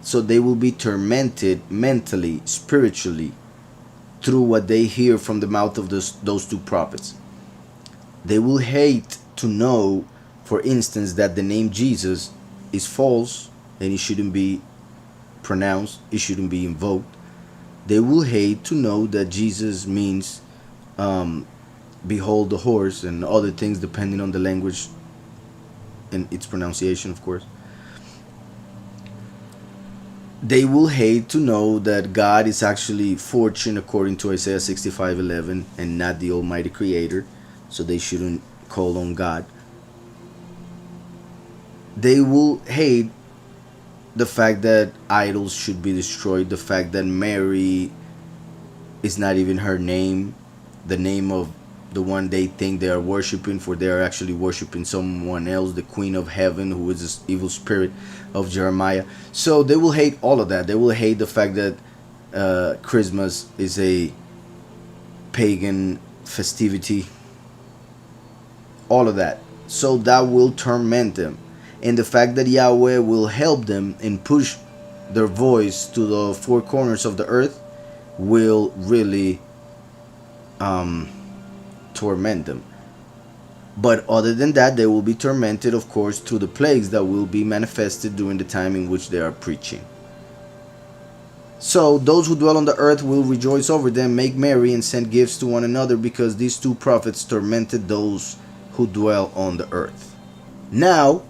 So they will be tormented mentally, spiritually, through what they hear from the mouth of those 2 prophets. They will hate to know, for instance, that the name Jesus is false and it shouldn't be pronounced, it shouldn't be invoked. They will hate to know that Jesus means behold the horse, and other things depending on the language and its pronunciation, of course. They will hate to know that God is actually fortune according to Isaiah 65:11 and not the Almighty Creator, so they shouldn't call on God. They will hate the fact that idols should be destroyed, the fact that Mary is not even her name, the name of the one they think they are worshiping, for they are actually worshiping someone else, the Queen of Heaven, who is this evil spirit of Jeremiah. So they will hate all of that. They will hate the fact that Christmas is a pagan festivity, all of that. So that will torment them. And the fact that Yahweh will help them and push their voice to the 4 corners of the earth will really torment them. But other than that, they will be tormented, of course, through the plagues that will be manifested during the time in which they are preaching. So those who dwell on the earth will rejoice over them, make merry, and send gifts to one another, because these 2 prophets tormented those who dwell on the earth. Now,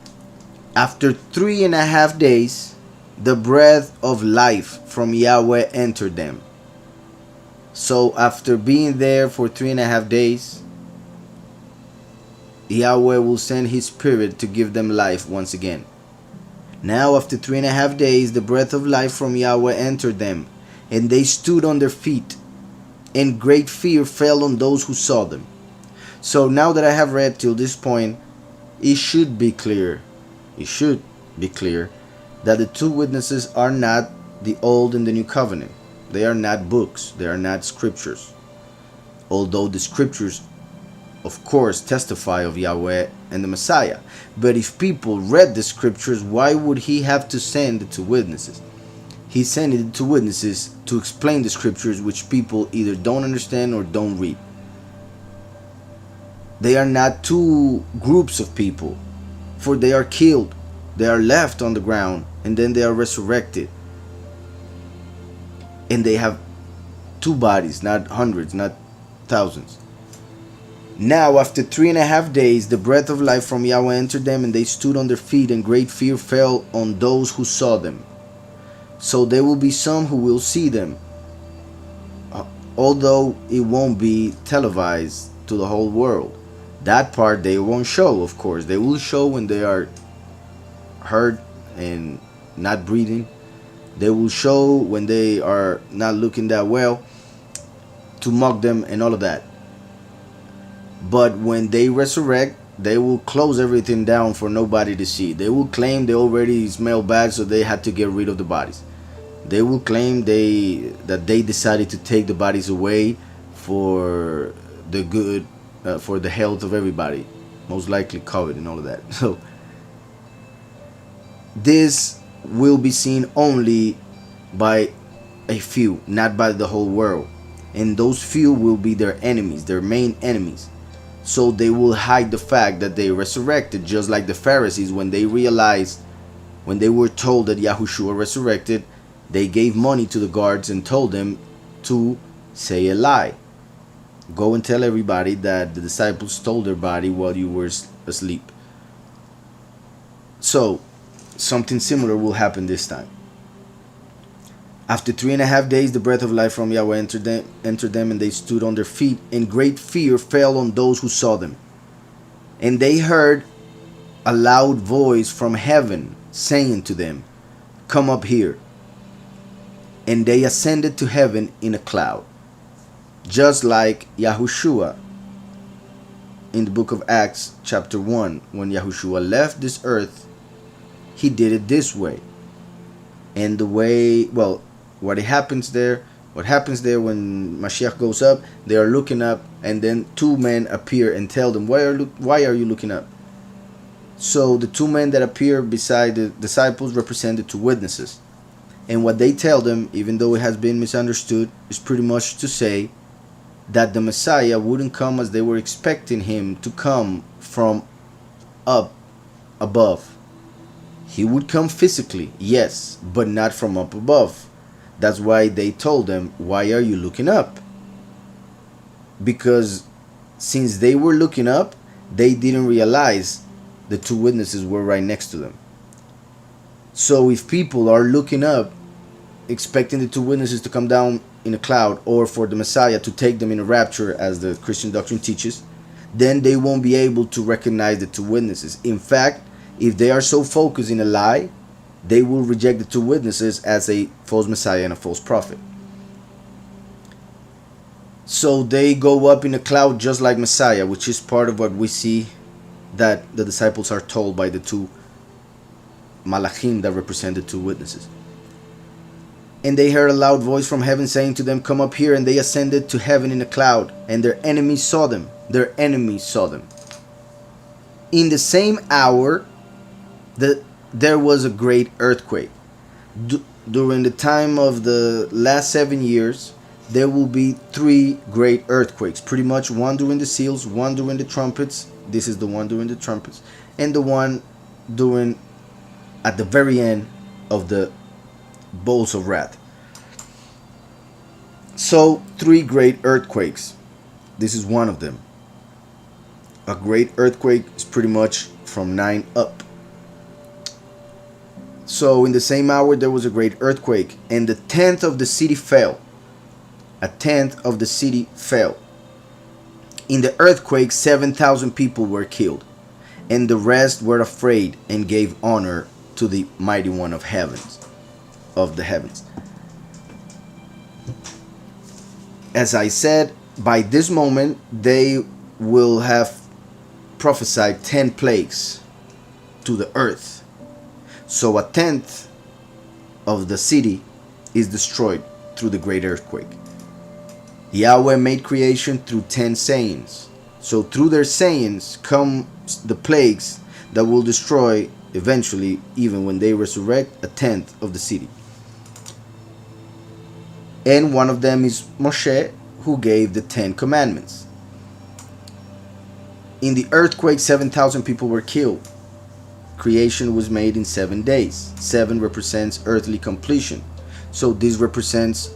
after 3.5 days, the breath of life from Yahweh entered them. So after being there for 3.5 days, Yahweh will send his spirit to give them life once again. Now after 3.5 days, the breath of life from Yahweh entered them, and they stood on their feet, and great fear fell on those who saw them. So now that I have read till this point, it should be clear that the 2 witnesses are not the Old and the New Covenant. They are not books. They are not scriptures. Although the scriptures, of course, testify of Yahweh and the Messiah. But if people read the scriptures, why would he have to send the 2 witnesses? He sent the 2 witnesses to explain the scriptures, which people either don't understand or don't read. They are not 2 groups of people, for they are killed. They are left on the ground, and then they are resurrected. And they have 2 bodies, not hundreds, not thousands. Now, after 3.5 days, the breath of life from Yahweh entered them, and they stood on their feet, and great fear fell on those who saw them. So there will be some who will see them, although it won't be televised to the whole world. That part they won't show, of course. They will show when they are hurt and not breathing. They will show when they are not looking that well, to mock them and all of that. But when they resurrect, they will close everything down for nobody to see. They will claim they already smell bad, so they had to get rid of the bodies. They will claim that they decided to take the bodies away for the good, for the health of everybody, most likely COVID and all of that. So this will be seen only by a few, not by the whole world, and those few will be their enemies, their main enemies. So they will hide the fact that they resurrected, just like the Pharisees. When they realized, when they were told that Yahushua resurrected, they gave money to the guards and told them to say a lie. Go and tell everybody that the disciples stole their body while you were asleep. So something similar will happen this time. After 3.5 days, the breath of life from Yahweh entered them, and they stood on their feet, and great fear fell on those who saw them. And they heard a loud voice from heaven saying to them, "Come up here." And they ascended to heaven in a cloud. Just like Yahushua in the book of Acts chapter 1, when Yahushua left this earth, he did it this way. And the way, well, what happens there when Mashiach goes up, they are looking up, and then two men appear and tell them, why are you looking up? So the two men that appear beside the disciples represent the two witnesses. And what they tell them, even though it has been misunderstood, is pretty much to say that the Messiah wouldn't come as they were expecting him to come from up above. He would come physically, yes, but not from up above. That's why they told them, why are you looking up? Because since they were looking up, they didn't realize the two witnesses were right next to them. So if people are looking up, expecting the two witnesses to come down in a cloud, or for the Messiah to take them in a rapture, as the Christian doctrine teaches, then they won't be able to recognize the two witnesses. In fact, if they are so focused in a lie, they will reject the two witnesses as a false Messiah and a false prophet. So they go up in a cloud just like Messiah, which is part of what we see that the disciples are told by the two malachim that represent the two witnesses. And they heard a loud voice from heaven saying to them, "Come up here." And they ascended to heaven in a cloud, and their enemies saw them. Their enemies saw them. In the same hour, there was a great earthquake. During the time of the last 7 years, there will be 3 great earthquakes. Pretty much one during the seals, one during the trumpets. This is the one during the trumpets. And the one during, at the very end of the bowls of wrath. So 3 great earthquakes. This is one of them. A great earthquake is pretty much from 9 up. So in the same hour there was a great earthquake, and the 10th of the city fell. A 10th of the city fell. In the earthquake 7,000 people were killed, and the rest were afraid and gave honor to the mighty one of the heavens. As I said, by this moment they will have prophesied 10 plagues to the earth. So a 10th of the city is destroyed through the great earthquake. Yahweh made creation through 10 sayings. So through their sayings come the plagues that will destroy eventually, even when they resurrect, a 10th of the city. And one of them is Moshe, who gave the 10 commandments. In the earthquake 7,000 people were killed. Creation was made in 7 days. 7 represents earthly completion. So this represents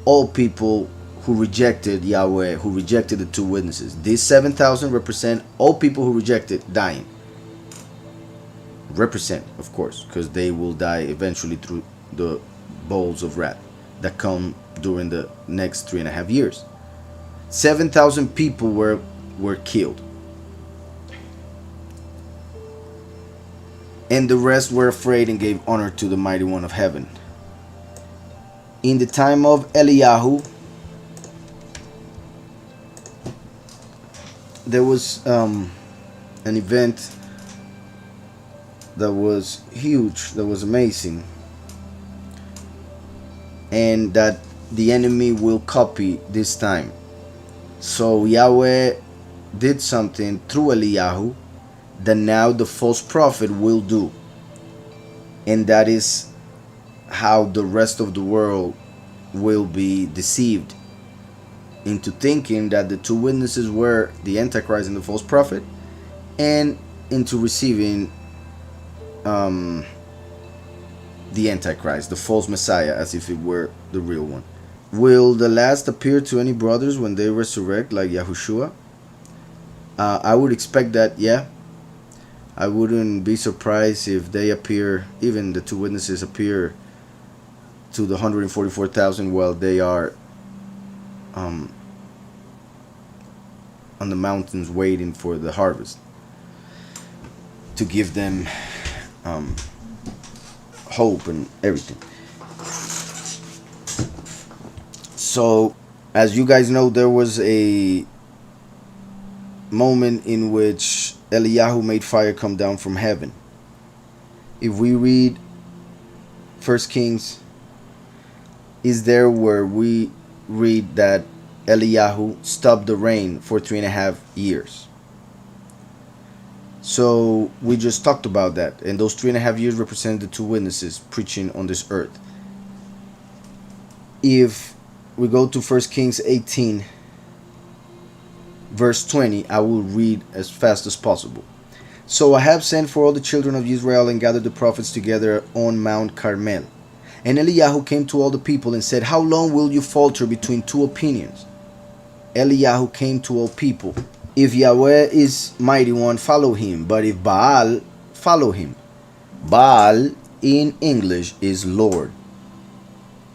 all people who rejected Yahweh, who rejected the two witnesses. These 7,000 represent all people who rejected dying. Represent, of course, because they will die eventually through the bowls of wrath that come during the next 3.5 years. 7,000 people were killed. And the rest were afraid and gave honor to the mighty one of heaven. In the time of Eliyahu, there was a an event that was huge, that was amazing, and that the enemy will copy this time. So Yahweh did something through Eliyahu that now the false prophet will do, and that is how the rest of the world will be deceived into thinking that the two witnesses were the Antichrist and the false prophet, and into receiving the Antichrist, the false Messiah, as if it were the real one. Will the last appear to any brothers when they resurrect like Yahushua? I would expect that, yeah. I wouldn't be surprised if they appear, even the two witnesses appear to the 144,000 while they are on the mountains waiting for the harvest, to give them hope and everything. So, as you guys know, there was a moment in which Eliyahu made fire come down from heaven. If we read 1 Kings, is there where we read that Eliyahu stopped the rain for 3.5 years. So we just talked about that, and those 3.5 years represent the two witnesses preaching on this earth. If we go to 1 Kings 18 verse 20, I will read as fast as possible. So Ahab sent for all the children of Israel and gathered the prophets together on Mount Carmel. And Eliyahu came to all the people and said, how long will you falter between two opinions? Eliyahu came to all people. If Yahweh is mighty one, follow him. But if Baal, follow him. Baal in English is Lord.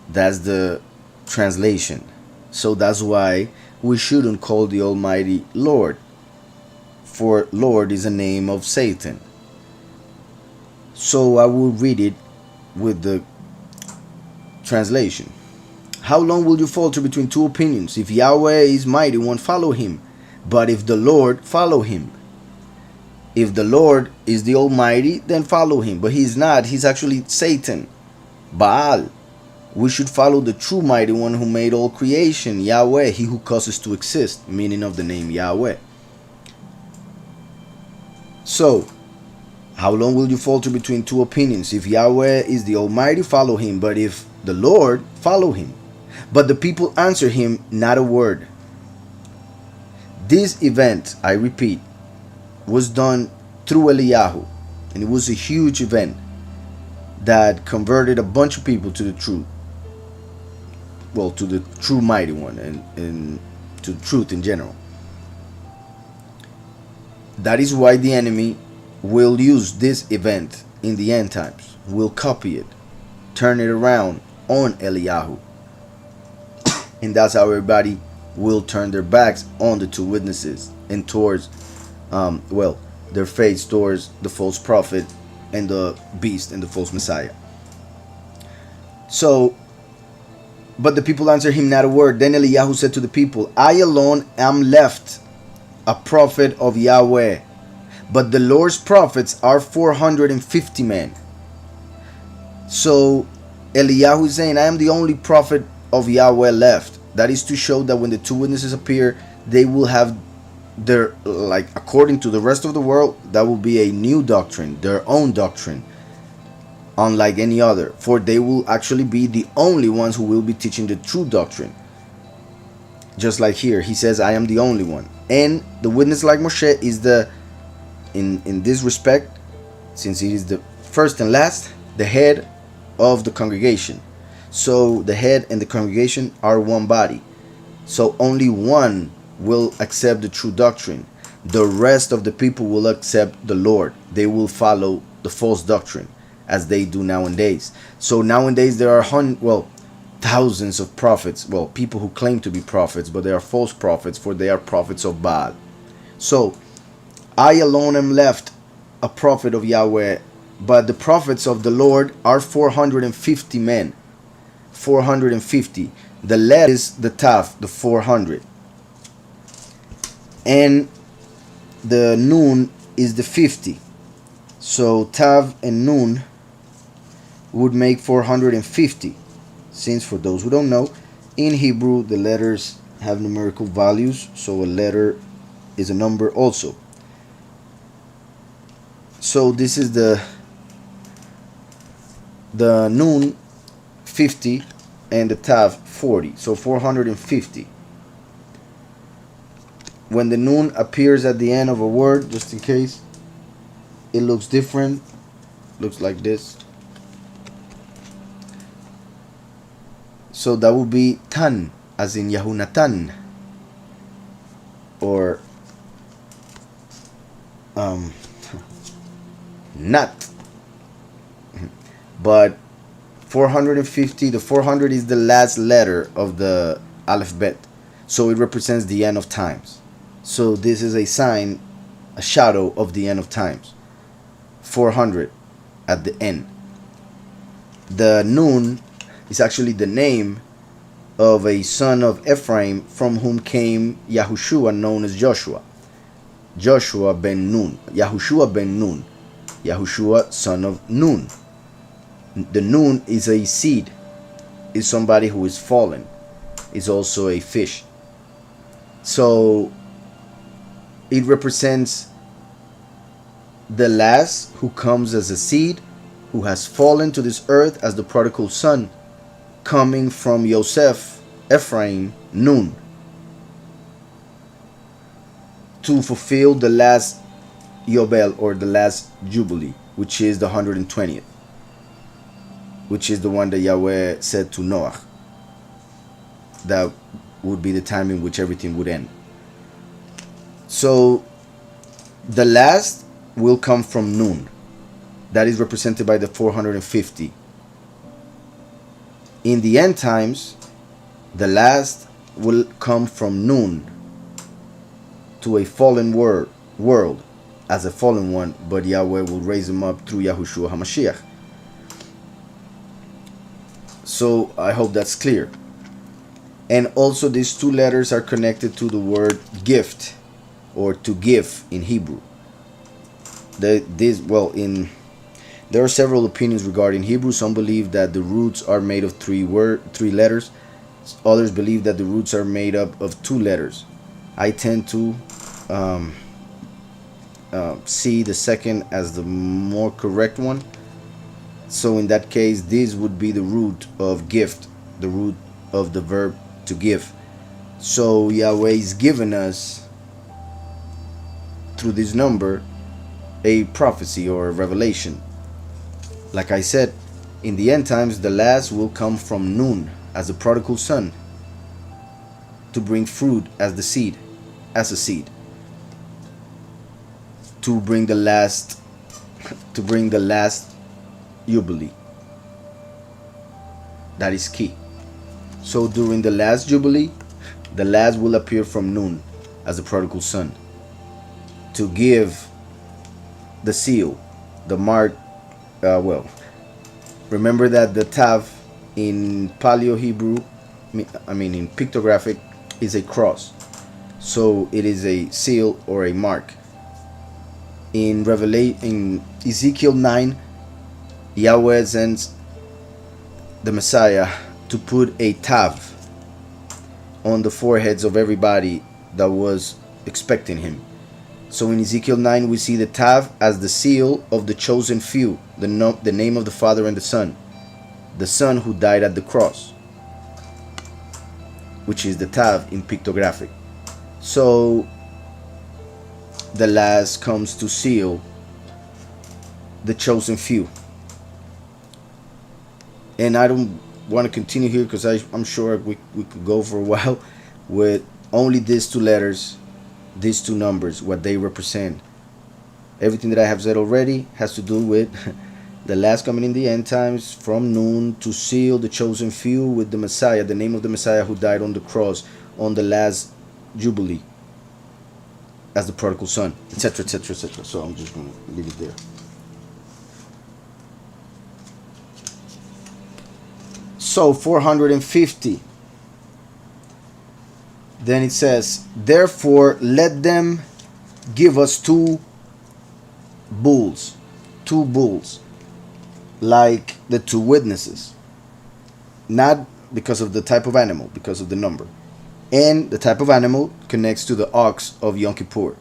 That's the translation. So that's why we shouldn't call the Almighty Lord, for Lord is a name of Satan. So I will read it with the translation. How long will you falter between two opinions? If Yahweh is mighty one, follow him. But if the Lord, follow him. If the Lord is the Almighty, then follow him. But he's not. He's actually Satan, Baal. We should follow the true mighty one who made all creation, Yahweh, he who causes to exist, meaning of the name Yahweh. So, how long will you falter between two opinions? If Yahweh is the Almighty, follow him. But if the Lord, follow him. But the people answer him not a word. This event, I repeat, was done through Eliyahu, and it was a huge event that converted a bunch of people to the truth. Well, to the true mighty one, and to truth in general. That is why the enemy will use this event in the end times, will copy it, turn it around on Eliyahu. And that's how everybody will turn their backs on the two witnesses and towards, their face towards the false prophet and the beast and the false Messiah. So, but the people answered him not a word. Then Eliyahu said to the people, I alone am left, a prophet of Yahweh, but the Lord's prophets are 450 men. So Eliyahu is saying, I am the only prophet of Yahweh left. That is to show that when the two witnesses appear, they will have their, according to the rest of the world, that will be a new doctrine, their own doctrine, unlike any other. For they will actually be the only ones who will be teaching the true doctrine. Just like here, he says, I am the only one. And the witness like Moshe is the, in this respect, since it is the first and last, the head of the congregation. So the head and the congregation are one body. So only one will accept the true doctrine. The rest of the people will accept the Lord. They will follow the false doctrine, as they do nowadays. So nowadays there are thousands of prophets. Well, people who claim to be prophets, but they are false prophets, for they are prophets of Baal. So I alone am left, a prophet of Yahweh, but the prophets of the Lord are 450 men. 450. The let is the taf, the 400. And the nun is the 50. So Tav and Nun would make 450. Since, for those who don't know, in Hebrew the letters have numerical values, so a letter is a number also. So this is the Nun 50 and the Tav 40, so 450. When the Nun appears at the end of a word, just in case, it looks different, looks like this. So that would be Tan, as in Yahunatan, or not. But 450, the 400 is the last letter of the alphabet, so it represents the end of times. So this is a sign, a shadow of the end of times. 400 at the end. The Nun is actually the name of a son of Ephraim from whom came Yahushua, known as Joshua. Joshua ben Nun. Yahushua ben Nun. Yahushua, son of Nun. The Nun is a seed, is somebody who is fallen, is also a fish. So it represents the last who comes as a seed, who has fallen to this earth as the prodigal son, coming from Yosef, Ephraim, Nun, to fulfill the last Yobel, or the last Jubilee, which is the 120th, which is the one that Yahweh said to Noah. That would be the time in which everything would end. So the last will come from Nun. That is represented by the 450. In the end times, the last will come from Nun to a fallen world as a fallen one, but Yahweh will raise him up through Yahushua HaMashiach. So I hope that's clear. And also these two letters are connected to the word gift, or to give in Hebrew. There are several opinions regarding Hebrew. Some believe that the roots are made of three letters. Others believe that the roots are made up of 2 letters. I tend to see the second as the more correct one. So in that case, this would be the root of gift, the root of the verb to give. So Yahweh is giving us, through this number, a prophecy or a revelation. Like I said, in the end times, the last will come from Nun as the prodigal son, to bring fruit as the seed, as a seed, to bring the last Jubilee. That is key. So during the last Jubilee, the last will appear from Nun as the prodigal son, to give the seal, the mark. Remember that the Tav in Paleo Hebrew, in pictographic, is a cross. So it is a seal or a mark. In Ezekiel 9, Yahweh sends the Messiah to put a Tav on the foreheads of everybody that was expecting him. So in Ezekiel 9, we see the Tav as the seal of the chosen few, the name of the Father and the Son who died at the cross, which is the Tav in pictographic. So the last comes to seal the chosen few. And I don't want to continue here because I'm sure we could go for a while with only these 2 letters, these 2 numbers, what they represent. Everything that I have said already has to do with the last coming in the end times, from Nun, to seal the chosen few with the Messiah, the name of the Messiah who died on the cross on the last Jubilee as the prodigal son, etc., etc., etc. So I'm just going to leave it there. So 450. Then it says, therefore let them give us 2 bulls, two bulls, like the two witnesses. Not because of the type of animal, because of the number. And the type of animal connects to the ox of Yom Kippur.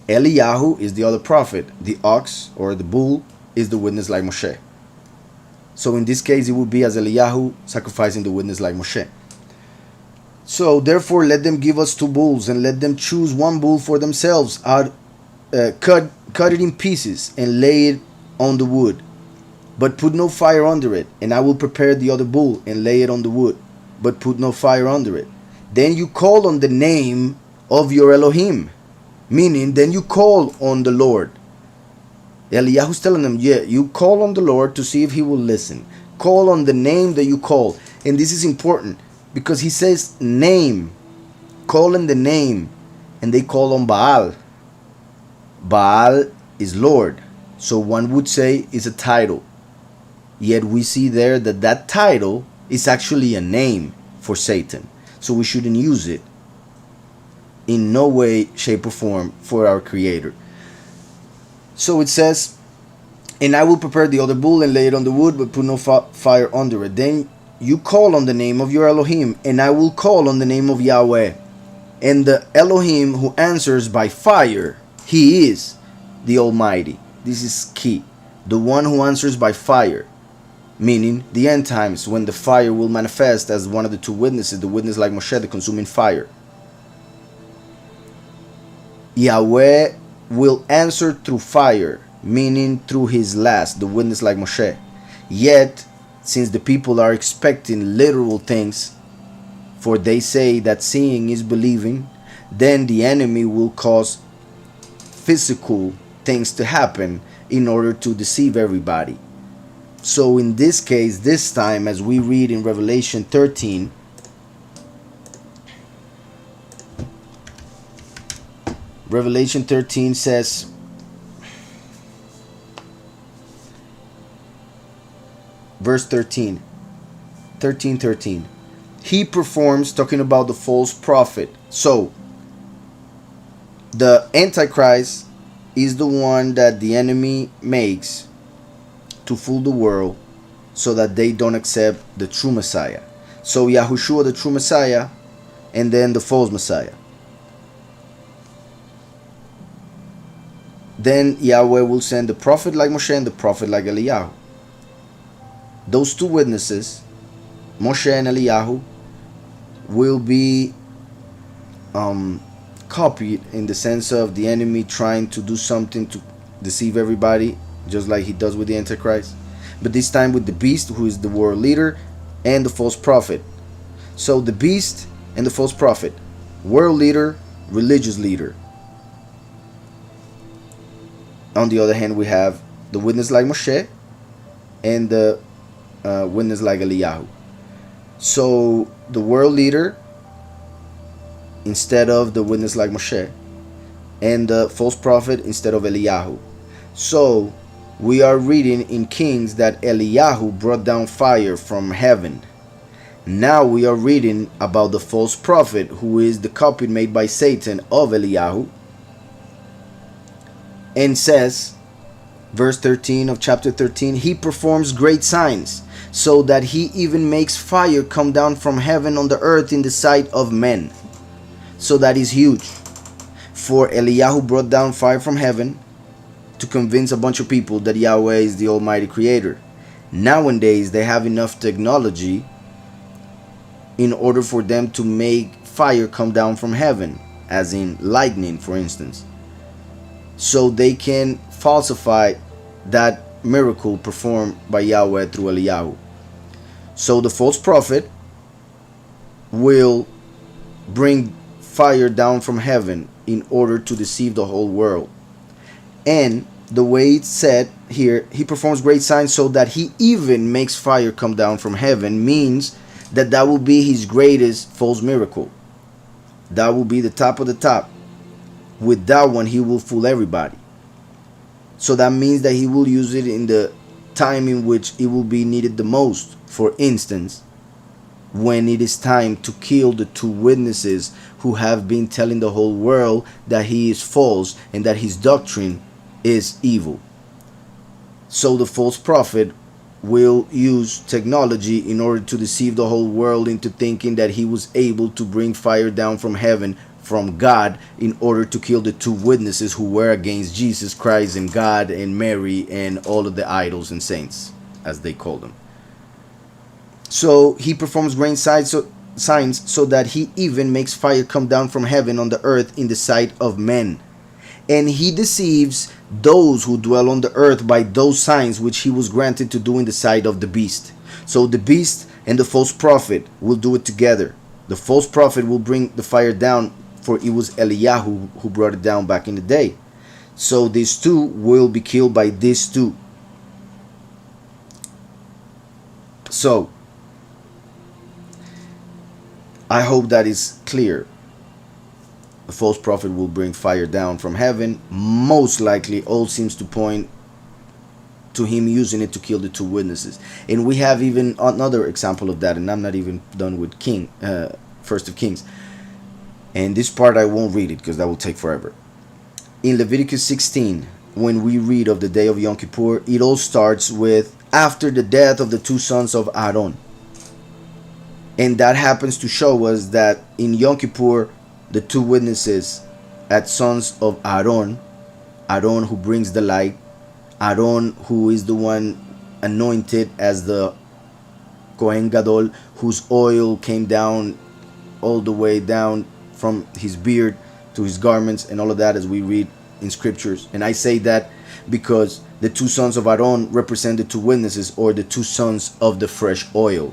Eliyahu is the other prophet. The ox or the bull is the witness like Moshe. So in this case, it would be as Eliyahu sacrificing the witness like Moshe. So therefore, let them give us two bulls, and let them choose one bull for themselves. Cut it in pieces and lay it on the wood, but put no fire under it. And I will prepare the other bull and lay it on the wood, but put no fire under it. Then you call on the name of your Elohim, meaning then you call on the Lord. Eliyahu's telling them, yeah, you call on the Lord to see if he will listen. Call on the name that you call. And this is important because he says name. Call on the name. And they call on Baal. Baal is Lord. So one would say is a title. Yet we see there that that title is actually a name for Satan. So we shouldn't use it in no way, shape, or form for our Creator. So it says, and I will prepare the other bull and lay it on the wood, but put no fire under it. Then you call on the name of your Elohim, and I will call on the name of Yahweh. And the Elohim who answers by fire, he is the Almighty. This is key. The one who answers by fire, meaning the end times when the fire will manifest as one of the two witnesses, the witness like Moshe, the consuming fire. Yahweh will answer through fire, meaning through his last, the witness like Moshe. Yet, since the people are expecting literal things, for they say that seeing is believing, then the enemy will cause physical things to happen in order to deceive everybody. So in this case, this time, as we read in Revelation 13, Revelation 13 says, verse 13, he performs, talking about the false prophet. So the Antichrist is the one that the enemy makes to fool the world so that they don't accept the true Messiah. So Yahushua, the true Messiah, and then the false Messiah. Then Yahweh will send the prophet like Moshe and the prophet like Eliyahu. Those two witnesses, Moshe and Eliyahu, will be copied in the sense of the enemy trying to do something to deceive everybody, just like he does with the Antichrist. But this time with the beast, who is the world leader, and the false prophet. So the beast and the false prophet, world leader, religious leader. On the other hand, we have the witness like Moshe and the witness like Eliyahu. So the world leader instead of the witness like Moshe, and the false prophet instead of Eliyahu. So we are reading in Kings that Eliyahu brought down fire from heaven. Now we are reading about the false prophet, who is the copy made by Satan of Eliyahu. And says, verse 13 of chapter 13, he performs great signs, so that he even makes fire come down from heaven on the earth in the sight of men. So that is huge. For Eliyahu brought down fire from heaven to convince a bunch of people that Yahweh is the Almighty Creator. Nowadays, they have enough technology in order for them to make fire come down from heaven, as in lightning, for instance. So they can falsify that miracle performed by Yahweh through Eliyahu. So the false prophet will bring fire down from heaven in order to deceive the whole world. And the way it's said here, he performs great signs so that he even makes fire come down from heaven, means that that will be his greatest false miracle. That will be the top of the top. With that one, he will fool everybody. So that means that he will use it in the time in which it will be needed the most. For instance, when it is time to kill the two witnesses who have been telling the whole world that he is false and that his doctrine is evil. So the false prophet will use technology in order to deceive the whole world into thinking that he was able to bring fire down from heaven from God in order to kill the two witnesses who were against Jesus Christ and God and Mary and all of the idols and saints, as they call them. So he performs great signs so that he even makes fire come down from heaven on the earth in the sight of men. And he deceives those who dwell on the earth by those signs which he was granted to do in the sight of the beast. So the beast and the false prophet will do it together. The false prophet will bring the fire down, for it was Eliyahu who brought it down back in the day. So these two will be killed by these two. So I hope that is clear. The false prophet will bring fire down from heaven. Most likely, all seems to point to him using it to kill the two witnesses. And we have even another example of that. And I'm not even done with First of Kings. And this part I won't read it because that will take forever. In Leviticus 16, when we read of the day of Yom Kippur, it all starts with after the death of the two sons of Aaron. And that happens to show us that in Yom Kippur, the two witnesses at sons of Aaron who brings the light, Aaron who is the one anointed as the Kohen Gadol, whose oil came down all the way down from his beard to his garments and all of that, as we read in scriptures. And I say that because the two sons of Aaron represent the two witnesses, or the two sons of the fresh oil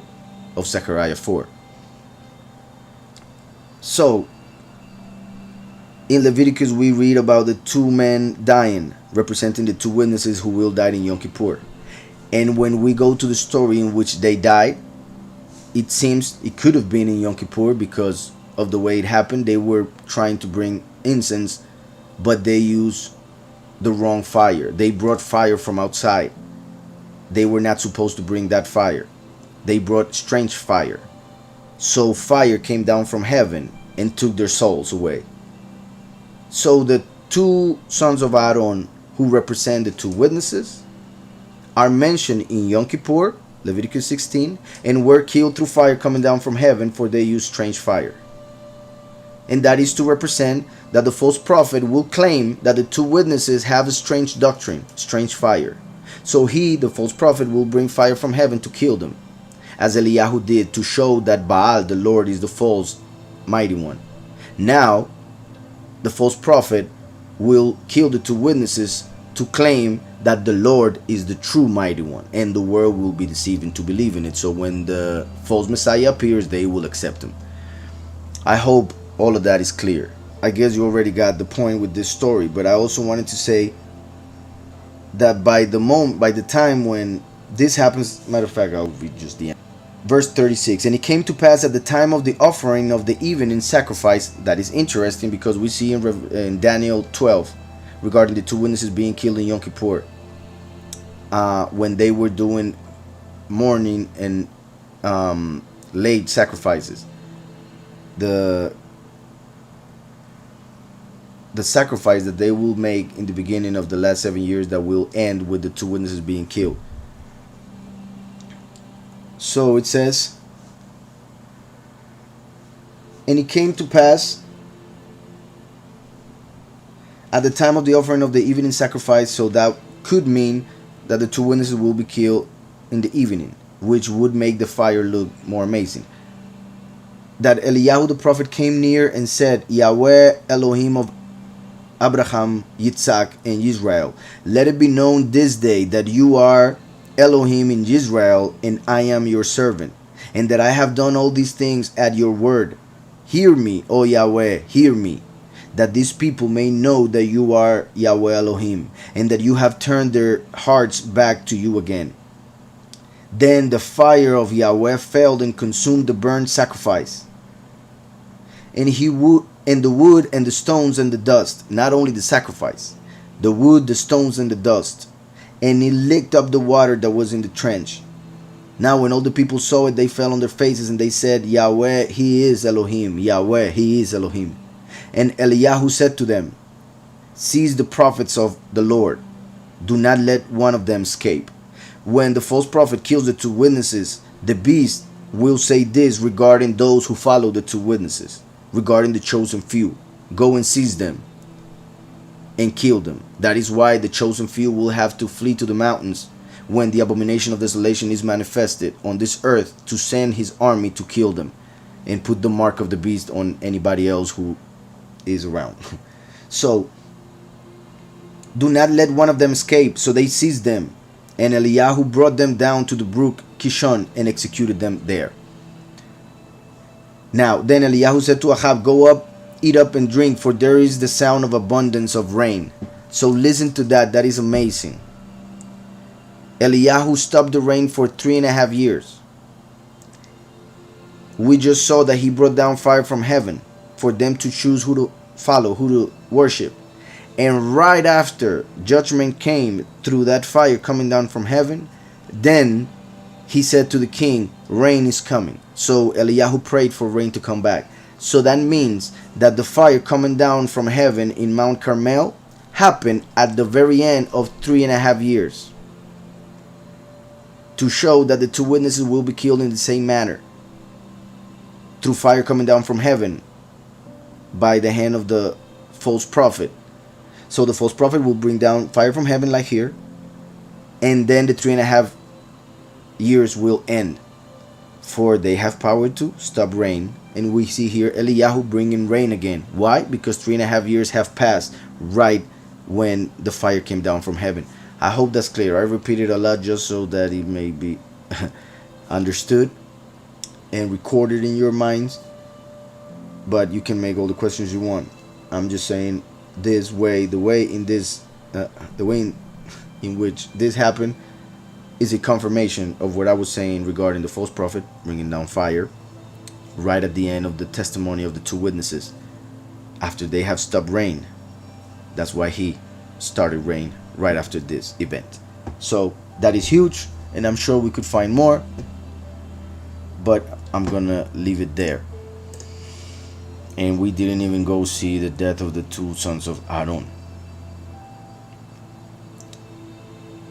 of Zechariah 4. So in Leviticus we read about the two men dying, representing the two witnesses who will die in Yom Kippur. And when we go to the story in which they died, it seems it could have been in Yom Kippur because of the way it happened. They were trying to bring incense, but they used the wrong fire. They brought fire from outside. They were not supposed to bring that fire. They brought strange fire. So fire came down from heaven and took their souls away. So the two sons of Aaron, who represent the two witnesses, are mentioned in Yom Kippur, Leviticus 16, and were killed through fire coming down from heaven, for they used strange fire. And that is to represent that the false prophet will claim that the two witnesses have a strange doctrine, strange fire. So he, the false prophet, will bring fire from heaven to kill them, as Eliyahu did, to show that Baal, the Lord, is the false mighty one. Now, the false prophet will kill the two witnesses to claim that the Lord is the true mighty one, and the world will be deceived into believing it. So when the false Messiah appears, they will accept him. I hope all of that is clear. I guess you already got the point with this story, but I also wanted to say that by the time when this happens, matter of fact, I'll read just the end. Verse 36, and it came to pass at the time of the offering of the evening sacrifice. That is interesting because we see in Daniel 12 regarding the two witnesses being killed in Yom Kippur, when they were doing morning and late sacrifices. The sacrifice that they will make in the beginning of the last 7 years, that will end with the two witnesses being killed. So it says, and it came to pass at the time of the offering of the evening sacrifice. So that could mean that the two witnesses will be killed in the evening, which would make the fire look more amazing. That Eliyahu the prophet came near and said, Yahweh Elohim of Abraham, Yitzhak, and Israel, let it be known this day that you are Elohim in Israel, and I am your servant, and that I have done all these things at your word. Hear me, O Yahweh, hear me, that these people may know that you are Yahweh Elohim, and that you have turned their hearts back to you again. Then the fire of Yahweh fell and consumed the burnt sacrifice, and the wood and the stones and the dust, not only the sacrifice, the wood, the stones, and the dust, and he licked up the water that was in the trench. Now when all the people saw it, they fell on their faces, and they said, Yahweh, he is Elohim. Yahweh, he is Elohim. And Eliyahu said to them, Seize the prophets of the Lord. Do not let one of them escape. When the false prophet kills the two witnesses, the beast will say this regarding those who follow the two witnesses, regarding the chosen few. Go and seize them and kill them. That is why the chosen few will have to flee to the mountains when the abomination of desolation is manifested on this earth, to send his army to kill them and put the mark of the beast on anybody else who is around. So, do not let one of them escape. So they seized them, and Eliyahu brought them down to the brook Kishon and executed them there. Now, then Eliyahu said to Ahab, go up, eat up and drink, for there is the sound of abundance of rain. So listen to that. That is amazing. Eliyahu stopped the rain for 3.5 years. We just saw that he brought down fire from heaven for them to choose who to follow, who to worship. And right after judgment came through that fire coming down from heaven, then he said to the king, rain is coming. So Eliyahu prayed for rain to come back. So that means that the fire coming down from heaven in Mount Carmel happened at the very end of 3.5 years, to show that the two witnesses will be killed in the same manner, through fire coming down from heaven by the hand of the false prophet. So the false prophet will bring down fire from heaven like here, and then the 3.5 years will end, for they have power to stop rain. And we see here Eliyahu bringing rain again. Why? Because 3.5 years have passed right when the fire came down from heaven. I hope that's clear. I repeat it a lot just so that it may be understood and recorded in your minds, but you can make all the questions you want. I'm just saying this way, the way in which this happened is a confirmation of what I was saying regarding the false prophet bringing down fire right at the end of the testimony of the two witnesses, after they have stopped rain. That's why he started rain right after this event. So that is huge, and I'm sure we could find more, but I'm gonna leave it there. And we didn't even go see the death of the two sons of Aaron.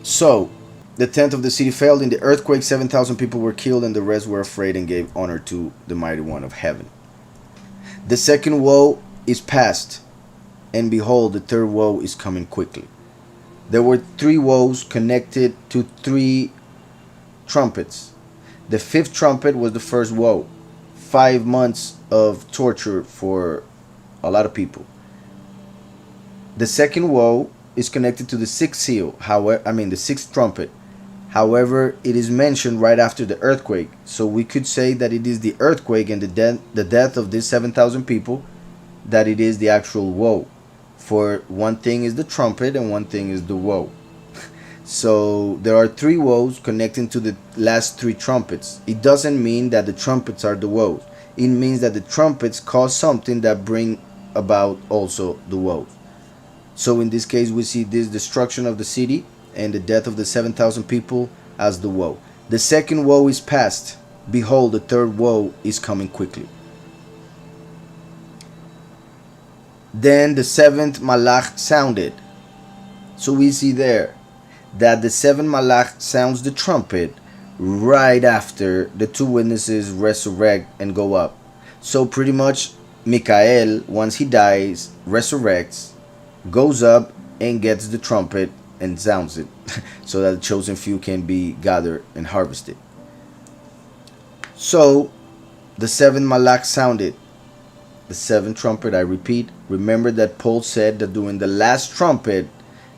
So the tenth of the city fell in the earthquake. 7,000 people were killed, and the rest were afraid and gave honor to the mighty one of heaven. The second woe is past, and behold, the third woe is coming quickly. There were 3 woes connected to 3 trumpets. The 5th trumpet was the first woe. 5 months of torture for a lot of people. The second woe is connected to the 6th seal. The 6th trumpet. However, it is mentioned right after the earthquake. So we could say that it is the earthquake and the death of these 7,000 people that it is the actual woe. For one thing is the trumpet and one thing is the woe. So there are 3 woes connecting to the last 3 trumpets. It doesn't mean that the trumpets are the woes. It means that the trumpets cause something that bring about also the woes. So in this case we see this destruction of the city and the death of the 7,000 people as the woe. The second woe is past. Behold, the third woe is coming quickly. Then the 7th malach sounded. So we see there that the 7th malach sounds the trumpet right after the 2 witnesses resurrect and go up. So pretty much Mikhail, once he dies, resurrects, goes up and gets the trumpet and sounds it so that the chosen few can be gathered and harvested. So the 7th malach sounded. The 7th trumpet, I repeat. Remember that Paul said that during the last trumpet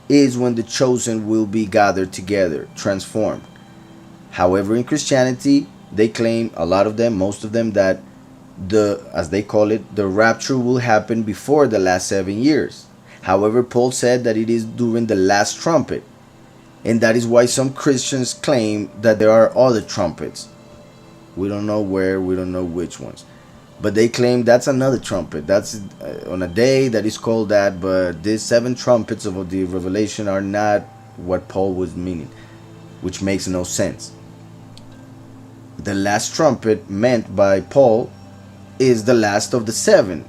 is when the chosen will be gathered together, transformed. However, in Christianity, they claim, a lot of them, most of them, that as they call it, the rapture will happen before the last 7 years. However, Paul said that it is during the last trumpet. And that is why some Christians claim that there are other trumpets. We don't know where, we don't know which ones. But they claim that's another trumpet. That's on a day that is called that. But these 7 trumpets of the Revelation are not what Paul was meaning, which makes no sense. The last trumpet meant by Paul is the last of the 7.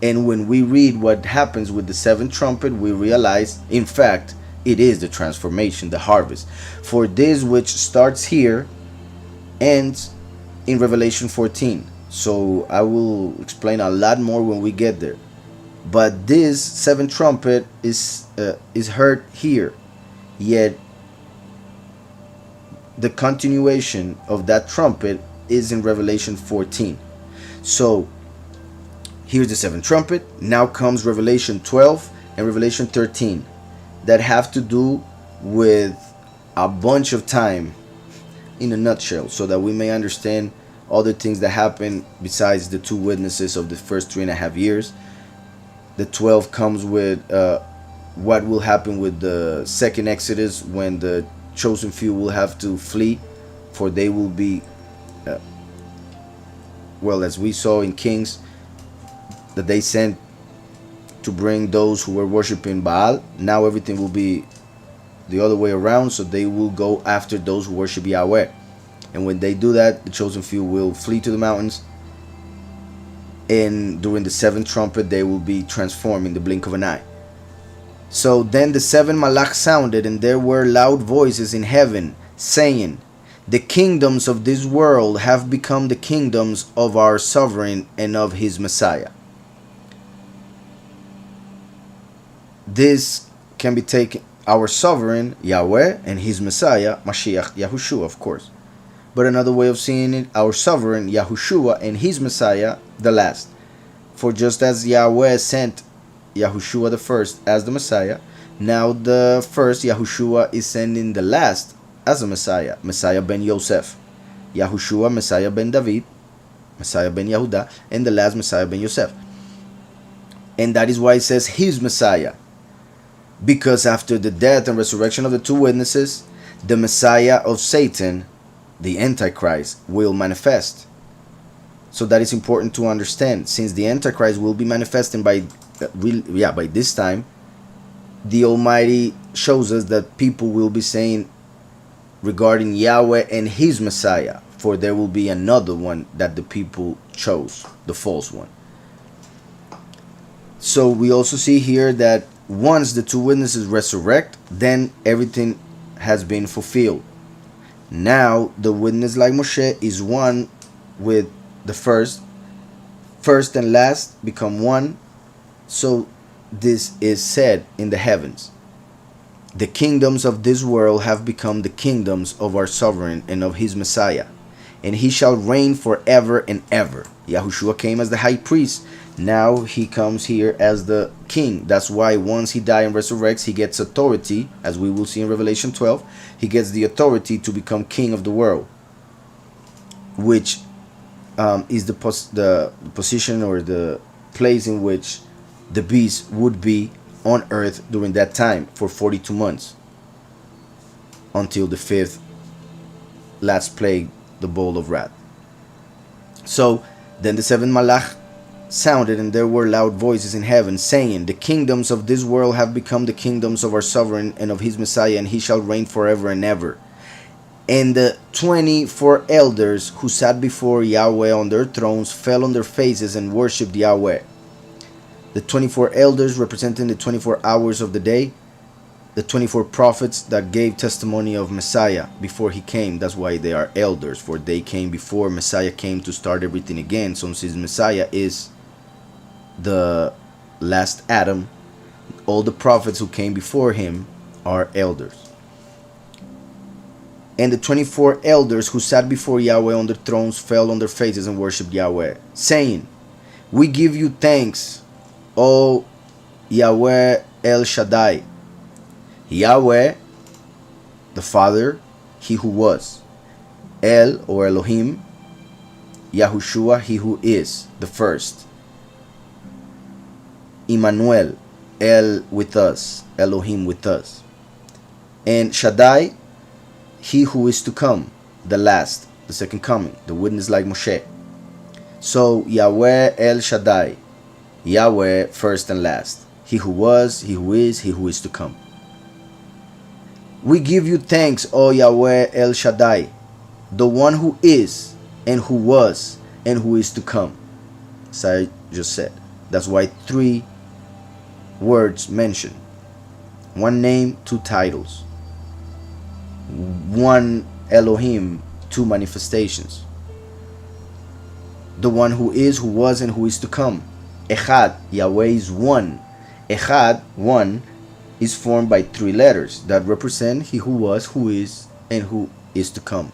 And when we read what happens with the seventh trumpet, we realize, in fact, it is the transformation, the harvest. For this which starts here ends in Revelation 14. So I will explain a lot more when we get there. But this seventh trumpet is heard here. Yet the continuation of that trumpet is in Revelation 14. So here's the seventh trumpet. Now comes Revelation 12 and Revelation 13 that have to do with a bunch of time in a nutshell, so that we may understand other things that happen besides the two witnesses of the first 3.5 years. The 12 comes with what will happen with the second Exodus, when the chosen few will have to flee, for they will be, well, as we saw in Kings, that they sent to bring those who were worshiping Baal. Now everything will be the other way around, so they will go after those who worship Yahweh. And when they do that, the chosen few will flee to the mountains, and during the seventh trumpet they will be transformed in the blink of an eye. So then the seven malach sounded, and there were loud voices in heaven, saying, the kingdoms of this world have become the kingdoms of our sovereign and of his Messiah. This can be taken, our sovereign, Yahweh, and his Messiah, Mashiach, Yahushua, of course. But another way of seeing it, our sovereign, Yahushua, and his Messiah, the last. For just as Yahweh sent Yahushua the first as the Messiah, now the first, Yahushua, is sending the last as a Messiah, Messiah ben Yosef. Yahushua, Messiah ben David, Messiah ben Yehuda, and the last Messiah ben Yosef. And that is why it says his Messiah. Because after the death and resurrection of the two witnesses, the Messiah of Satan, the Antichrist, will manifest. So that is important to understand, since the Antichrist will be manifesting by this time. The Almighty shows us that people will be saying regarding Yahweh and his Messiah, for there will be another one that the people chose, the false one. So we also see here that once the two witnesses resurrect, then everything has been fulfilled. Now the witness like Moshe is one with the first and last become one. So this is said in the heavens, the kingdoms of this world have become the kingdoms of our sovereign and of his Messiah, and he shall reign forever and ever. Yahushua came as the high priest. Now he comes here as the king. That's why once he dies and resurrects, he gets authority, as we will see in Revelation 12. He gets the authority to become king of the world, which is the position or the place in which the beast would be on earth during that time for 42 months, until the fifth last plague, the bowl of wrath. So then the seven malach sounded, and there were loud voices in heaven, saying, the kingdoms of this world have become the kingdoms of our sovereign and of his Messiah, and he shall reign forever and ever. And the 24 elders who sat before Yahweh on their thrones fell on their faces and worshipped Yahweh. The 24 elders representing the 24 hours of the day, the 24 prophets that gave testimony of Messiah before he came. That's why they are elders, for they came before Messiah came to start everything again. So since Messiah is the last Adam, all the prophets who came before him are elders. And the 24 elders who sat before Yahweh on their thrones fell on their faces and worshipped Yahweh, saying, we give you thanks, O Yahweh El Shaddai. Yahweh, the Father, he who was. El, or Elohim, Yahushua, he who is, the first. Emmanuel, El with us, Elohim with us. And Shaddai, he who is to come, the last, the second coming, the witness like Moshe. So Yahweh El Shaddai, Yahweh first and last, he who was, he who is to come. We give you thanks, O Yahweh El Shaddai, the one who is, and who was, and who is to come. As I just said. That's why 3 words mentioned. 1 name, 2 titles. 1 Elohim, 2 manifestations. The one who is, who was, and who is to come. Echad, Yahweh is one. Echad, one, is formed by 3 letters that represent he who was, who is, and who is to come.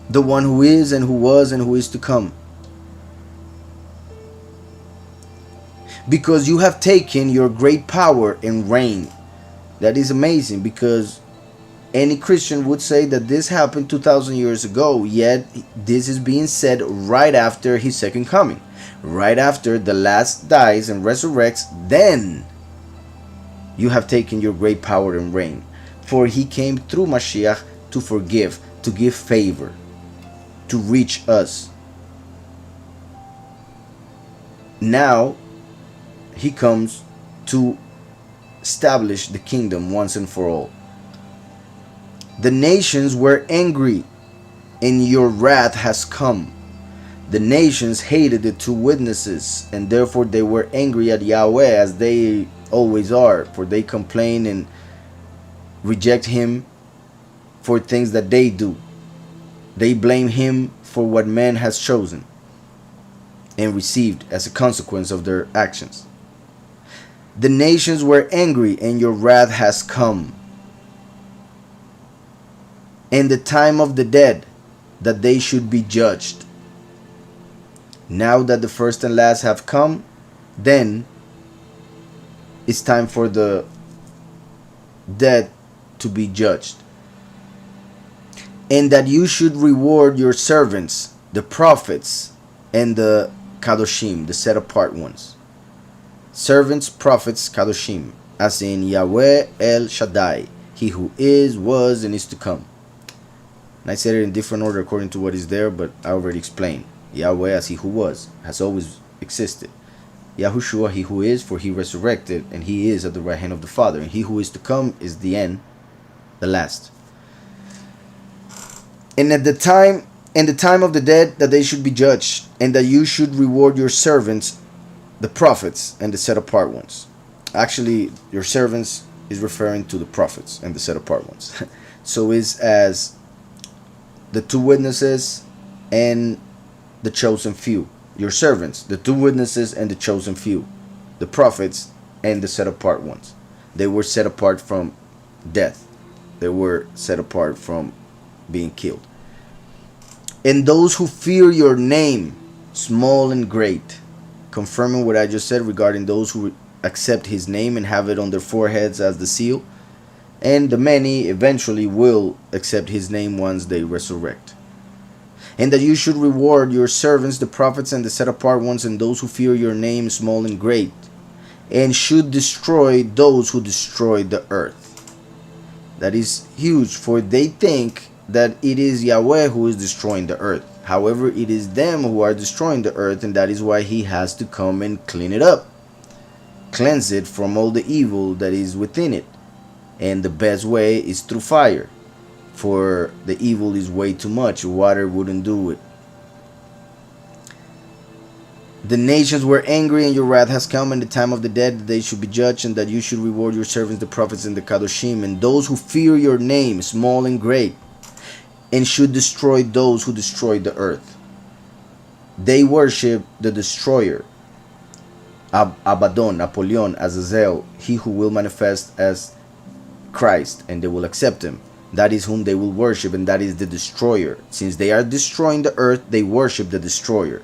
The one who is, and who was, and who is to come. Because you have taken your great power and reign. That is amazing, because any Christian would say that this happened 2,000 years ago, yet this is being said right after his second coming. Right after the last dies and resurrects, then you have taken your great power and reign. For he came through Mashiach to forgive, to give favor, to reach us. Now he comes to establish the kingdom once and for all. The nations were angry, and your wrath has come. The nations hated the 2 witnesses, and therefore they were angry at Yahweh, as they always are, for they complain and reject him for things that they do. They blame him for what man has chosen and received as a consequence of their actions. The nations were angry, and your wrath has come. And the time of the dead, that they should be judged. Now that the first and last have come, then it's time for the dead to be judged. And that you should reward your servants, the prophets, and the Kadoshim, the set apart ones. Servants, prophets, Kadoshim, as in Yahweh El Shaddai, he who is, was, and is to come. And I said it in different order according to what is there, but I already explained. Yahweh as he who was, has always existed. Yahushua, he who is, for he resurrected, and he is at the right hand of the Father. And he who is to come is the end, the last. And at the time of the dead, that they should be judged, and that you should reward your servants, the prophets, and the set apart ones. Actually, your servants is referring to the prophets and the set apart ones. So it's as the 2 witnesses and the chosen few. Your servants, the 2 witnesses and the chosen few. The prophets and the set apart ones. They were set apart from death. They were set apart from being killed. And those who fear your name, small and great. Confirming what I just said regarding those who accept his name and have it on their foreheads as the seal. And the many eventually will accept his name once they resurrect. And that you should reward your servants, the prophets, and the set apart ones, and those who fear your name, small and great. And should destroy those who destroy the earth. That is huge, for they think that it is Yahweh who is destroying the earth. However, it is them who are destroying the earth, and that is why he has to come and clean it up. Cleanse it from all the evil that is within it. And the best way is through fire. For the evil is way too much. Water wouldn't do it. The nations were angry, and your wrath has come, and the time of the dead that they should be judged, and that you should reward your servants, the prophets, and the Kadoshim, and those who fear your name, small and great, and should destroy those who destroy the earth. They worship the destroyer, Abaddon, Apollyon, Azazel, he who will manifest as Christ, and they will accept him. That is whom they will worship, and that is the destroyer. Since they are destroying the earth, they worship the destroyer.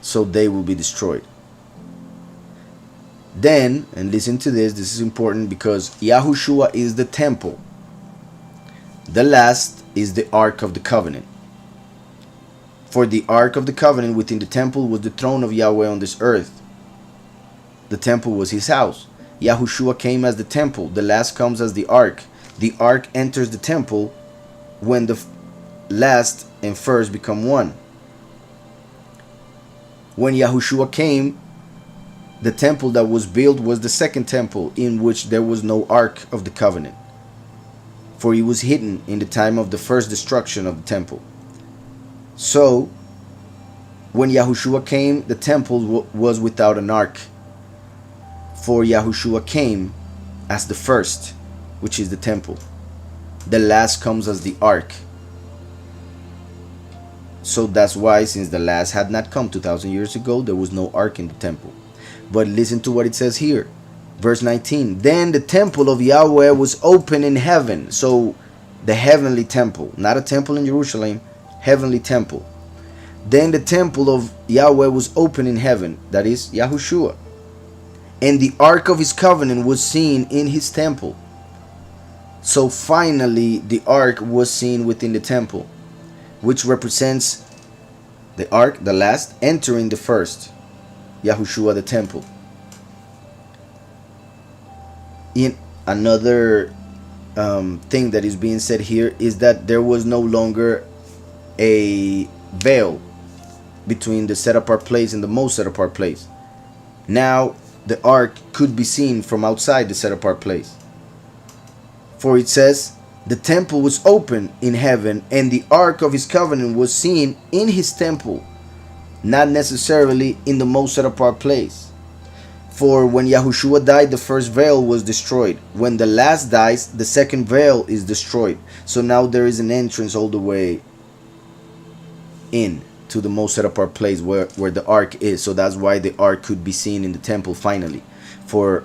So they will be destroyed. Then, and listen to this is important because Yahushua is the temple. The last is the Ark of the Covenant. For the Ark of the Covenant within the temple was the throne of Yahweh on this earth. The temple was his house. Yahushua came as the temple. The last comes as the ark. The ark enters the temple when the last and first become one. When Yahushua came, the temple that was built was the second temple, in which there was no Ark of the Covenant. for he was hidden in the time of the first destruction of the temple. So, when Yahushua came, the temple was without an ark, for Yahushua came as the first, which is the temple. The last comes as the ark. So that's why, since the last had not come 2,000 years ago, there was no ark in the temple. But listen to what it says here. Verse 19. Then the temple of Yahweh was open in heaven. So the heavenly temple, not a temple in Jerusalem, heavenly temple. Then the temple of Yahweh was open in heaven, that is Yahushua. And the ark of his covenant was seen in his temple. So finally the ark was seen within the temple, which represents the ark, the last, entering the first, Yahushua the temple. In another thing that is being said here is that there was no longer a veil between the set apart place and the most set apart place. Now the ark could be seen from outside the set apart place. For it says, the temple was open in heaven, and the ark of his covenant was seen in his temple, not necessarily in the most set apart place. For when Yahushua died, the first veil was destroyed. When the last dies, the second veil is destroyed. So now there is an entrance all the way in to the most set apart place where the ark is. So that's why the ark could be seen in the temple finally. For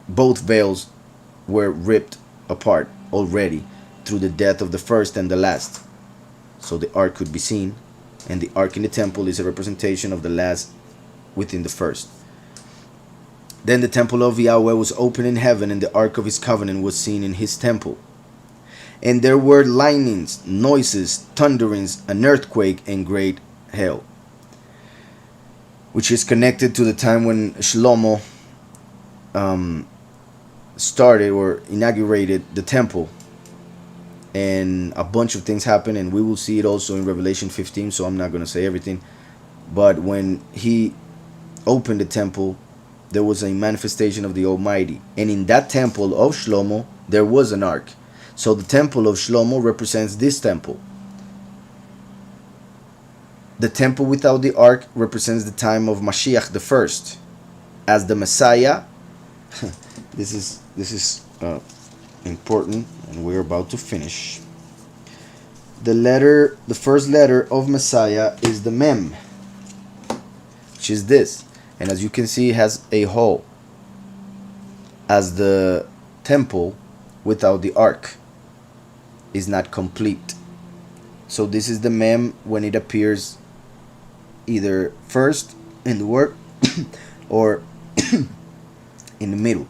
both veils were ripped apart already through the death of the first and the last. So the ark could be seen, and the ark in the temple is a representation of the last within the first. Then the temple of Yahweh was open in heaven, and the ark of his covenant was seen in his temple. And there were lightnings, noises, thunderings, an earthquake, and great hail, which is connected to the time when Shlomo started or inaugurated the temple, and a bunch of things happened, and we will see it also in Revelation 15, so I'm not going to say everything. But when he opened the temple, there was a manifestation of the Almighty, and in that temple of Shlomo there was an ark. So the temple of Shlomo represents this temple. The temple without the ark represents the time of Mashiach the first, as the Messiah. This is important, and we're about to finish. The first letter of Messiah is the Mem, which is this, and as you can see, it has a hole, as the temple without the ark is not complete. So this is the Mem when it appears either first in the word or in the middle.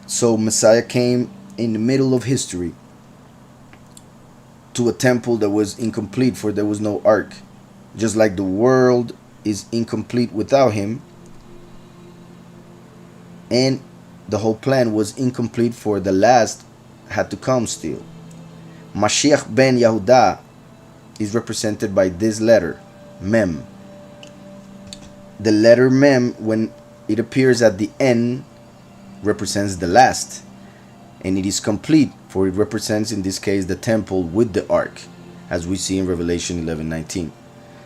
So Messiah came in the middle of history to a temple that was incomplete, for there was no ark. Just like the world is incomplete without him, and the whole plan was incomplete, for the last had to come still. Mashiach ben Yehuda is represented by this letter, Mem. The letter Mem, when it appears at the end, represents the last, and it is complete, for it represents in this case the temple with the ark, as we see in Revelation 11:19.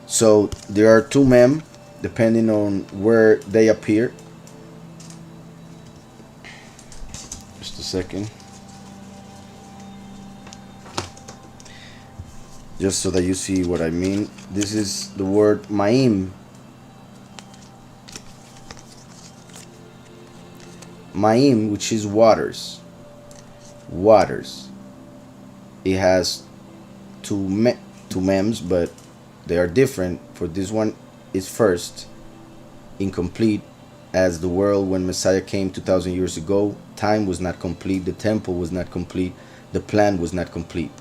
So there are two Mem depending on where they appear. Just a second, just so that you see what I mean. This is the word Ma'im. Ma'im, which is waters. Waters. It has two mems, but they are different. For this one is first, incomplete, as the world when Messiah came 2,000 years ago, time was not complete, the temple was not complete, the plan was not complete.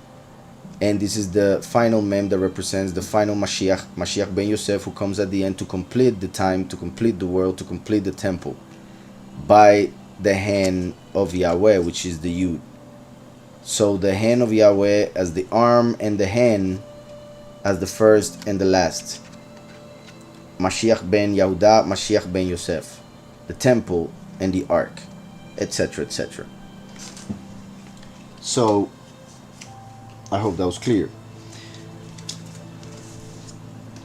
And this is the final mem that represents the final Mashiach, Mashiach ben Yosef, who comes at the end to complete the time, to complete the world, to complete the temple, by the hand of Yahweh, which is the Yud. So the hand of Yahweh as the arm, and the hand as the first and the last. Mashiach ben Yehuda, Mashiach ben Yosef, the temple and the ark, etc., etc. So I hope that was clear.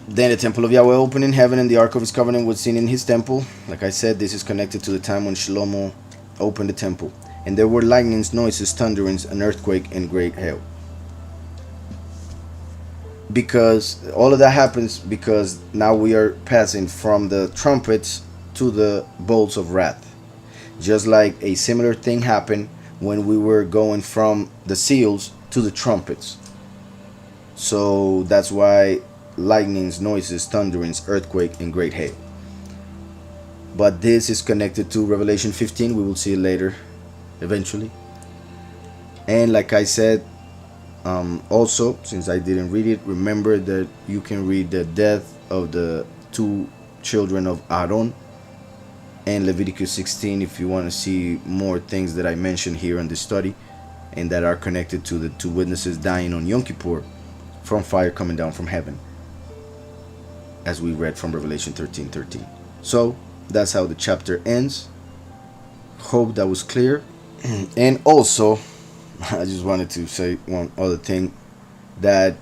Then the temple of Yahweh opened in heaven, and the ark of his covenant was seen in his temple. Like I said, this is connected to the time when Shlomo opened the temple. And there were lightnings, noises, thunderings, an earthquake, and great hail. Because all of that happens because now we are passing from the trumpets to the bowls of wrath. Just like a similar thing happened when we were going from the seals to the trumpets. So that's why lightnings, noises, thunderings, earthquake, and great hail. But this is connected to Revelation 15. We will see it later, eventually. And like I said, also, since I didn't read it, remember that you can read the death of the two children of Aaron and Leviticus 16 if you want to see more things that I mentioned here in this study and that are connected to the two witnesses dying on Yom Kippur from fire coming down from heaven, as we read from Revelation 13:13. So that's how the chapter ends. Hope that was clear. And also, I just wanted to say one other thing, that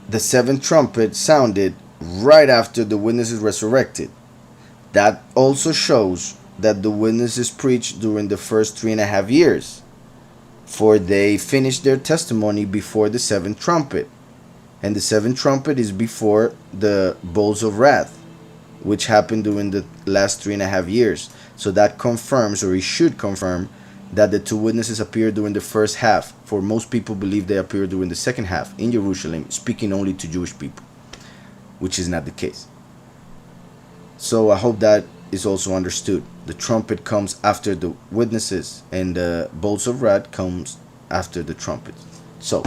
the seventh trumpet sounded right after the witnesses resurrected. That also shows that the witnesses preached during the first 3.5 years, for they finished their testimony before the seventh trumpet. And the seventh trumpet is before the bowls of wrath, which happened during the last 3.5 years. So that confirms, or it should confirm, that the two witnesses appeared during the first half. For most people believe they appeared during the second half in Jerusalem, speaking only to Jewish people, which is not the case. So I hope that is also understood. The trumpet comes after the witnesses, and the bowls of wrath comes after the trumpet. So